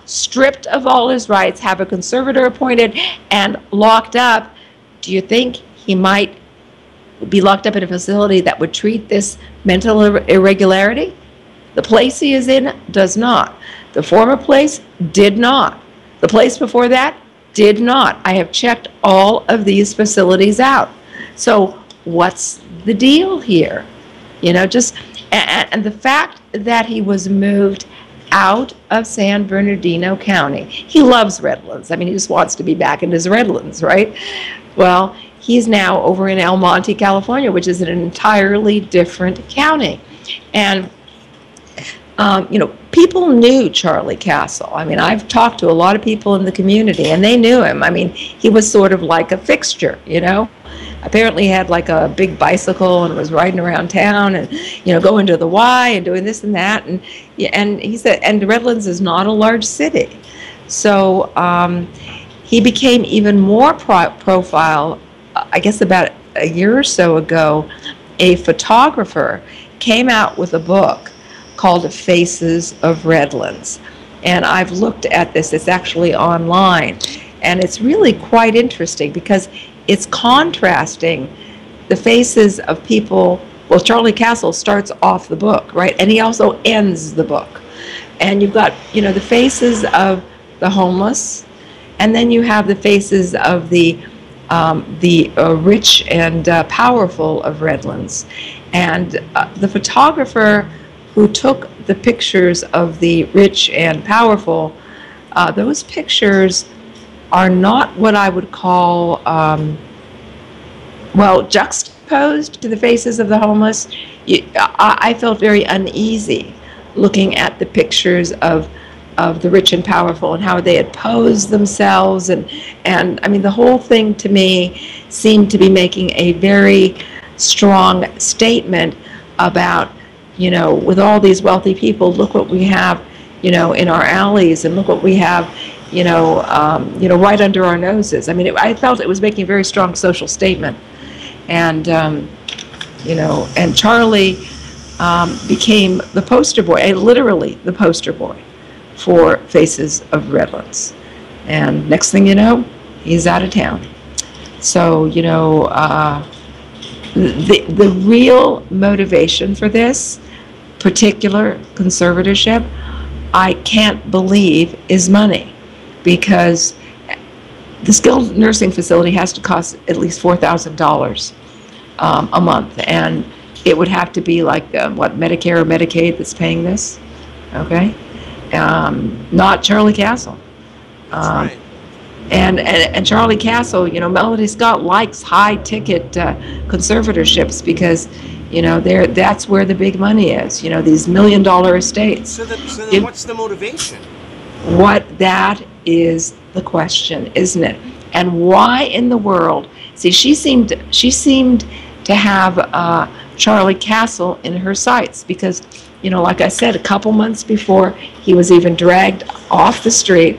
stripped of all his rights, have a conservator appointed, and locked up, do you think he might be locked up in a facility that would treat this mental irregularity? The place he is in does not. The former place did not. The place before that did not. I have checked all of these facilities out. So what's the deal here? You know, and the fact that he was moved out of San Bernardino County. He loves Redlands. I mean, he just wants to be back in his Redlands, right? Well, he's now over in El Monte, California, which is an entirely different county. And people knew Charlie Castle. I mean, I've talked to a lot of people in the community, and they knew him. I mean, he was sort of like a fixture, you know. Apparently he had like a big bicycle and was riding around town and, going to the Y and doing this and that. And he said, and Redlands is not a large city. So he became even more profile, I guess about a year or so ago. A photographer came out with a book called Faces of Redlands. And I've looked at this. It's actually online. And it's really quite interesting because it's contrasting the faces of people. Well, Charlie Castle starts off the book, right? And he also ends the book. And you've got, the faces of the homeless, and then you have the faces of the rich and powerful of Redlands. And the photographer who took the pictures of the rich and powerful, those pictures are not what I would call, juxtaposed to the faces of the homeless. I felt very uneasy looking at the pictures of the rich and powerful and how they had posed themselves. And I mean, the whole thing to me seemed to be making a very strong statement about, with all these wealthy people, look what we have, in our alleys, and look what we have, right under our noses. I mean, I felt it was making a very strong social statement. And, and Charlie became the poster boy, literally the poster boy for Faces of Redlands. And next thing you know, he's out of town. So, the real motivation for this particular conservatorship, I can't believe, is money, because the skilled nursing facility has to cost at least $4,000 a month, and it would have to be like Medicare or Medicaid that's paying this, okay? Not Charlie Castle. That's right. And Charlie Castle, Melody Scott likes high-ticket conservatorships because, that's where the big money is. These $1 million estates. So then what's the motivation? That is the question, isn't it? And why in the world? See, she seemed to have Charlie Castle in her sights because, like I said, a couple months before he was even dragged off the street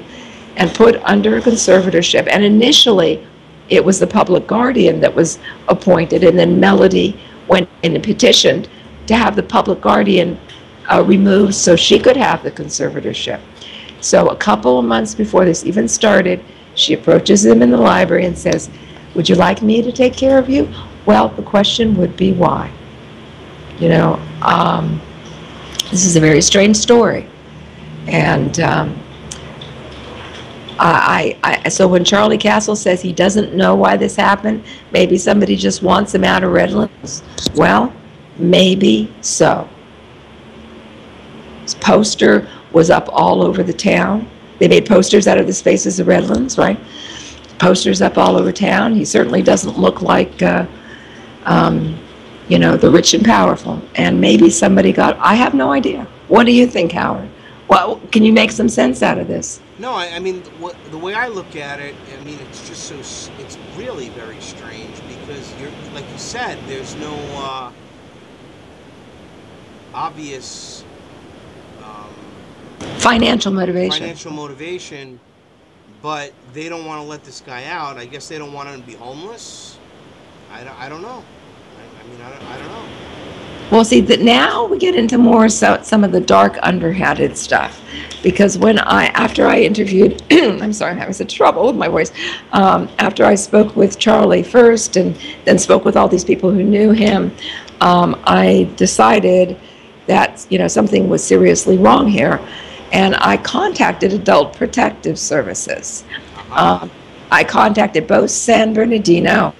and put under a conservatorship. And initially, it was the public guardian that was appointed, and then Melody went in and petitioned to have the public guardian removed so she could have the conservatorship. So a couple of months before this even started, she approaches him in the library and says, "Would you like me to take care of you?" Well, the question would be why. This is a very strange story. And so when Charlie Castle says he doesn't know why this happened, maybe somebody just wants him out of Redlands. Well, maybe so. His poster was up all over the town. They made posters out of the Faces of Redlands, right? Posters up all over town. He certainly doesn't look like, the rich and powerful. And maybe somebody I have no idea. What do you think, Howard? Well, can you make some sense out of this? No, I mean, the way I look at it, I mean, it's just it's really very strange because like you said, there's no obvious financial motivation. but they don't want to let this guy out. I guess they don't want him to be homeless. I don't know. I don't know. Well, see, that now we get into more some of the dark, underhanded stuff. Because after I interviewed, I'm sorry, I'm having such trouble with my voice. After I spoke with Charlie first and then spoke with all these people who knew him, I decided that, something was seriously wrong here. And I contacted Adult Protective Services. I contacted both San Bernardino.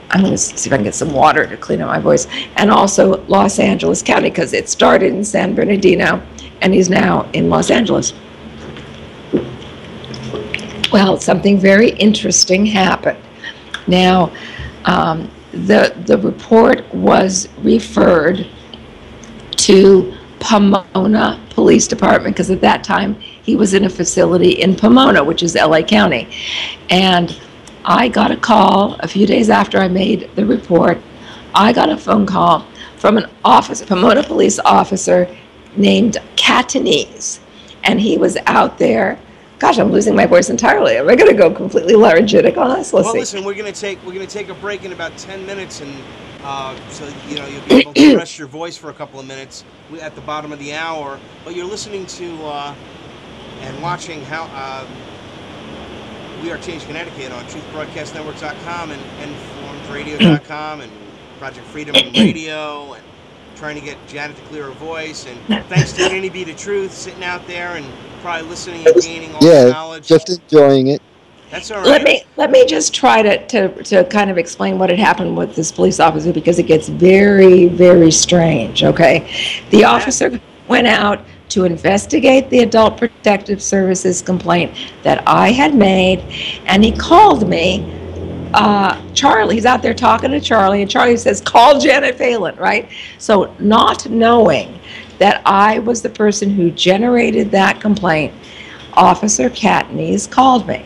I'm going to see if I can get some water to clean up my voice. And also Los Angeles County, because it started in San Bernardino, and he's now in Los Angeles. Well, something very interesting happened. Now, the report was referred to Pomona Police Department, because at that time he was in a facility in Pomona, which is LA County. And I got a call a few days after I made the report. I got a phone call from an officer, Pomona police officer named Catanese, and he was out there. Gosh, I'm losing my voice entirely. Am I going to go completely laryngitic on this? Let's see. Listen, we're going to take a break in about 10 minutes, and so you'll be able to rest your voice for a couple of minutes at the bottom of the hour. But you're listening to and watching how. We Are Change Connecticut on truthbroadcastnetwork.com and informedradio.com and Project Freedom Radio, and trying to get Janet to clear her voice. And thanks to Vinny Bdatruth sitting out there and probably listening and gaining all the knowledge. Just enjoying it. That's all right. Let me just try to kind of explain what had happened with this police officer, because it gets very, very strange, okay? The officer went out to investigate the Adult Protective Services complaint that I had made, and he called me. Charlie, he's out there talking to Charlie, and Charlie says, call Janet Phelan, right? So not knowing that I was the person who generated that complaint, Officer Catanese called me,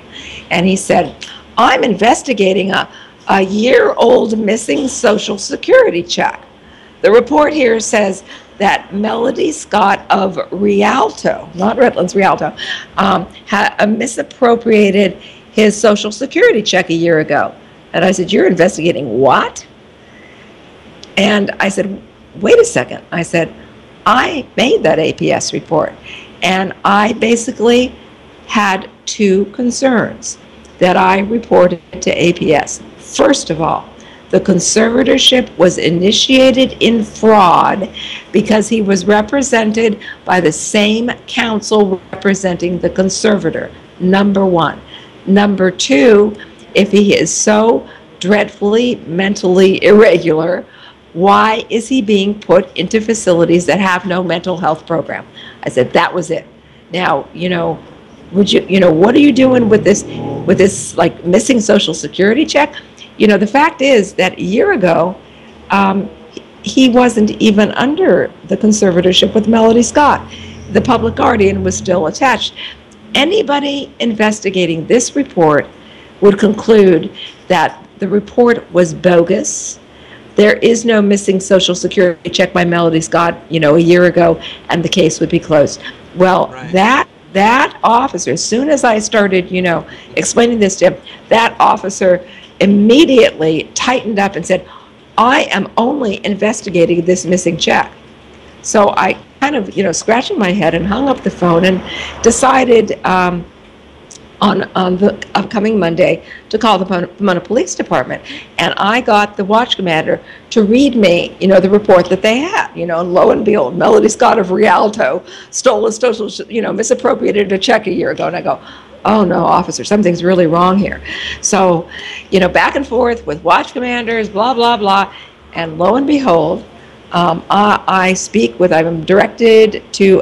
and he said, I'm investigating a year-old missing Social Security check. The report here says that Melody Scott of Rialto, not Redlands, Rialto, misappropriated his Social Security check a year ago. And I said, you're investigating what? And I said, wait a second. I said, I made that APS report, and I basically had two concerns that I reported to APS. First of all, the conservatorship was initiated in fraud because he was represented by the same counsel representing the conservator, number one. Number two, if he is so dreadfully mentally irregular, why is he being put into facilities that have no mental health program? I said, that was it. Now, what are you doing with this like missing Social Security check? The fact is that a year ago, he wasn't even under the conservatorship with Melody Scott. The public guardian was still attached. Anybody investigating this report would conclude that the report was bogus. There is no missing Social Security check by Melody Scott, a year ago, and the case would be closed. Well, right. That officer, as soon as I started, explaining this to him, that officer immediately tightened up and said, I am only investigating this missing check. So I kind of, scratching my head and hung up the phone and decided on the upcoming Monday to call the Pomona Police Department. And I got the watch commander to read me, the report that they had, and lo and behold, Melody Scott of Rialto stole a social, misappropriated a check a year ago. And I go, oh no, officer, something's really wrong here. So, back and forth with watch commanders, blah, blah, blah. And lo and behold, I'm directed to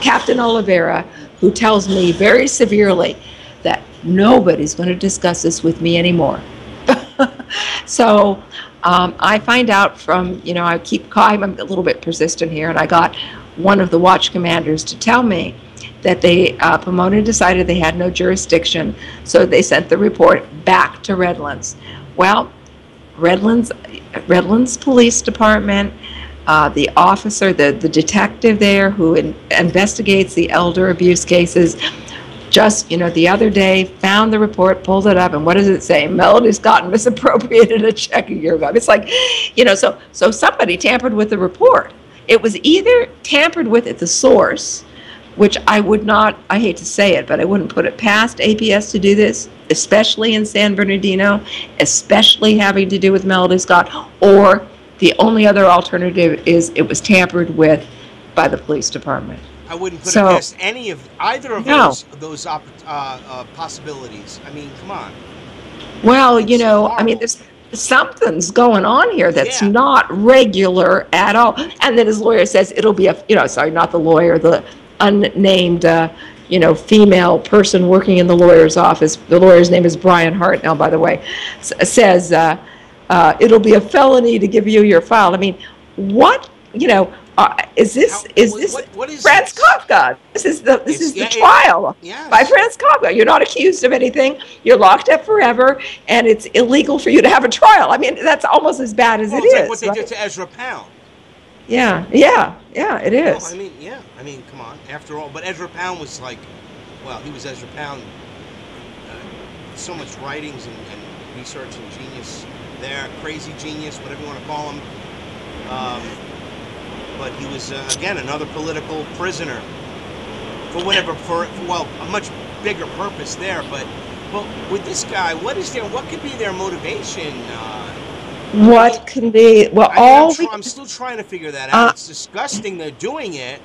Captain Oliveira, who tells me very severely that nobody's going to discuss this with me anymore. So I find out from, I'm a little bit persistent here, and I got one of the watch commanders to tell me that Pomona decided they had no jurisdiction, so they sent the report back to Redlands. Well, Redlands Police Department, the officer, the detective there who investigates the elder abuse cases, just, the other day, found the report, pulled it up, and what does it say? Melody Scott misappropriated a check a year ago. It's like, so somebody tampered with the report. It was either tampered with at the source, which I would not, I hate to say it, but I wouldn't put it past APS to do this, especially in San Bernardino, especially having to do with Melody Scott, or the only other alternative is it was tampered with by the police department. I wouldn't put it past either of those possibilities. I mean, come on. Well, I mean, there's something's going on here that's not regular at all. And then his lawyer says it'll be not the lawyer, the unnamed, female person working in the lawyer's office. The lawyer's name is Brian Hart now, by the way, says it'll be a felony to give you your file. I mean, what, is this what is Franz Kafka? This is the trial by Franz Kafka. You're not accused of anything. You're locked up forever, and it's illegal for you to have a trial. I mean, that's almost as bad as it is. Like what they did to Ezra Pound. Yeah, it is. Well, I mean, come on. After all, but Ezra Pound was like, well, he was Ezra Pound. So much writings and research and genius there, crazy genius, whatever you want to call him. But he was again another political prisoner for a much bigger purpose there. But with this guy, what could be their motivation? What can be? Well, I'm still trying to figure that out. It's disgusting they're doing it,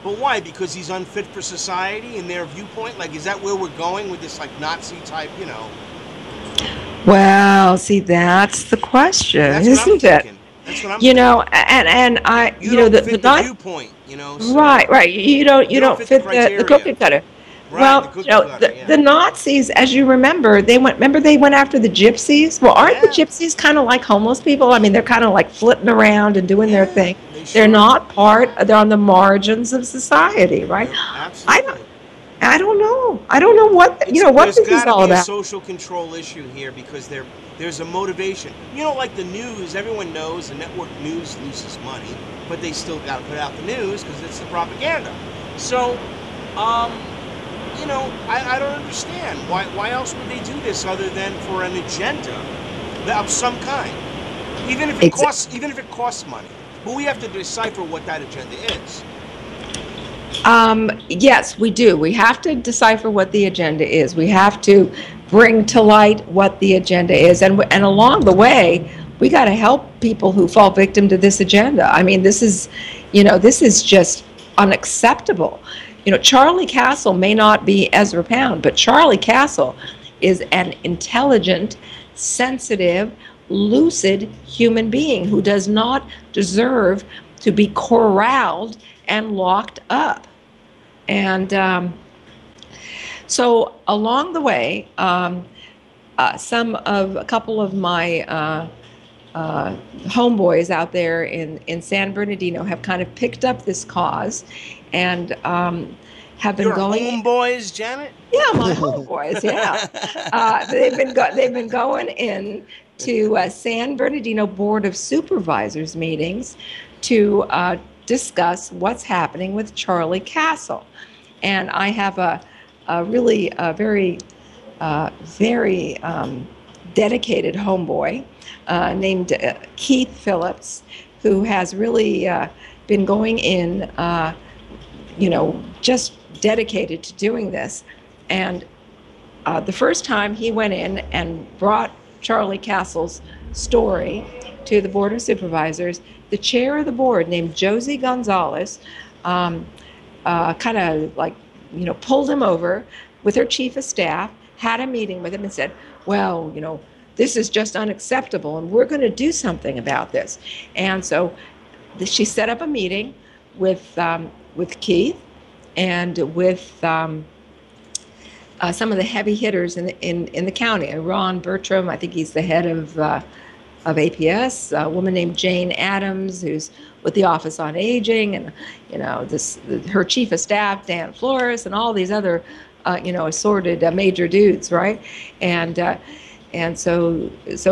but why? Because he's unfit for society in their viewpoint? Like, is that where we're going with this, like, Nazi type, Well, see, that's the question, isn't it? That's what I'm and I, the viewpoint, So right. You don't fit the cookie cutter. Right, well, the Nazis, as you remember, they went after the gypsies. Well, aren't the gypsies kind of like homeless people? I mean, they're kind of like flitting around and doing their thing. They're not they're on the margins of society, right? Absolutely. I don't know. I don't know what what this is all about. There's got to be a social control issue here because there's a motivation. Like the news, everyone knows the network news loses money, but they still got to put out the news because it's the propaganda. So, I don't understand. Why else would they do this other than for an agenda of some kind? Even if it costs money. But we have to decipher what that agenda is. Yes, we do. We have to decipher what the agenda is. We have to bring to light what the agenda is. And along the way, we got to help people who fall victim to this agenda. I mean, this is just unacceptable. Charlie Castle may not be Ezra Pound, but Charlie Castle is an intelligent, sensitive, lucid human being who does not deserve to be corralled and locked up. And so along the way, a couple of my homeboys out there in San Bernardino have kind of picked up this cause and have been going. Your homeboys, Janet? Yeah, my homeboys. Yeah, they've been going in to San Bernardino Board of Supervisors meetings to discuss what's happening with Charlie Castle. And I have a really very dedicated homeboy named Keith Phillips, who has really been going in, just dedicated to doing this. And the first time he went in and brought Charlie Castle's story to the Board of Supervisors, the chair of the board, named Josie Gonzalez, kind of like, pulled him over with her chief of staff, had a meeting with him and said, well, this is just unacceptable and we're going to do something about this. And so she set up a meeting with Keith and with some of the heavy hitters in the county. Ron Bertram, I think he's the head of APS, a woman named Jane Adams, who's with the Office on Aging, and her chief of staff, Dan Flores, and all these other assorted major dudes, right? And so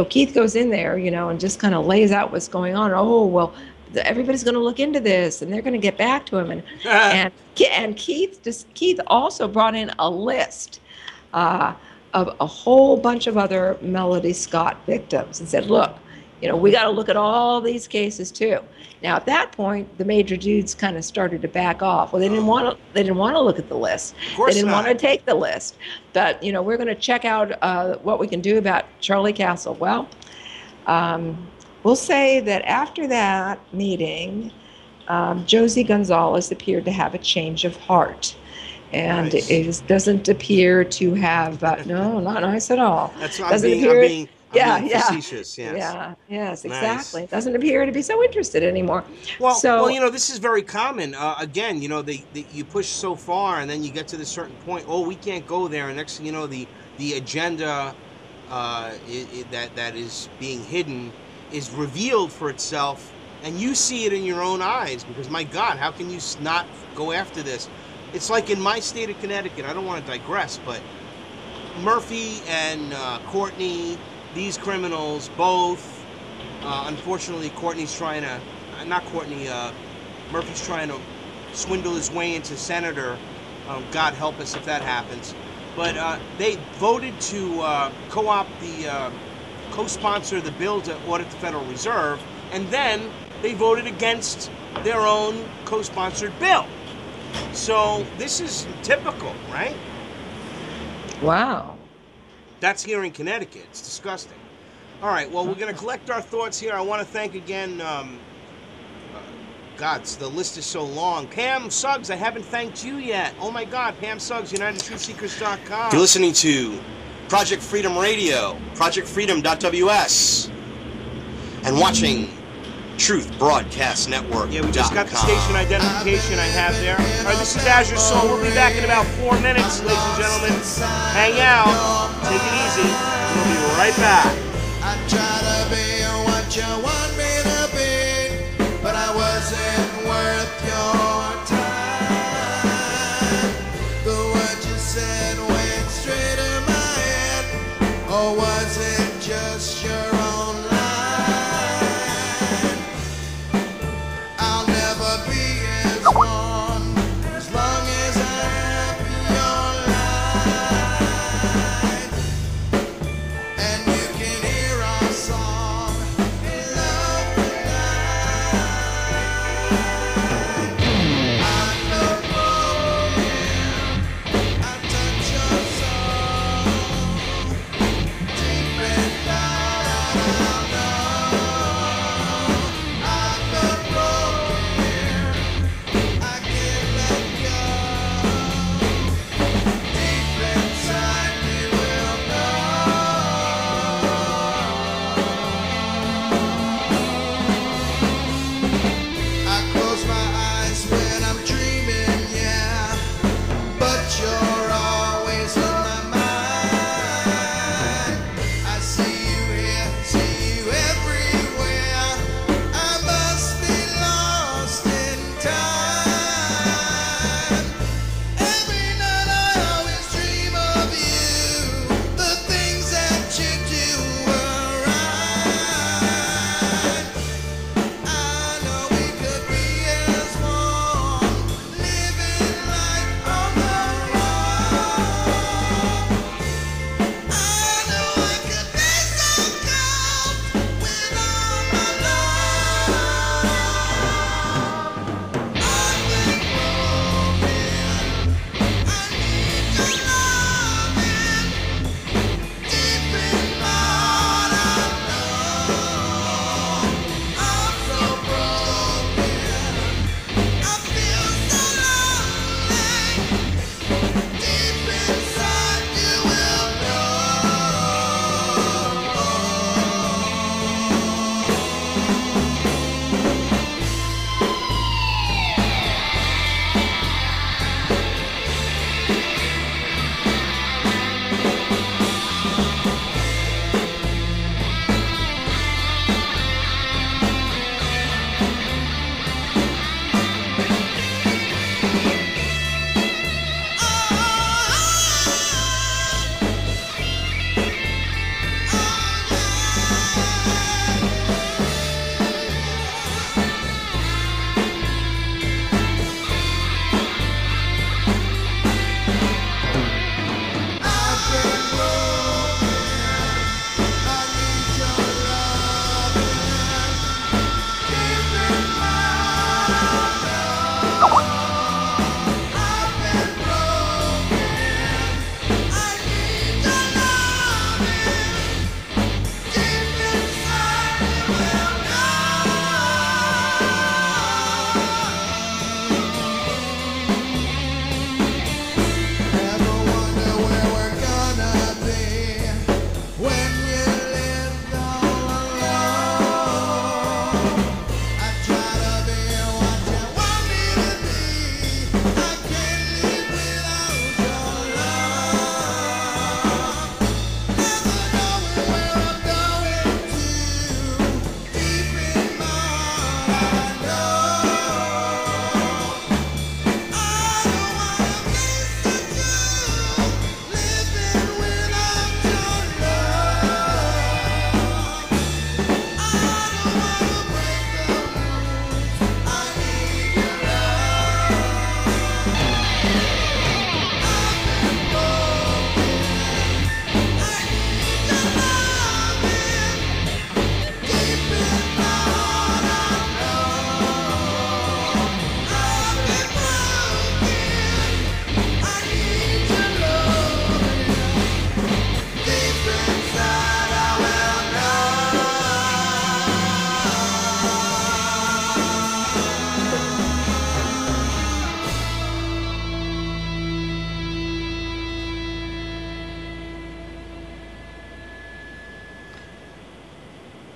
Keith goes in there, and just kind of lays out what's going on. Oh, well, everybody's going to look into this, and they're going to get back to him. And Keith also brought in a list of a whole bunch of other Melody Scott victims and said, look, we got to look at all these cases too. Now at that point, the major dudes kind of started to back off. Well, they didn't want to look at the list. They didn't want to take the list. But we're going to check out what we can do about Charlie Castle. Well, we'll say that after that meeting, Josie Gonzalez appeared to have a change of heart. And it doesn't appear to have, no, not nice at all. That's what I'm being facetious, yes. Yeah, yes, exactly. Nice. Doesn't appear to be so interested anymore. Well, this is very common. Again, you push so far, and then you get to the certain point. Oh, we can't go there. And next thing you know, the agenda that is being hidden is revealed for itself, and you see it in your own eyes. Because my God, how can you not go after this? It's like in my state of Connecticut. I don't want to digress, but Murphy and Courtney. These criminals, both, unfortunately, Murphy's trying to swindle his way into senator. God help us if that happens. But they voted to co-sponsor the bill to audit the Federal Reserve, and then they voted against their own co-sponsored bill. So this is typical, right? Wow. That's here in Connecticut. It's disgusting. All right, well, we're going to collect our thoughts here. I want to thank again, the list is so long. Pam Suggs, I haven't thanked you yet. Oh, my God, Pam Suggs, UnitedTruthSeekers.com. You're listening to Project Freedom Radio, ProjectFreedom.ws, and watching Truth Broadcast Network. Yeah, we just got the station identification I have there. All right, this is Azure Soul. We'll be back in about 4 minutes, ladies and gentlemen. Hang out. Take it easy. We'll be right back. I try to be what you want me to be, but I wasn't worth your time. The words you said went straight to my head, or was it just your own line? I'll never be as one as long as I have your light, and you can hear our song in love.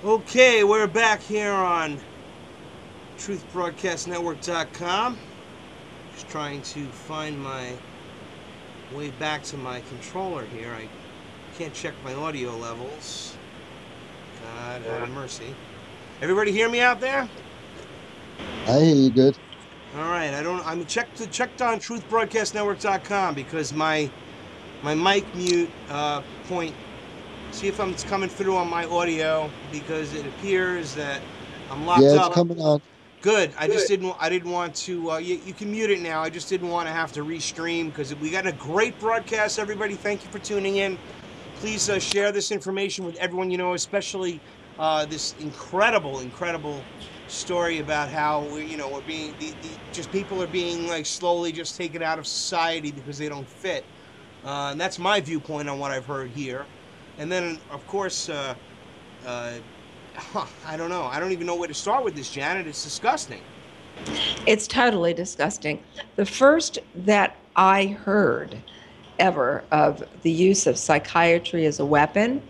Okay, we're back here on truthbroadcastnetwork.com. Just trying to find my way back to my controller here. I can't check my audio levels. God have mercy. Everybody hear me out there? I hear you good. All right, I'm checked on truthbroadcastnetwork.com because my mic mute point. See if it's coming through on my audio, because it appears that I'm locked up. Yeah, it's coming on. Good. I didn't want to. You can mute it now. I just didn't want to have to restream, because we got a great broadcast. Everybody, thank you for tuning in. Please share this information with everyone you know, especially this incredible story about how we're being just people are being like slowly just taken out of society because they don't fit, and that's my viewpoint on what I've heard here. And then, of course, I don't know. I don't even know where to start with this, Janet. It's disgusting. It's totally disgusting. The first that I heard ever of the use of psychiatry as a weapon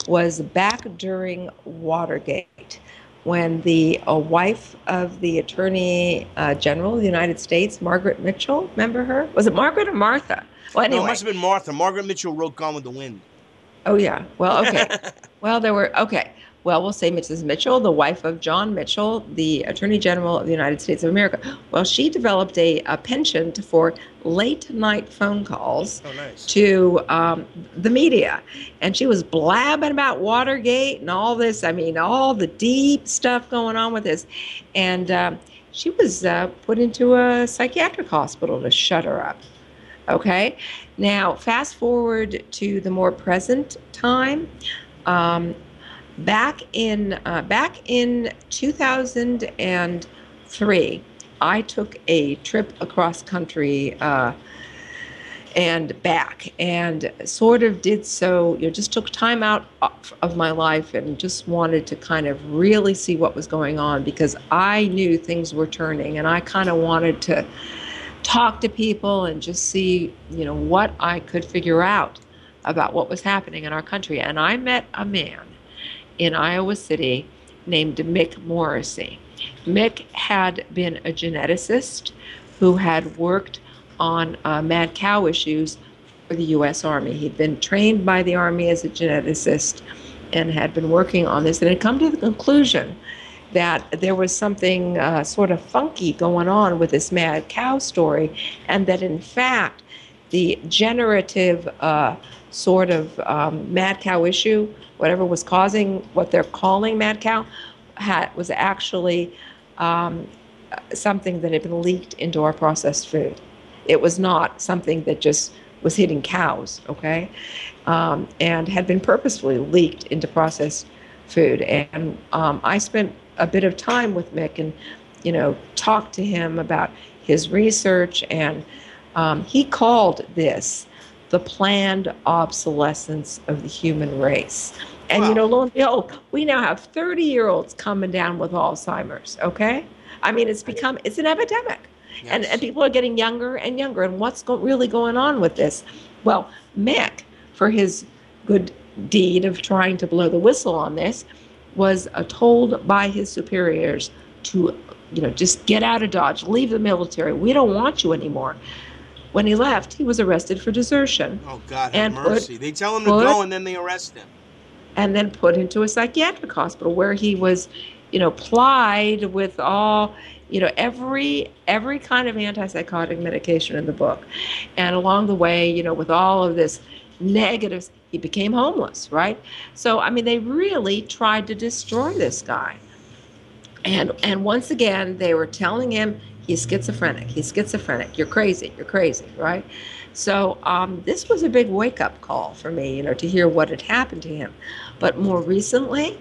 was back during Watergate, when the wife of the Attorney General of the United States, Margaret Mitchell, remember her? Was it Margaret or Martha? Well, anyway. No, it must have been Martha. Margaret Mitchell wrote Gone with the Wind. Oh, yeah. Well, okay. Well, we'll say Mrs. Mitchell, the wife of John Mitchell, the Attorney General of the United States of America. Well, she developed a penchant for late-night phone calls to the media. And she was blabbing about Watergate and all this, all the deep stuff going on with this. And she was put into a psychiatric hospital to shut her up. Okay, now fast forward to the more present time. Back in 2003, I took a trip across country and back, and sort of did so. Just took time out of my life and just wanted to kind of really see what was going on, because I knew things were turning, and I kind of wanted to talk to people and just see, what I could figure out about what was happening in our country. And I met a man in Iowa City named Mick Morrissey. Mick had been a geneticist who had worked on mad cow issues for the U.S. Army. He'd been trained by the Army as a geneticist and had been working on this, and had come to the conclusion that there was something sort of funky going on with this mad cow story, and that in fact the generative sort of mad cow issue, whatever was causing what they're calling mad cow, was actually something that had been leaked into our processed food. It was not something that just was hitting cows, okay? And had been purposefully leaked into processed food. And I spent a bit of time with Mick and, talked to him about his research, and he called this the planned obsolescence of the human race. And, wow. Lo and behold, we now have 30-year-olds coming down with Alzheimer's, okay? It's an epidemic. Yes. And people are getting younger and younger. And what's really going on with this? Well, Mick, for his good deed of trying to blow the whistle on this, was told by his superiors to, just get out of Dodge, leave the military. We don't want you anymore. When he left, he was arrested for desertion. Oh, God have mercy. They tell him to go, and then they arrest him. And then put into a psychiatric hospital where he was, plied with all, every kind of antipsychotic medication in the book. And along the way, with all of this negatives, he became homeless, right? So, I mean, they really tried to destroy this guy. And once again, they were telling him, he's schizophrenic, you're crazy, right? So this was a big wake-up call for me, to hear what had happened to him. But more recently,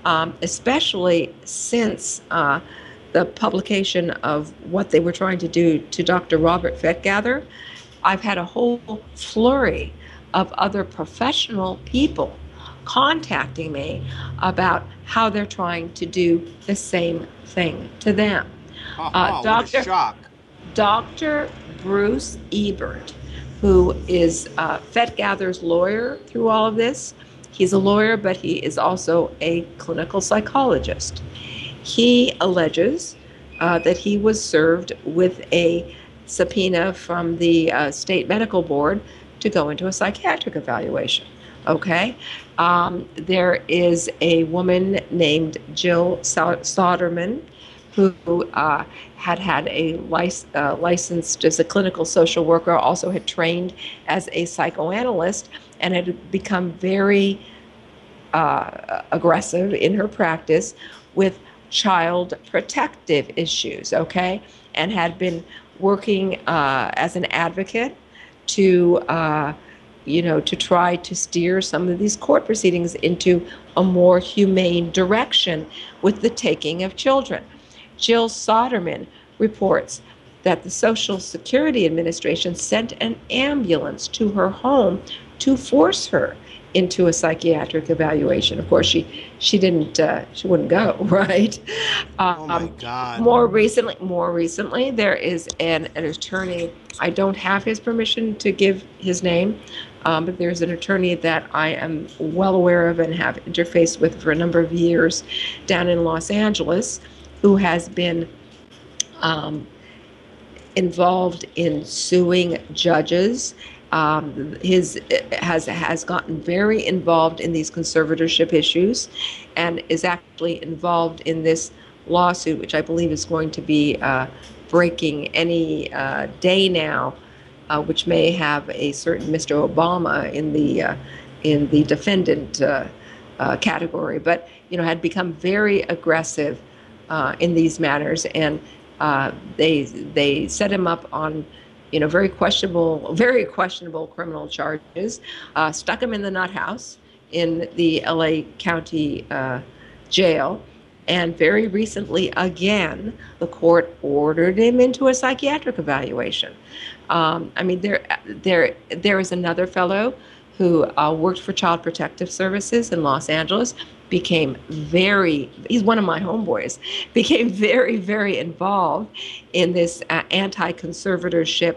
especially since the publication of what they were trying to do to Dr. Robert Fettgather, I've had a whole flurry of other professional people contacting me about how they're trying to do the same thing to them. What a shock. Dr. Bruce Ebert, who is Fettgather's lawyer through all of this. He's a lawyer, but he is also a clinical psychologist. He alleges that he was served with a subpoena from the state medical board to go into a psychiatric evaluation. Okay? There is a woman named Jill Soderman who had a licensed as a clinical social worker, also had trained as a psychoanalyst, and had become very aggressive in her practice with child protective issues, okay? And had been working as an advocate to try to steer some of these court proceedings into a more humane direction with the taking of children. Jill Soderman reports that the Social Security Administration sent an ambulance to her home to force her into a psychiatric evaluation. Of course, she didn't. She wouldn't go. Right. Oh my God. More recently, there is an attorney. I don't have his permission to give his name, but there's an attorney that I am well aware of and have interfaced with for a number of years down in Los Angeles, who has been involved in suing judges. Has gotten very involved in these conservatorship issues, and is actually involved in this lawsuit, which I believe is going to be breaking any day now, which may have a certain Mr. Obama in the defendant category, but had become very aggressive in these matters, and they set him up on very questionable criminal charges, stuck him in the nut house in the LA County jail, and very recently again the court ordered him into a psychiatric evaluation. I mean, there is another fellow who worked for Child Protective Services in Los Angeles, he's one of my homeboys, became very, very involved in this anti-conservatorship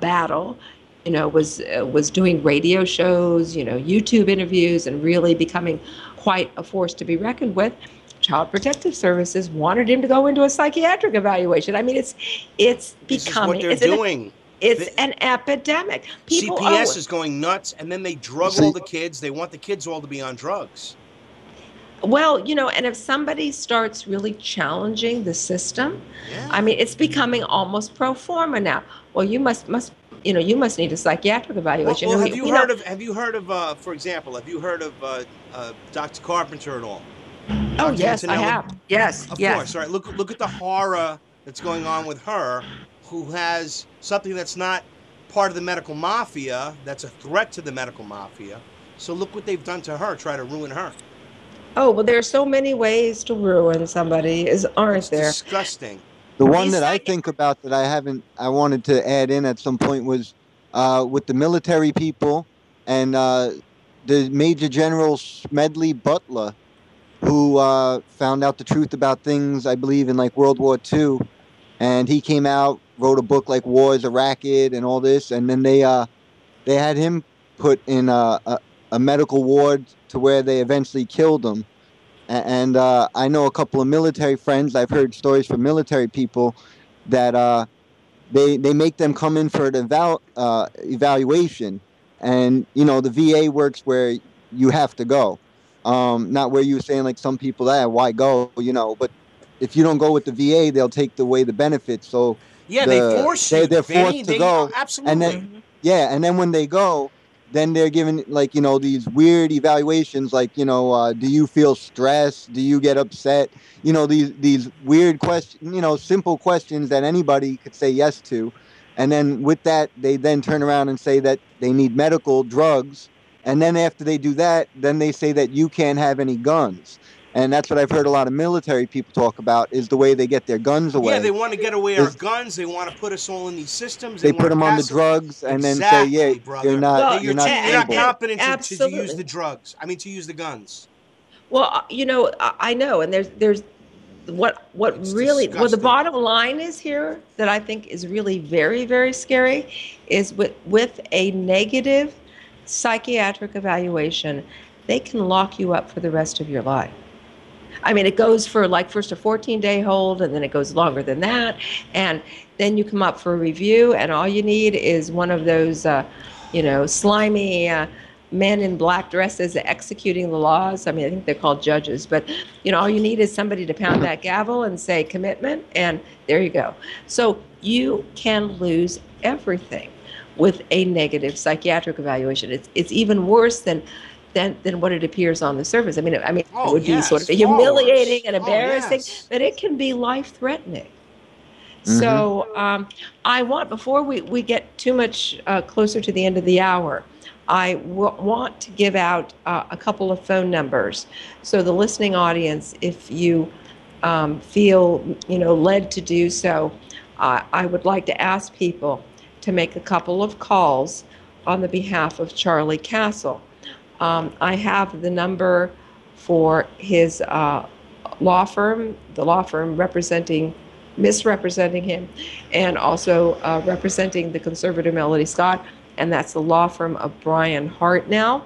battle, was doing radio shows, YouTube interviews, and really becoming quite a force to be reckoned with. Child Protective Services wanted him to go into a psychiatric evaluation. I mean, it's becoming... This is what they're doing. It's an epidemic. CPS is going nuts, and then they drug all the kids. They want the kids all to be on drugs. Well, and if somebody starts really challenging the system, I mean, it's becoming almost pro forma now. Well, you must need a psychiatric evaluation. Well, have you heard of, for example, Dr. Carpenter at all? Oh, Dr. yes, Antonelli? I have. Yes, Of course. All right. Look at the horror that's going on with her, who has something that's not part of the medical mafia, that's a threat to the medical mafia. So look what they've done to her, try to ruin her. Oh, well, there are so many ways to ruin somebody, aren't there? It's disgusting. The one that I think about that I wanted to add in at some point was with the military people and the Major General Smedley Butler, who found out the truth about things, I believe, in like World War II. And he came out, wrote a book like War is a Racket and all this. And then they had him put in a medical ward to where they eventually killed him. And I know a couple of military friends. I've heard stories from military people that they make them come in for an evaluation. And, you know, the VA works where you have to go. Not where you were saying, like, some people, why go, you know. But if you don't go with the VA, they'll take away the benefits. So yeah, they force you. They're forced to go. Absolutely. And then, and then when they go, then they're given, like, you know, these weird evaluations, like, you know, do you feel stressed? Do you get upset? You know, these weird questions, you know, simple questions that anybody could say yes to. And then with that, they then turn around and say that they need medical drugs. And then after they do that, then they say that you can't have any guns. And that's what I've heard a lot of military people talk about, is the way they get their guns away. Yeah, they want to get away our guns. They want to put us all in these systems. They put them on the drugs and then say, yeah, brother. you're not competent to use the drugs. I mean, to use the guns. Well, you know, I know. And there's what really, the bottom line is here that I think is really very, very scary is with a negative psychiatric evaluation, they can lock you up for the rest of your life. I mean, it goes for like first a 14-day hold, and then it goes longer than that. And then you come up for a review, and all you need is one of those, you know, slimy men in black dresses executing the laws. I mean, I think they're called judges. But, you know, all you need is somebody to pound that gavel and say commitment, and there you go. So you can lose everything with a negative psychiatric evaluation. It's even worse than what it appears on the surface. I mean, it would be sort of humiliating and embarrassing, but it can be life-threatening. Mm-hmm. So I want, before we get too much closer to the end of the hour, I want to give out a couple of phone numbers. So the listening audience, if you feel, you know, led to do so, I would like to ask people to make a couple of calls on the behalf of Charlie Castle. I have the number for his law firm, the law firm misrepresenting him, and also representing the conservator Melody Scott, and that's the law firm of Brian Hartnell.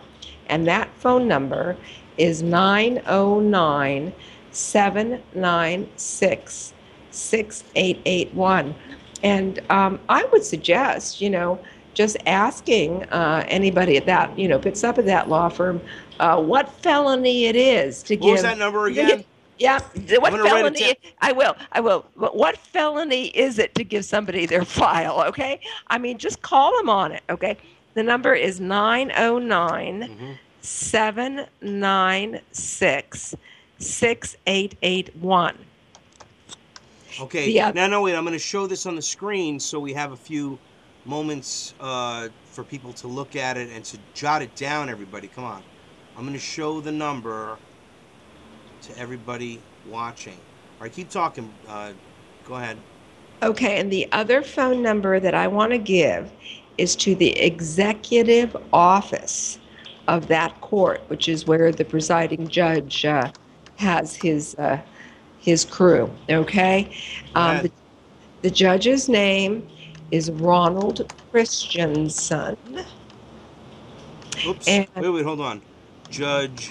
And that phone number is 909-796-6881. And I would suggest, you know, just asking anybody at that, you know, picks up at that law firm, what felony it is to give. What was that number again? Yeah, what felony? I will. What felony is it to give somebody their file? Okay, I mean, just call them on it. Okay, the number is 909-796-6881. Okay. Now, wait. I'm going to show this on the screen so we have a few moments for people to look at it and to jot it down. Everybody, come on. I'm going to show the number to everybody watching. All right, keep talking. Go ahead. Okay, and the other phone number that I want to give is to the executive office of that court, which is where the presiding judge has his crew. Okay, the judge's name is Ronald Christensen. Oops. Wait, hold on. Judge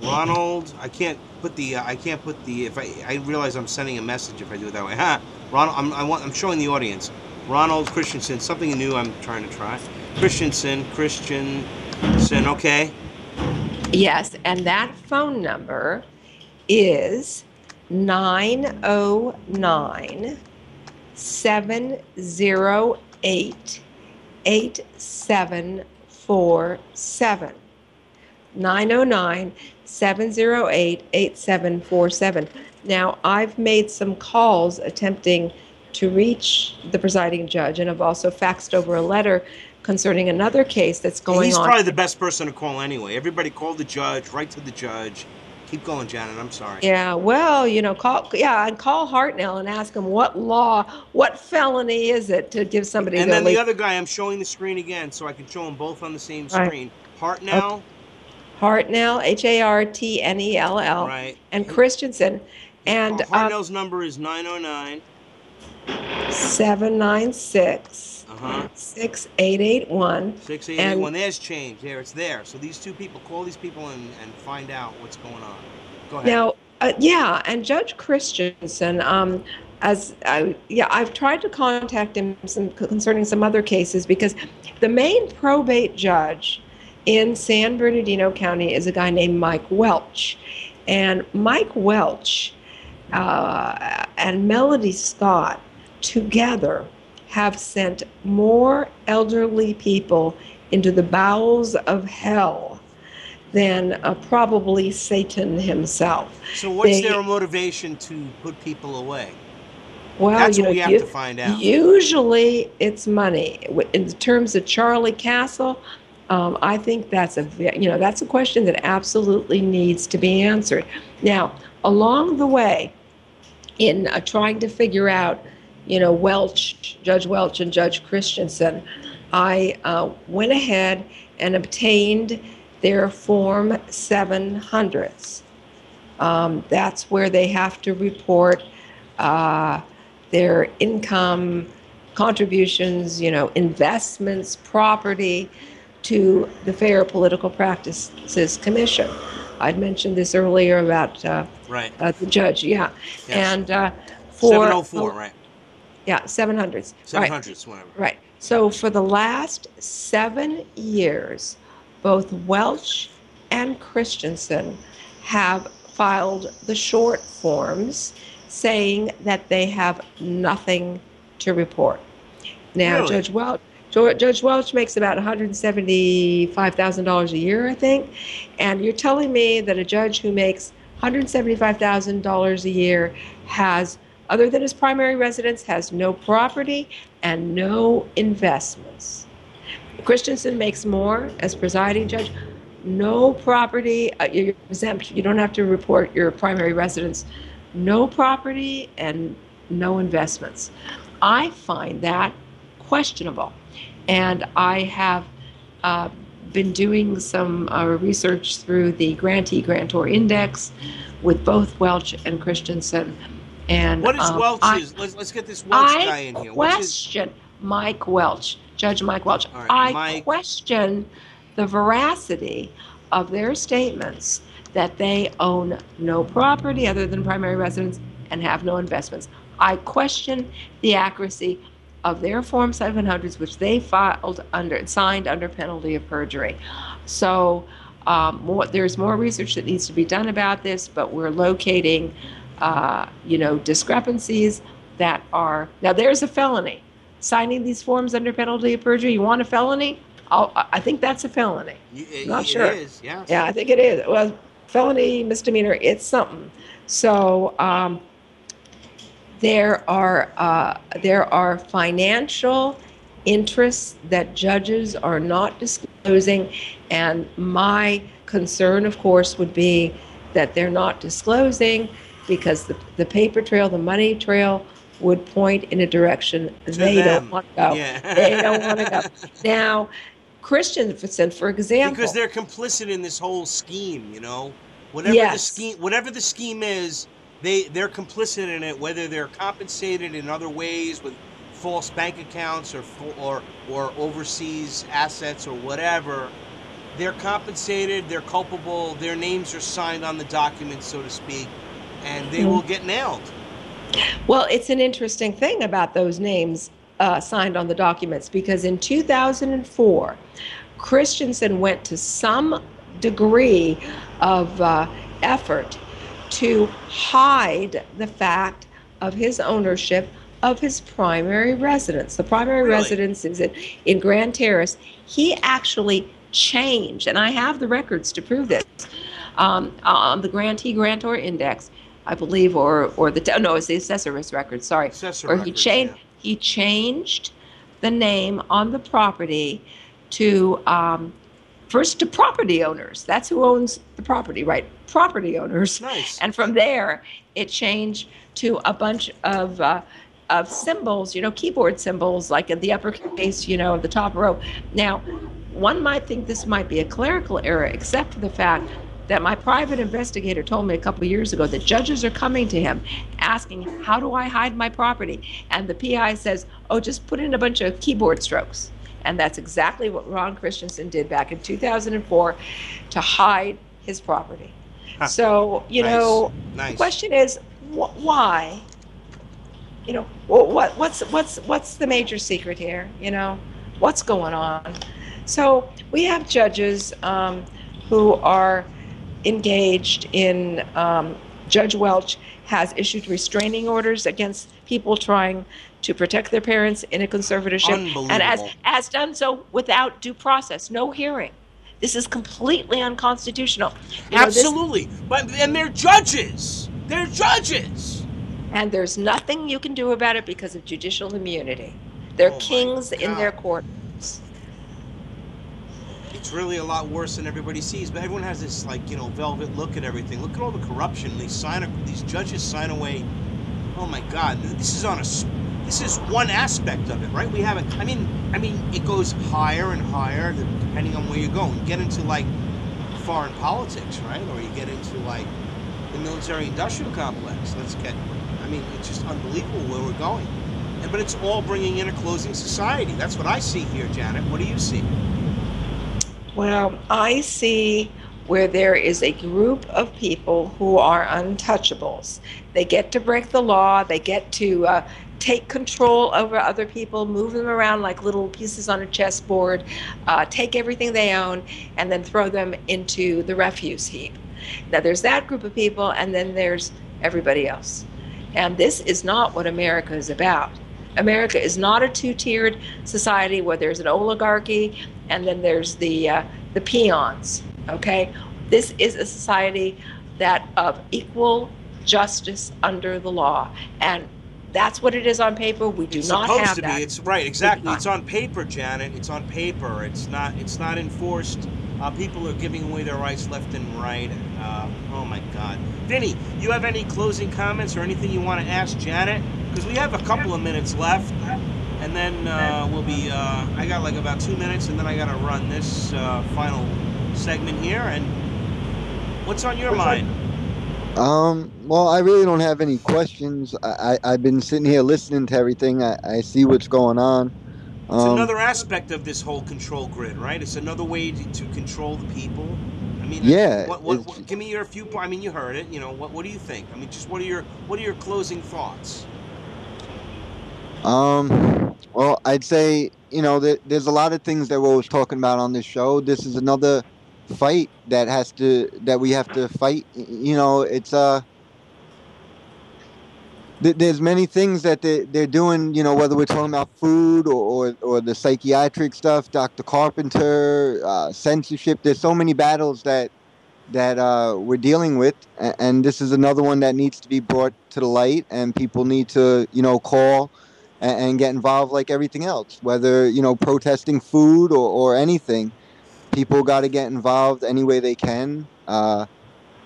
Ronald. I can't put the. If I realize I'm sending a message if I do it that way. Ronald. I'm showing the audience. Ronald Christensen. Something new. I'm trying to try. Christensen. Okay. Yes, and that phone number is 909-708-8747. 909-708-8747. Now, I've made some calls attempting to reach the presiding judge, and I've also faxed over a letter concerning another case that's going on. He's probably the best person to call anyway. Everybody call the judge, write to the judge. Keep going, Janet. I'm sorry. Yeah, well, you know, call Hartnell and ask him what felony is it to give somebody. And then the other guy, I'm showing the screen again so I can show them both on the same screen. Hartnell. Okay. Hartnell, Hartnell, right. And Christensen. And Hartnell's number is 909-796-6881. 6881. There's change. There, it's there. So these two people, call these people and find out what's going on. Go ahead. Now, and Judge Christensen, I've tried to contact him concerning some other cases, because the main probate judge in San Bernardino County is a guy named Mike Welch. And Mike Welch and Melody Scott together have sent more elderly people into the bowels of hell than probably Satan himself. So what's their motivation to put people away? Well, that's what we have to find out. Usually it's money. In terms of Charlie Castle, I think that's a question that absolutely needs to be answered. Now, along the way, in trying to figure out, Judge Welch and Judge Christensen, I went ahead and obtained their Form 700s. That's where they have to report their income, contributions, investments, property, to the Fair Political Practices Commission. I'd mentioned this earlier about the judge, Yes. And for 704, right? Yeah, 700s. 700s, whatever. Right. So for the last 7 years, both Welch and Christensen have filed the short forms saying that they have nothing to report. Now, Really? Judge Welch makes about $175,000 a year, I think. And you're telling me that a judge who makes $175,000 a year has, other than his primary residence, has no property and no investments. Christensen makes more as presiding judge. No property, you're exempt. You don't have to report your primary residence. No property and no investments. I find that questionable. And I have been doing some research through the Grantee-Grantor Index with both Welch and Christensen. And what is Welch's? Let's get this Welch guy in here. I question Mike Welch, Judge Mike Welch. All I right, Mike. question the veracity of their statements that they own no property other than primary residence and have no investments. I question the accuracy of their Form 700s, which they signed under penalty of perjury. So there's more research that needs to be done about this, but we're locating, discrepancies that are, now there's a felony. Signing these forms under penalty of perjury, you want a felony? I think that's a felony. Not sure. It is, yes. Yeah, I think it is. Well, felony, misdemeanor, it's something. So there are financial interests that judges are not disclosing, and my concern, of course, would be that they're not disclosing because the paper trail, the money trail, would point in a direction they don't want to go. Yeah. They don't want to go. Now, Christensen, for example, because they're complicit in this whole scheme, whatever the scheme is, they're complicit in it, whether they're compensated in other ways with false bank accounts or overseas assets or whatever. They're compensated, they're culpable, their names are signed on the documents, so to speak, and they will get nailed. Well, it's an interesting thing about those names signed on the documents, because in 2004, Christensen went to some degree of effort to hide the fact of his ownership of his primary residence. The primary residence is in Grand Terrace. He actually changed, and I have the records to prove this, on the Grantee-Grantor Index, I believe, it's the assessor's record, sorry. He changed the name on the property to, first to property owners. That's who owns the property, right? Property owners. Nice. And from there, it changed to a bunch of symbols, keyboard symbols, like at the uppercase, of the top row. Now, one might think this might be a clerical error, except for the fact that my private investigator told me a couple of years ago that judges are coming to him asking, how do I hide my property? And the PI says, just put in a bunch of keyboard strokes. And that's exactly what Ron Christensen did back in 2004 to hide his property. So, you know, the question is, why? You know, what's the major secret here? You know, what's going on? So we have judges who are engaged in, Judge Welch has issued restraining orders against people trying to protect their parents in a conservatorship, and has done so without due process, no hearing. This is completely unconstitutional. Absolutely. And they're judges. They're judges. And there's nothing you can do about it because of judicial immunity. They're kings in their court. It's really a lot worse than everybody sees, but everyone has this, like, you know, velvet look at everything. Look at all the corruption. These judges sign away. Oh my God, this is one aspect of it, right? We haven't. I mean, it goes higher and higher depending on where you go. You get into like foreign politics, right? Or you get into like the military-industrial complex. It's just unbelievable where we're going. But it's all bringing in a closing society. That's what I see here, Janet. What do you see? Well, I see where there is a group of people who are untouchables. They get to break the law. They get to take control over other people, move them around like little pieces on a chessboard, take everything they own, and then throw them into the refuse heap. Now, there's that group of people, and then there's everybody else. And this is not what America is about. America is not a two-tiered society where there's an oligarchy and then there's the peons, okay? This is a society that of equal justice under the law. And that's what it is on paper. We do not have that. It's supposed to be. It's right, exactly. It's on paper, Janet. It's on paper. It's not enforced. People are giving away their rights left and right. Oh my God. Vinny, you have any closing comments or anything you want to ask Janet? Because we have a couple of minutes left, and then we'll be, I got like about 2 minutes, and then I got to run this final segment here. And what's on your mind? Well, I really don't have any questions. I've been sitting here listening to everything. I see what's going on. It's another aspect of this whole control grid, right? It's another way to control the people. I mean, yeah. What, give me your few. I mean, you heard it. You know, what do you think? I mean, just what are your closing thoughts? Well, I'd say, you know, there's a lot of things that we're always talking about on this show. This is another fight that we have to fight. You know, it's there's many things that they're doing, you know, whether we're talking about food or the psychiatric stuff, Dr. Carpenter, censorship. There's so many battles that we're dealing with, and this is another one that needs to be brought to the light, and people need to, you know, call and get involved like everything else, whether, you know, protesting food or anything. People got to get involved any way they can.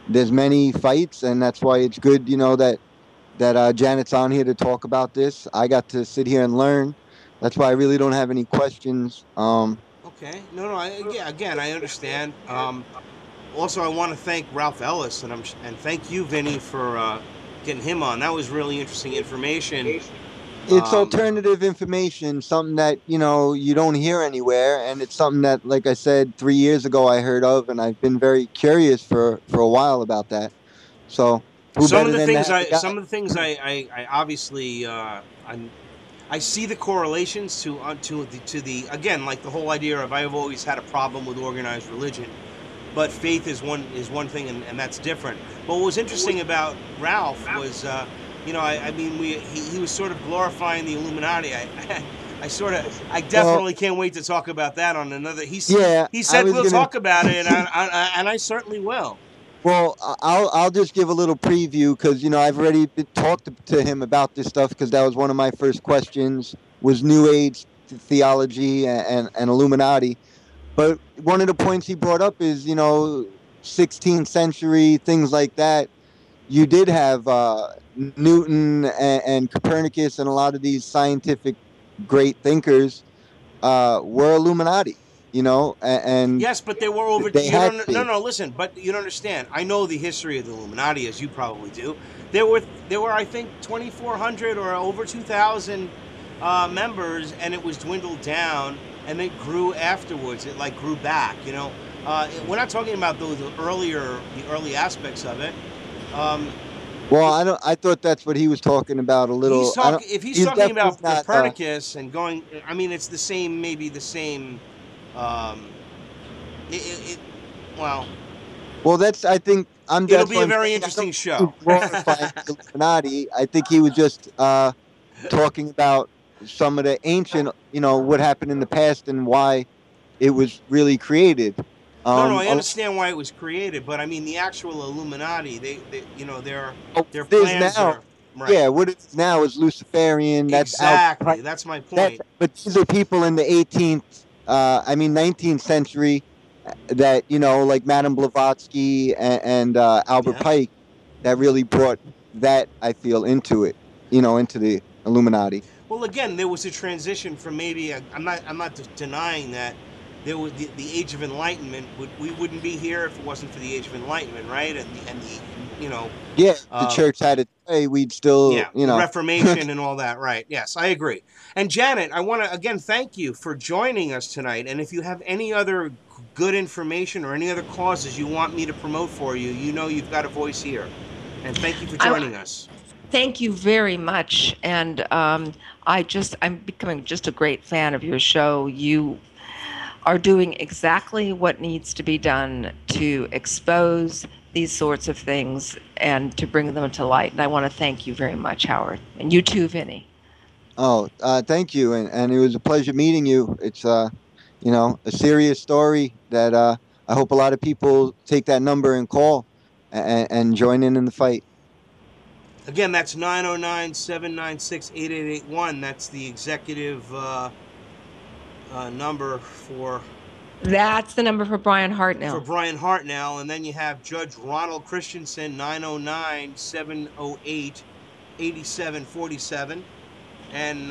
There's many fights, and that's why it's good, you know, that Janet's on here to talk about this. I got to sit here and learn. That's why I really don't have any questions. Okay. No. Again, I understand. Also, I want to thank Ralph Ellis and thank you, Vinny, for getting him on. That was really interesting information. It's alternative information, something that, you know, you don't hear anywhere, and it's something that, like I said, 3 years ago I heard of, and I've been very curious for a while about that. So some of the things I obviously I see the correlations to the again, like the whole idea of I've always had a problem with organized religion, but faith is one thing, and that's different. But what was interesting about Ralph was you know, I mean, he was sort of glorifying the Illuminati. I definitely can't wait to talk about that on another. He said we'll talk about it, and I certainly will. Well, I'll just give a little preview because, you know, I've already talked to him about this stuff because that was one of my first questions was New Age theology and Illuminati. But one of the points he brought up is, you know, 16th century, things like that. You did have Newton and Copernicus and a lot of these scientific great thinkers were Illuminati, you know, and yes, but they were over. No, listen, but you don't understand. I know the history of the Illuminati, as you probably do. There were I think 2,400 or over 2,000 members, and it was dwindled down, and it grew afterwards. It like grew back, you know. We're not talking about the early aspects of it. Well, I thought that's what he was talking about a little. If he's talking about Copernicus and going, I mean, it's the same, maybe the same. Well, that's. I think it'll be a very interesting show. Illuminati. I think he was just talking about some of the ancient, what happened in the past and why it was really created. No, I understand why it was created, but I mean the actual Illuminati. Their plans now, are right. Yeah, what it is now is Luciferian. Exactly, that's my point. But these are people in the 19th century that like Madame Blavatsky and Albert Pike, that really brought that, I feel, into it. Into the Illuminati. Well, again, there was a transition from maybe. I'm not denying that. There was the Age of Enlightenment. We wouldn't be here if it wasn't for the Age of Enlightenment, right? And the church had its way. We'd still, the Reformation and all that, right? Yes, I agree. And Janet, I want to again thank you for joining us tonight. And if you have any other good information or any other causes you want me to promote for you, you've got a voice here. And thank you for joining us. Thank you very much. And I'm becoming just a great fan of your show. You are doing exactly what needs to be done to expose these sorts of things and to bring them to light. And I want to thank you very much, Howard. And you too, Vinny. Oh, thank you. And it was a pleasure meeting you. It's, a serious story that I hope a lot of people take that number and call and join in the fight. Again, that's 909-796-8881. That's the executive number for... That's the number for Brian Hartnell. For Brian Hartnell. And then you have Judge Ronald Christensen, 909-708-8747. And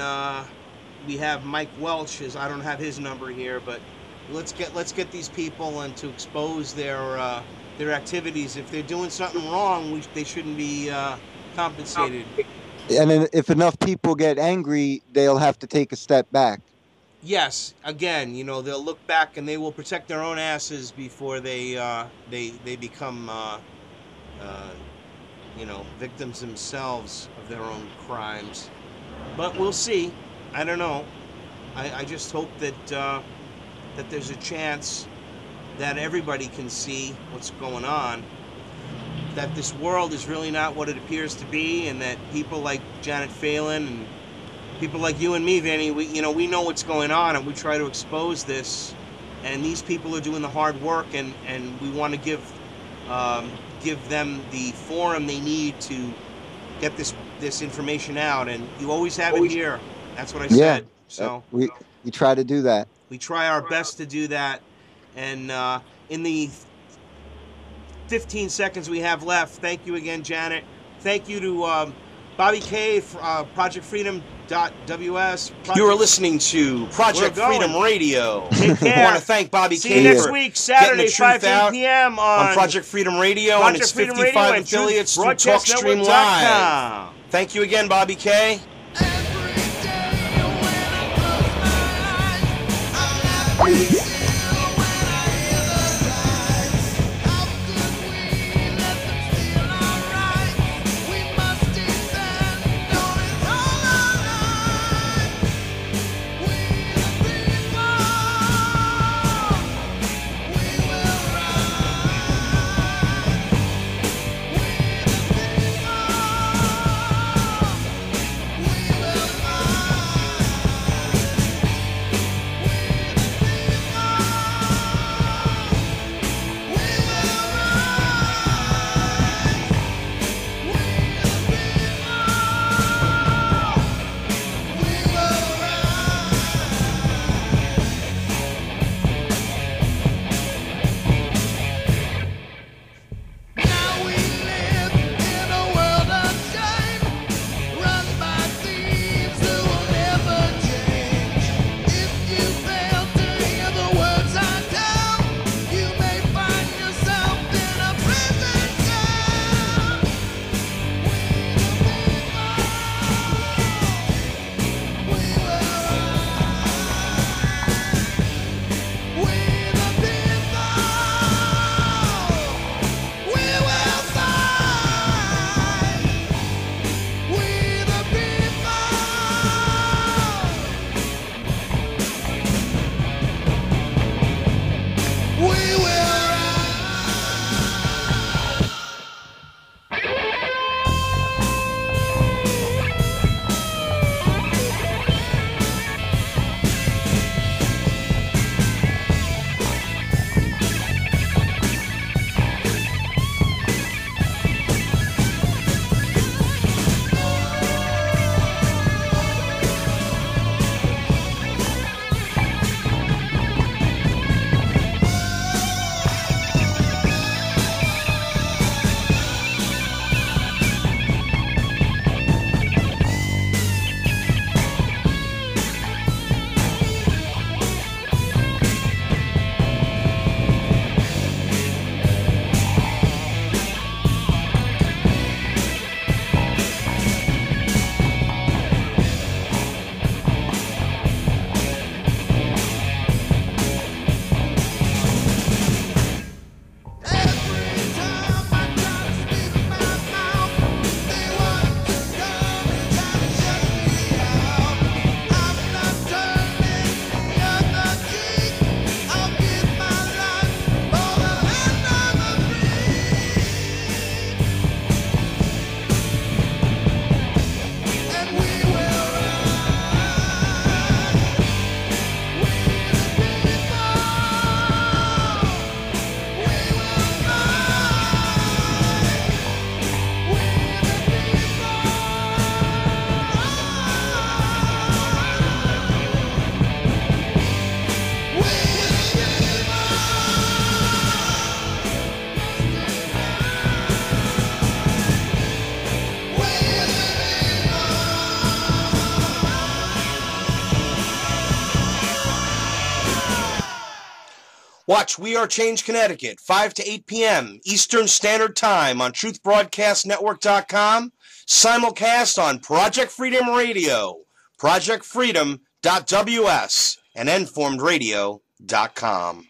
we have Mike Welch. I don't have his number here, but let's get these people and to expose their activities. If they're doing something wrong, they shouldn't be compensated. And then if enough people get angry, they'll have to take a step back. Yes, again, they'll look back and they will protect their own asses before they become victims themselves of their own crimes. But we'll see. I don't know. I just hope that there's a chance that everybody can see what's going on, that this world is really not what it appears to be, and that people like Janet Phelan and people like you and me, Vinny, we know what's going on, and we try to expose this. And these people are doing the hard work, and we want to give them the forum they need to get this information out. And you always have it here. That's what I said. So we try to do that. We try our best to do that. And in the 15 seconds we have left, thank you again, Janet. Thank you to Bobby K, ProjectFreedom.ws. You are listening to Project Freedom Radio. Take care. I want to thank Bobby See K you next for week, Saturday, 5 p.m. on Project Freedom Radio and its 55 affiliates through TalkStream Live. Thank you again, Bobby K. Watch We Are Change Connecticut, 5 to 8 p.m. Eastern Standard Time on truthbroadcastnetwork.com, simulcast on Project Freedom Radio, ProjectFreedom.ws, and informedradio.com.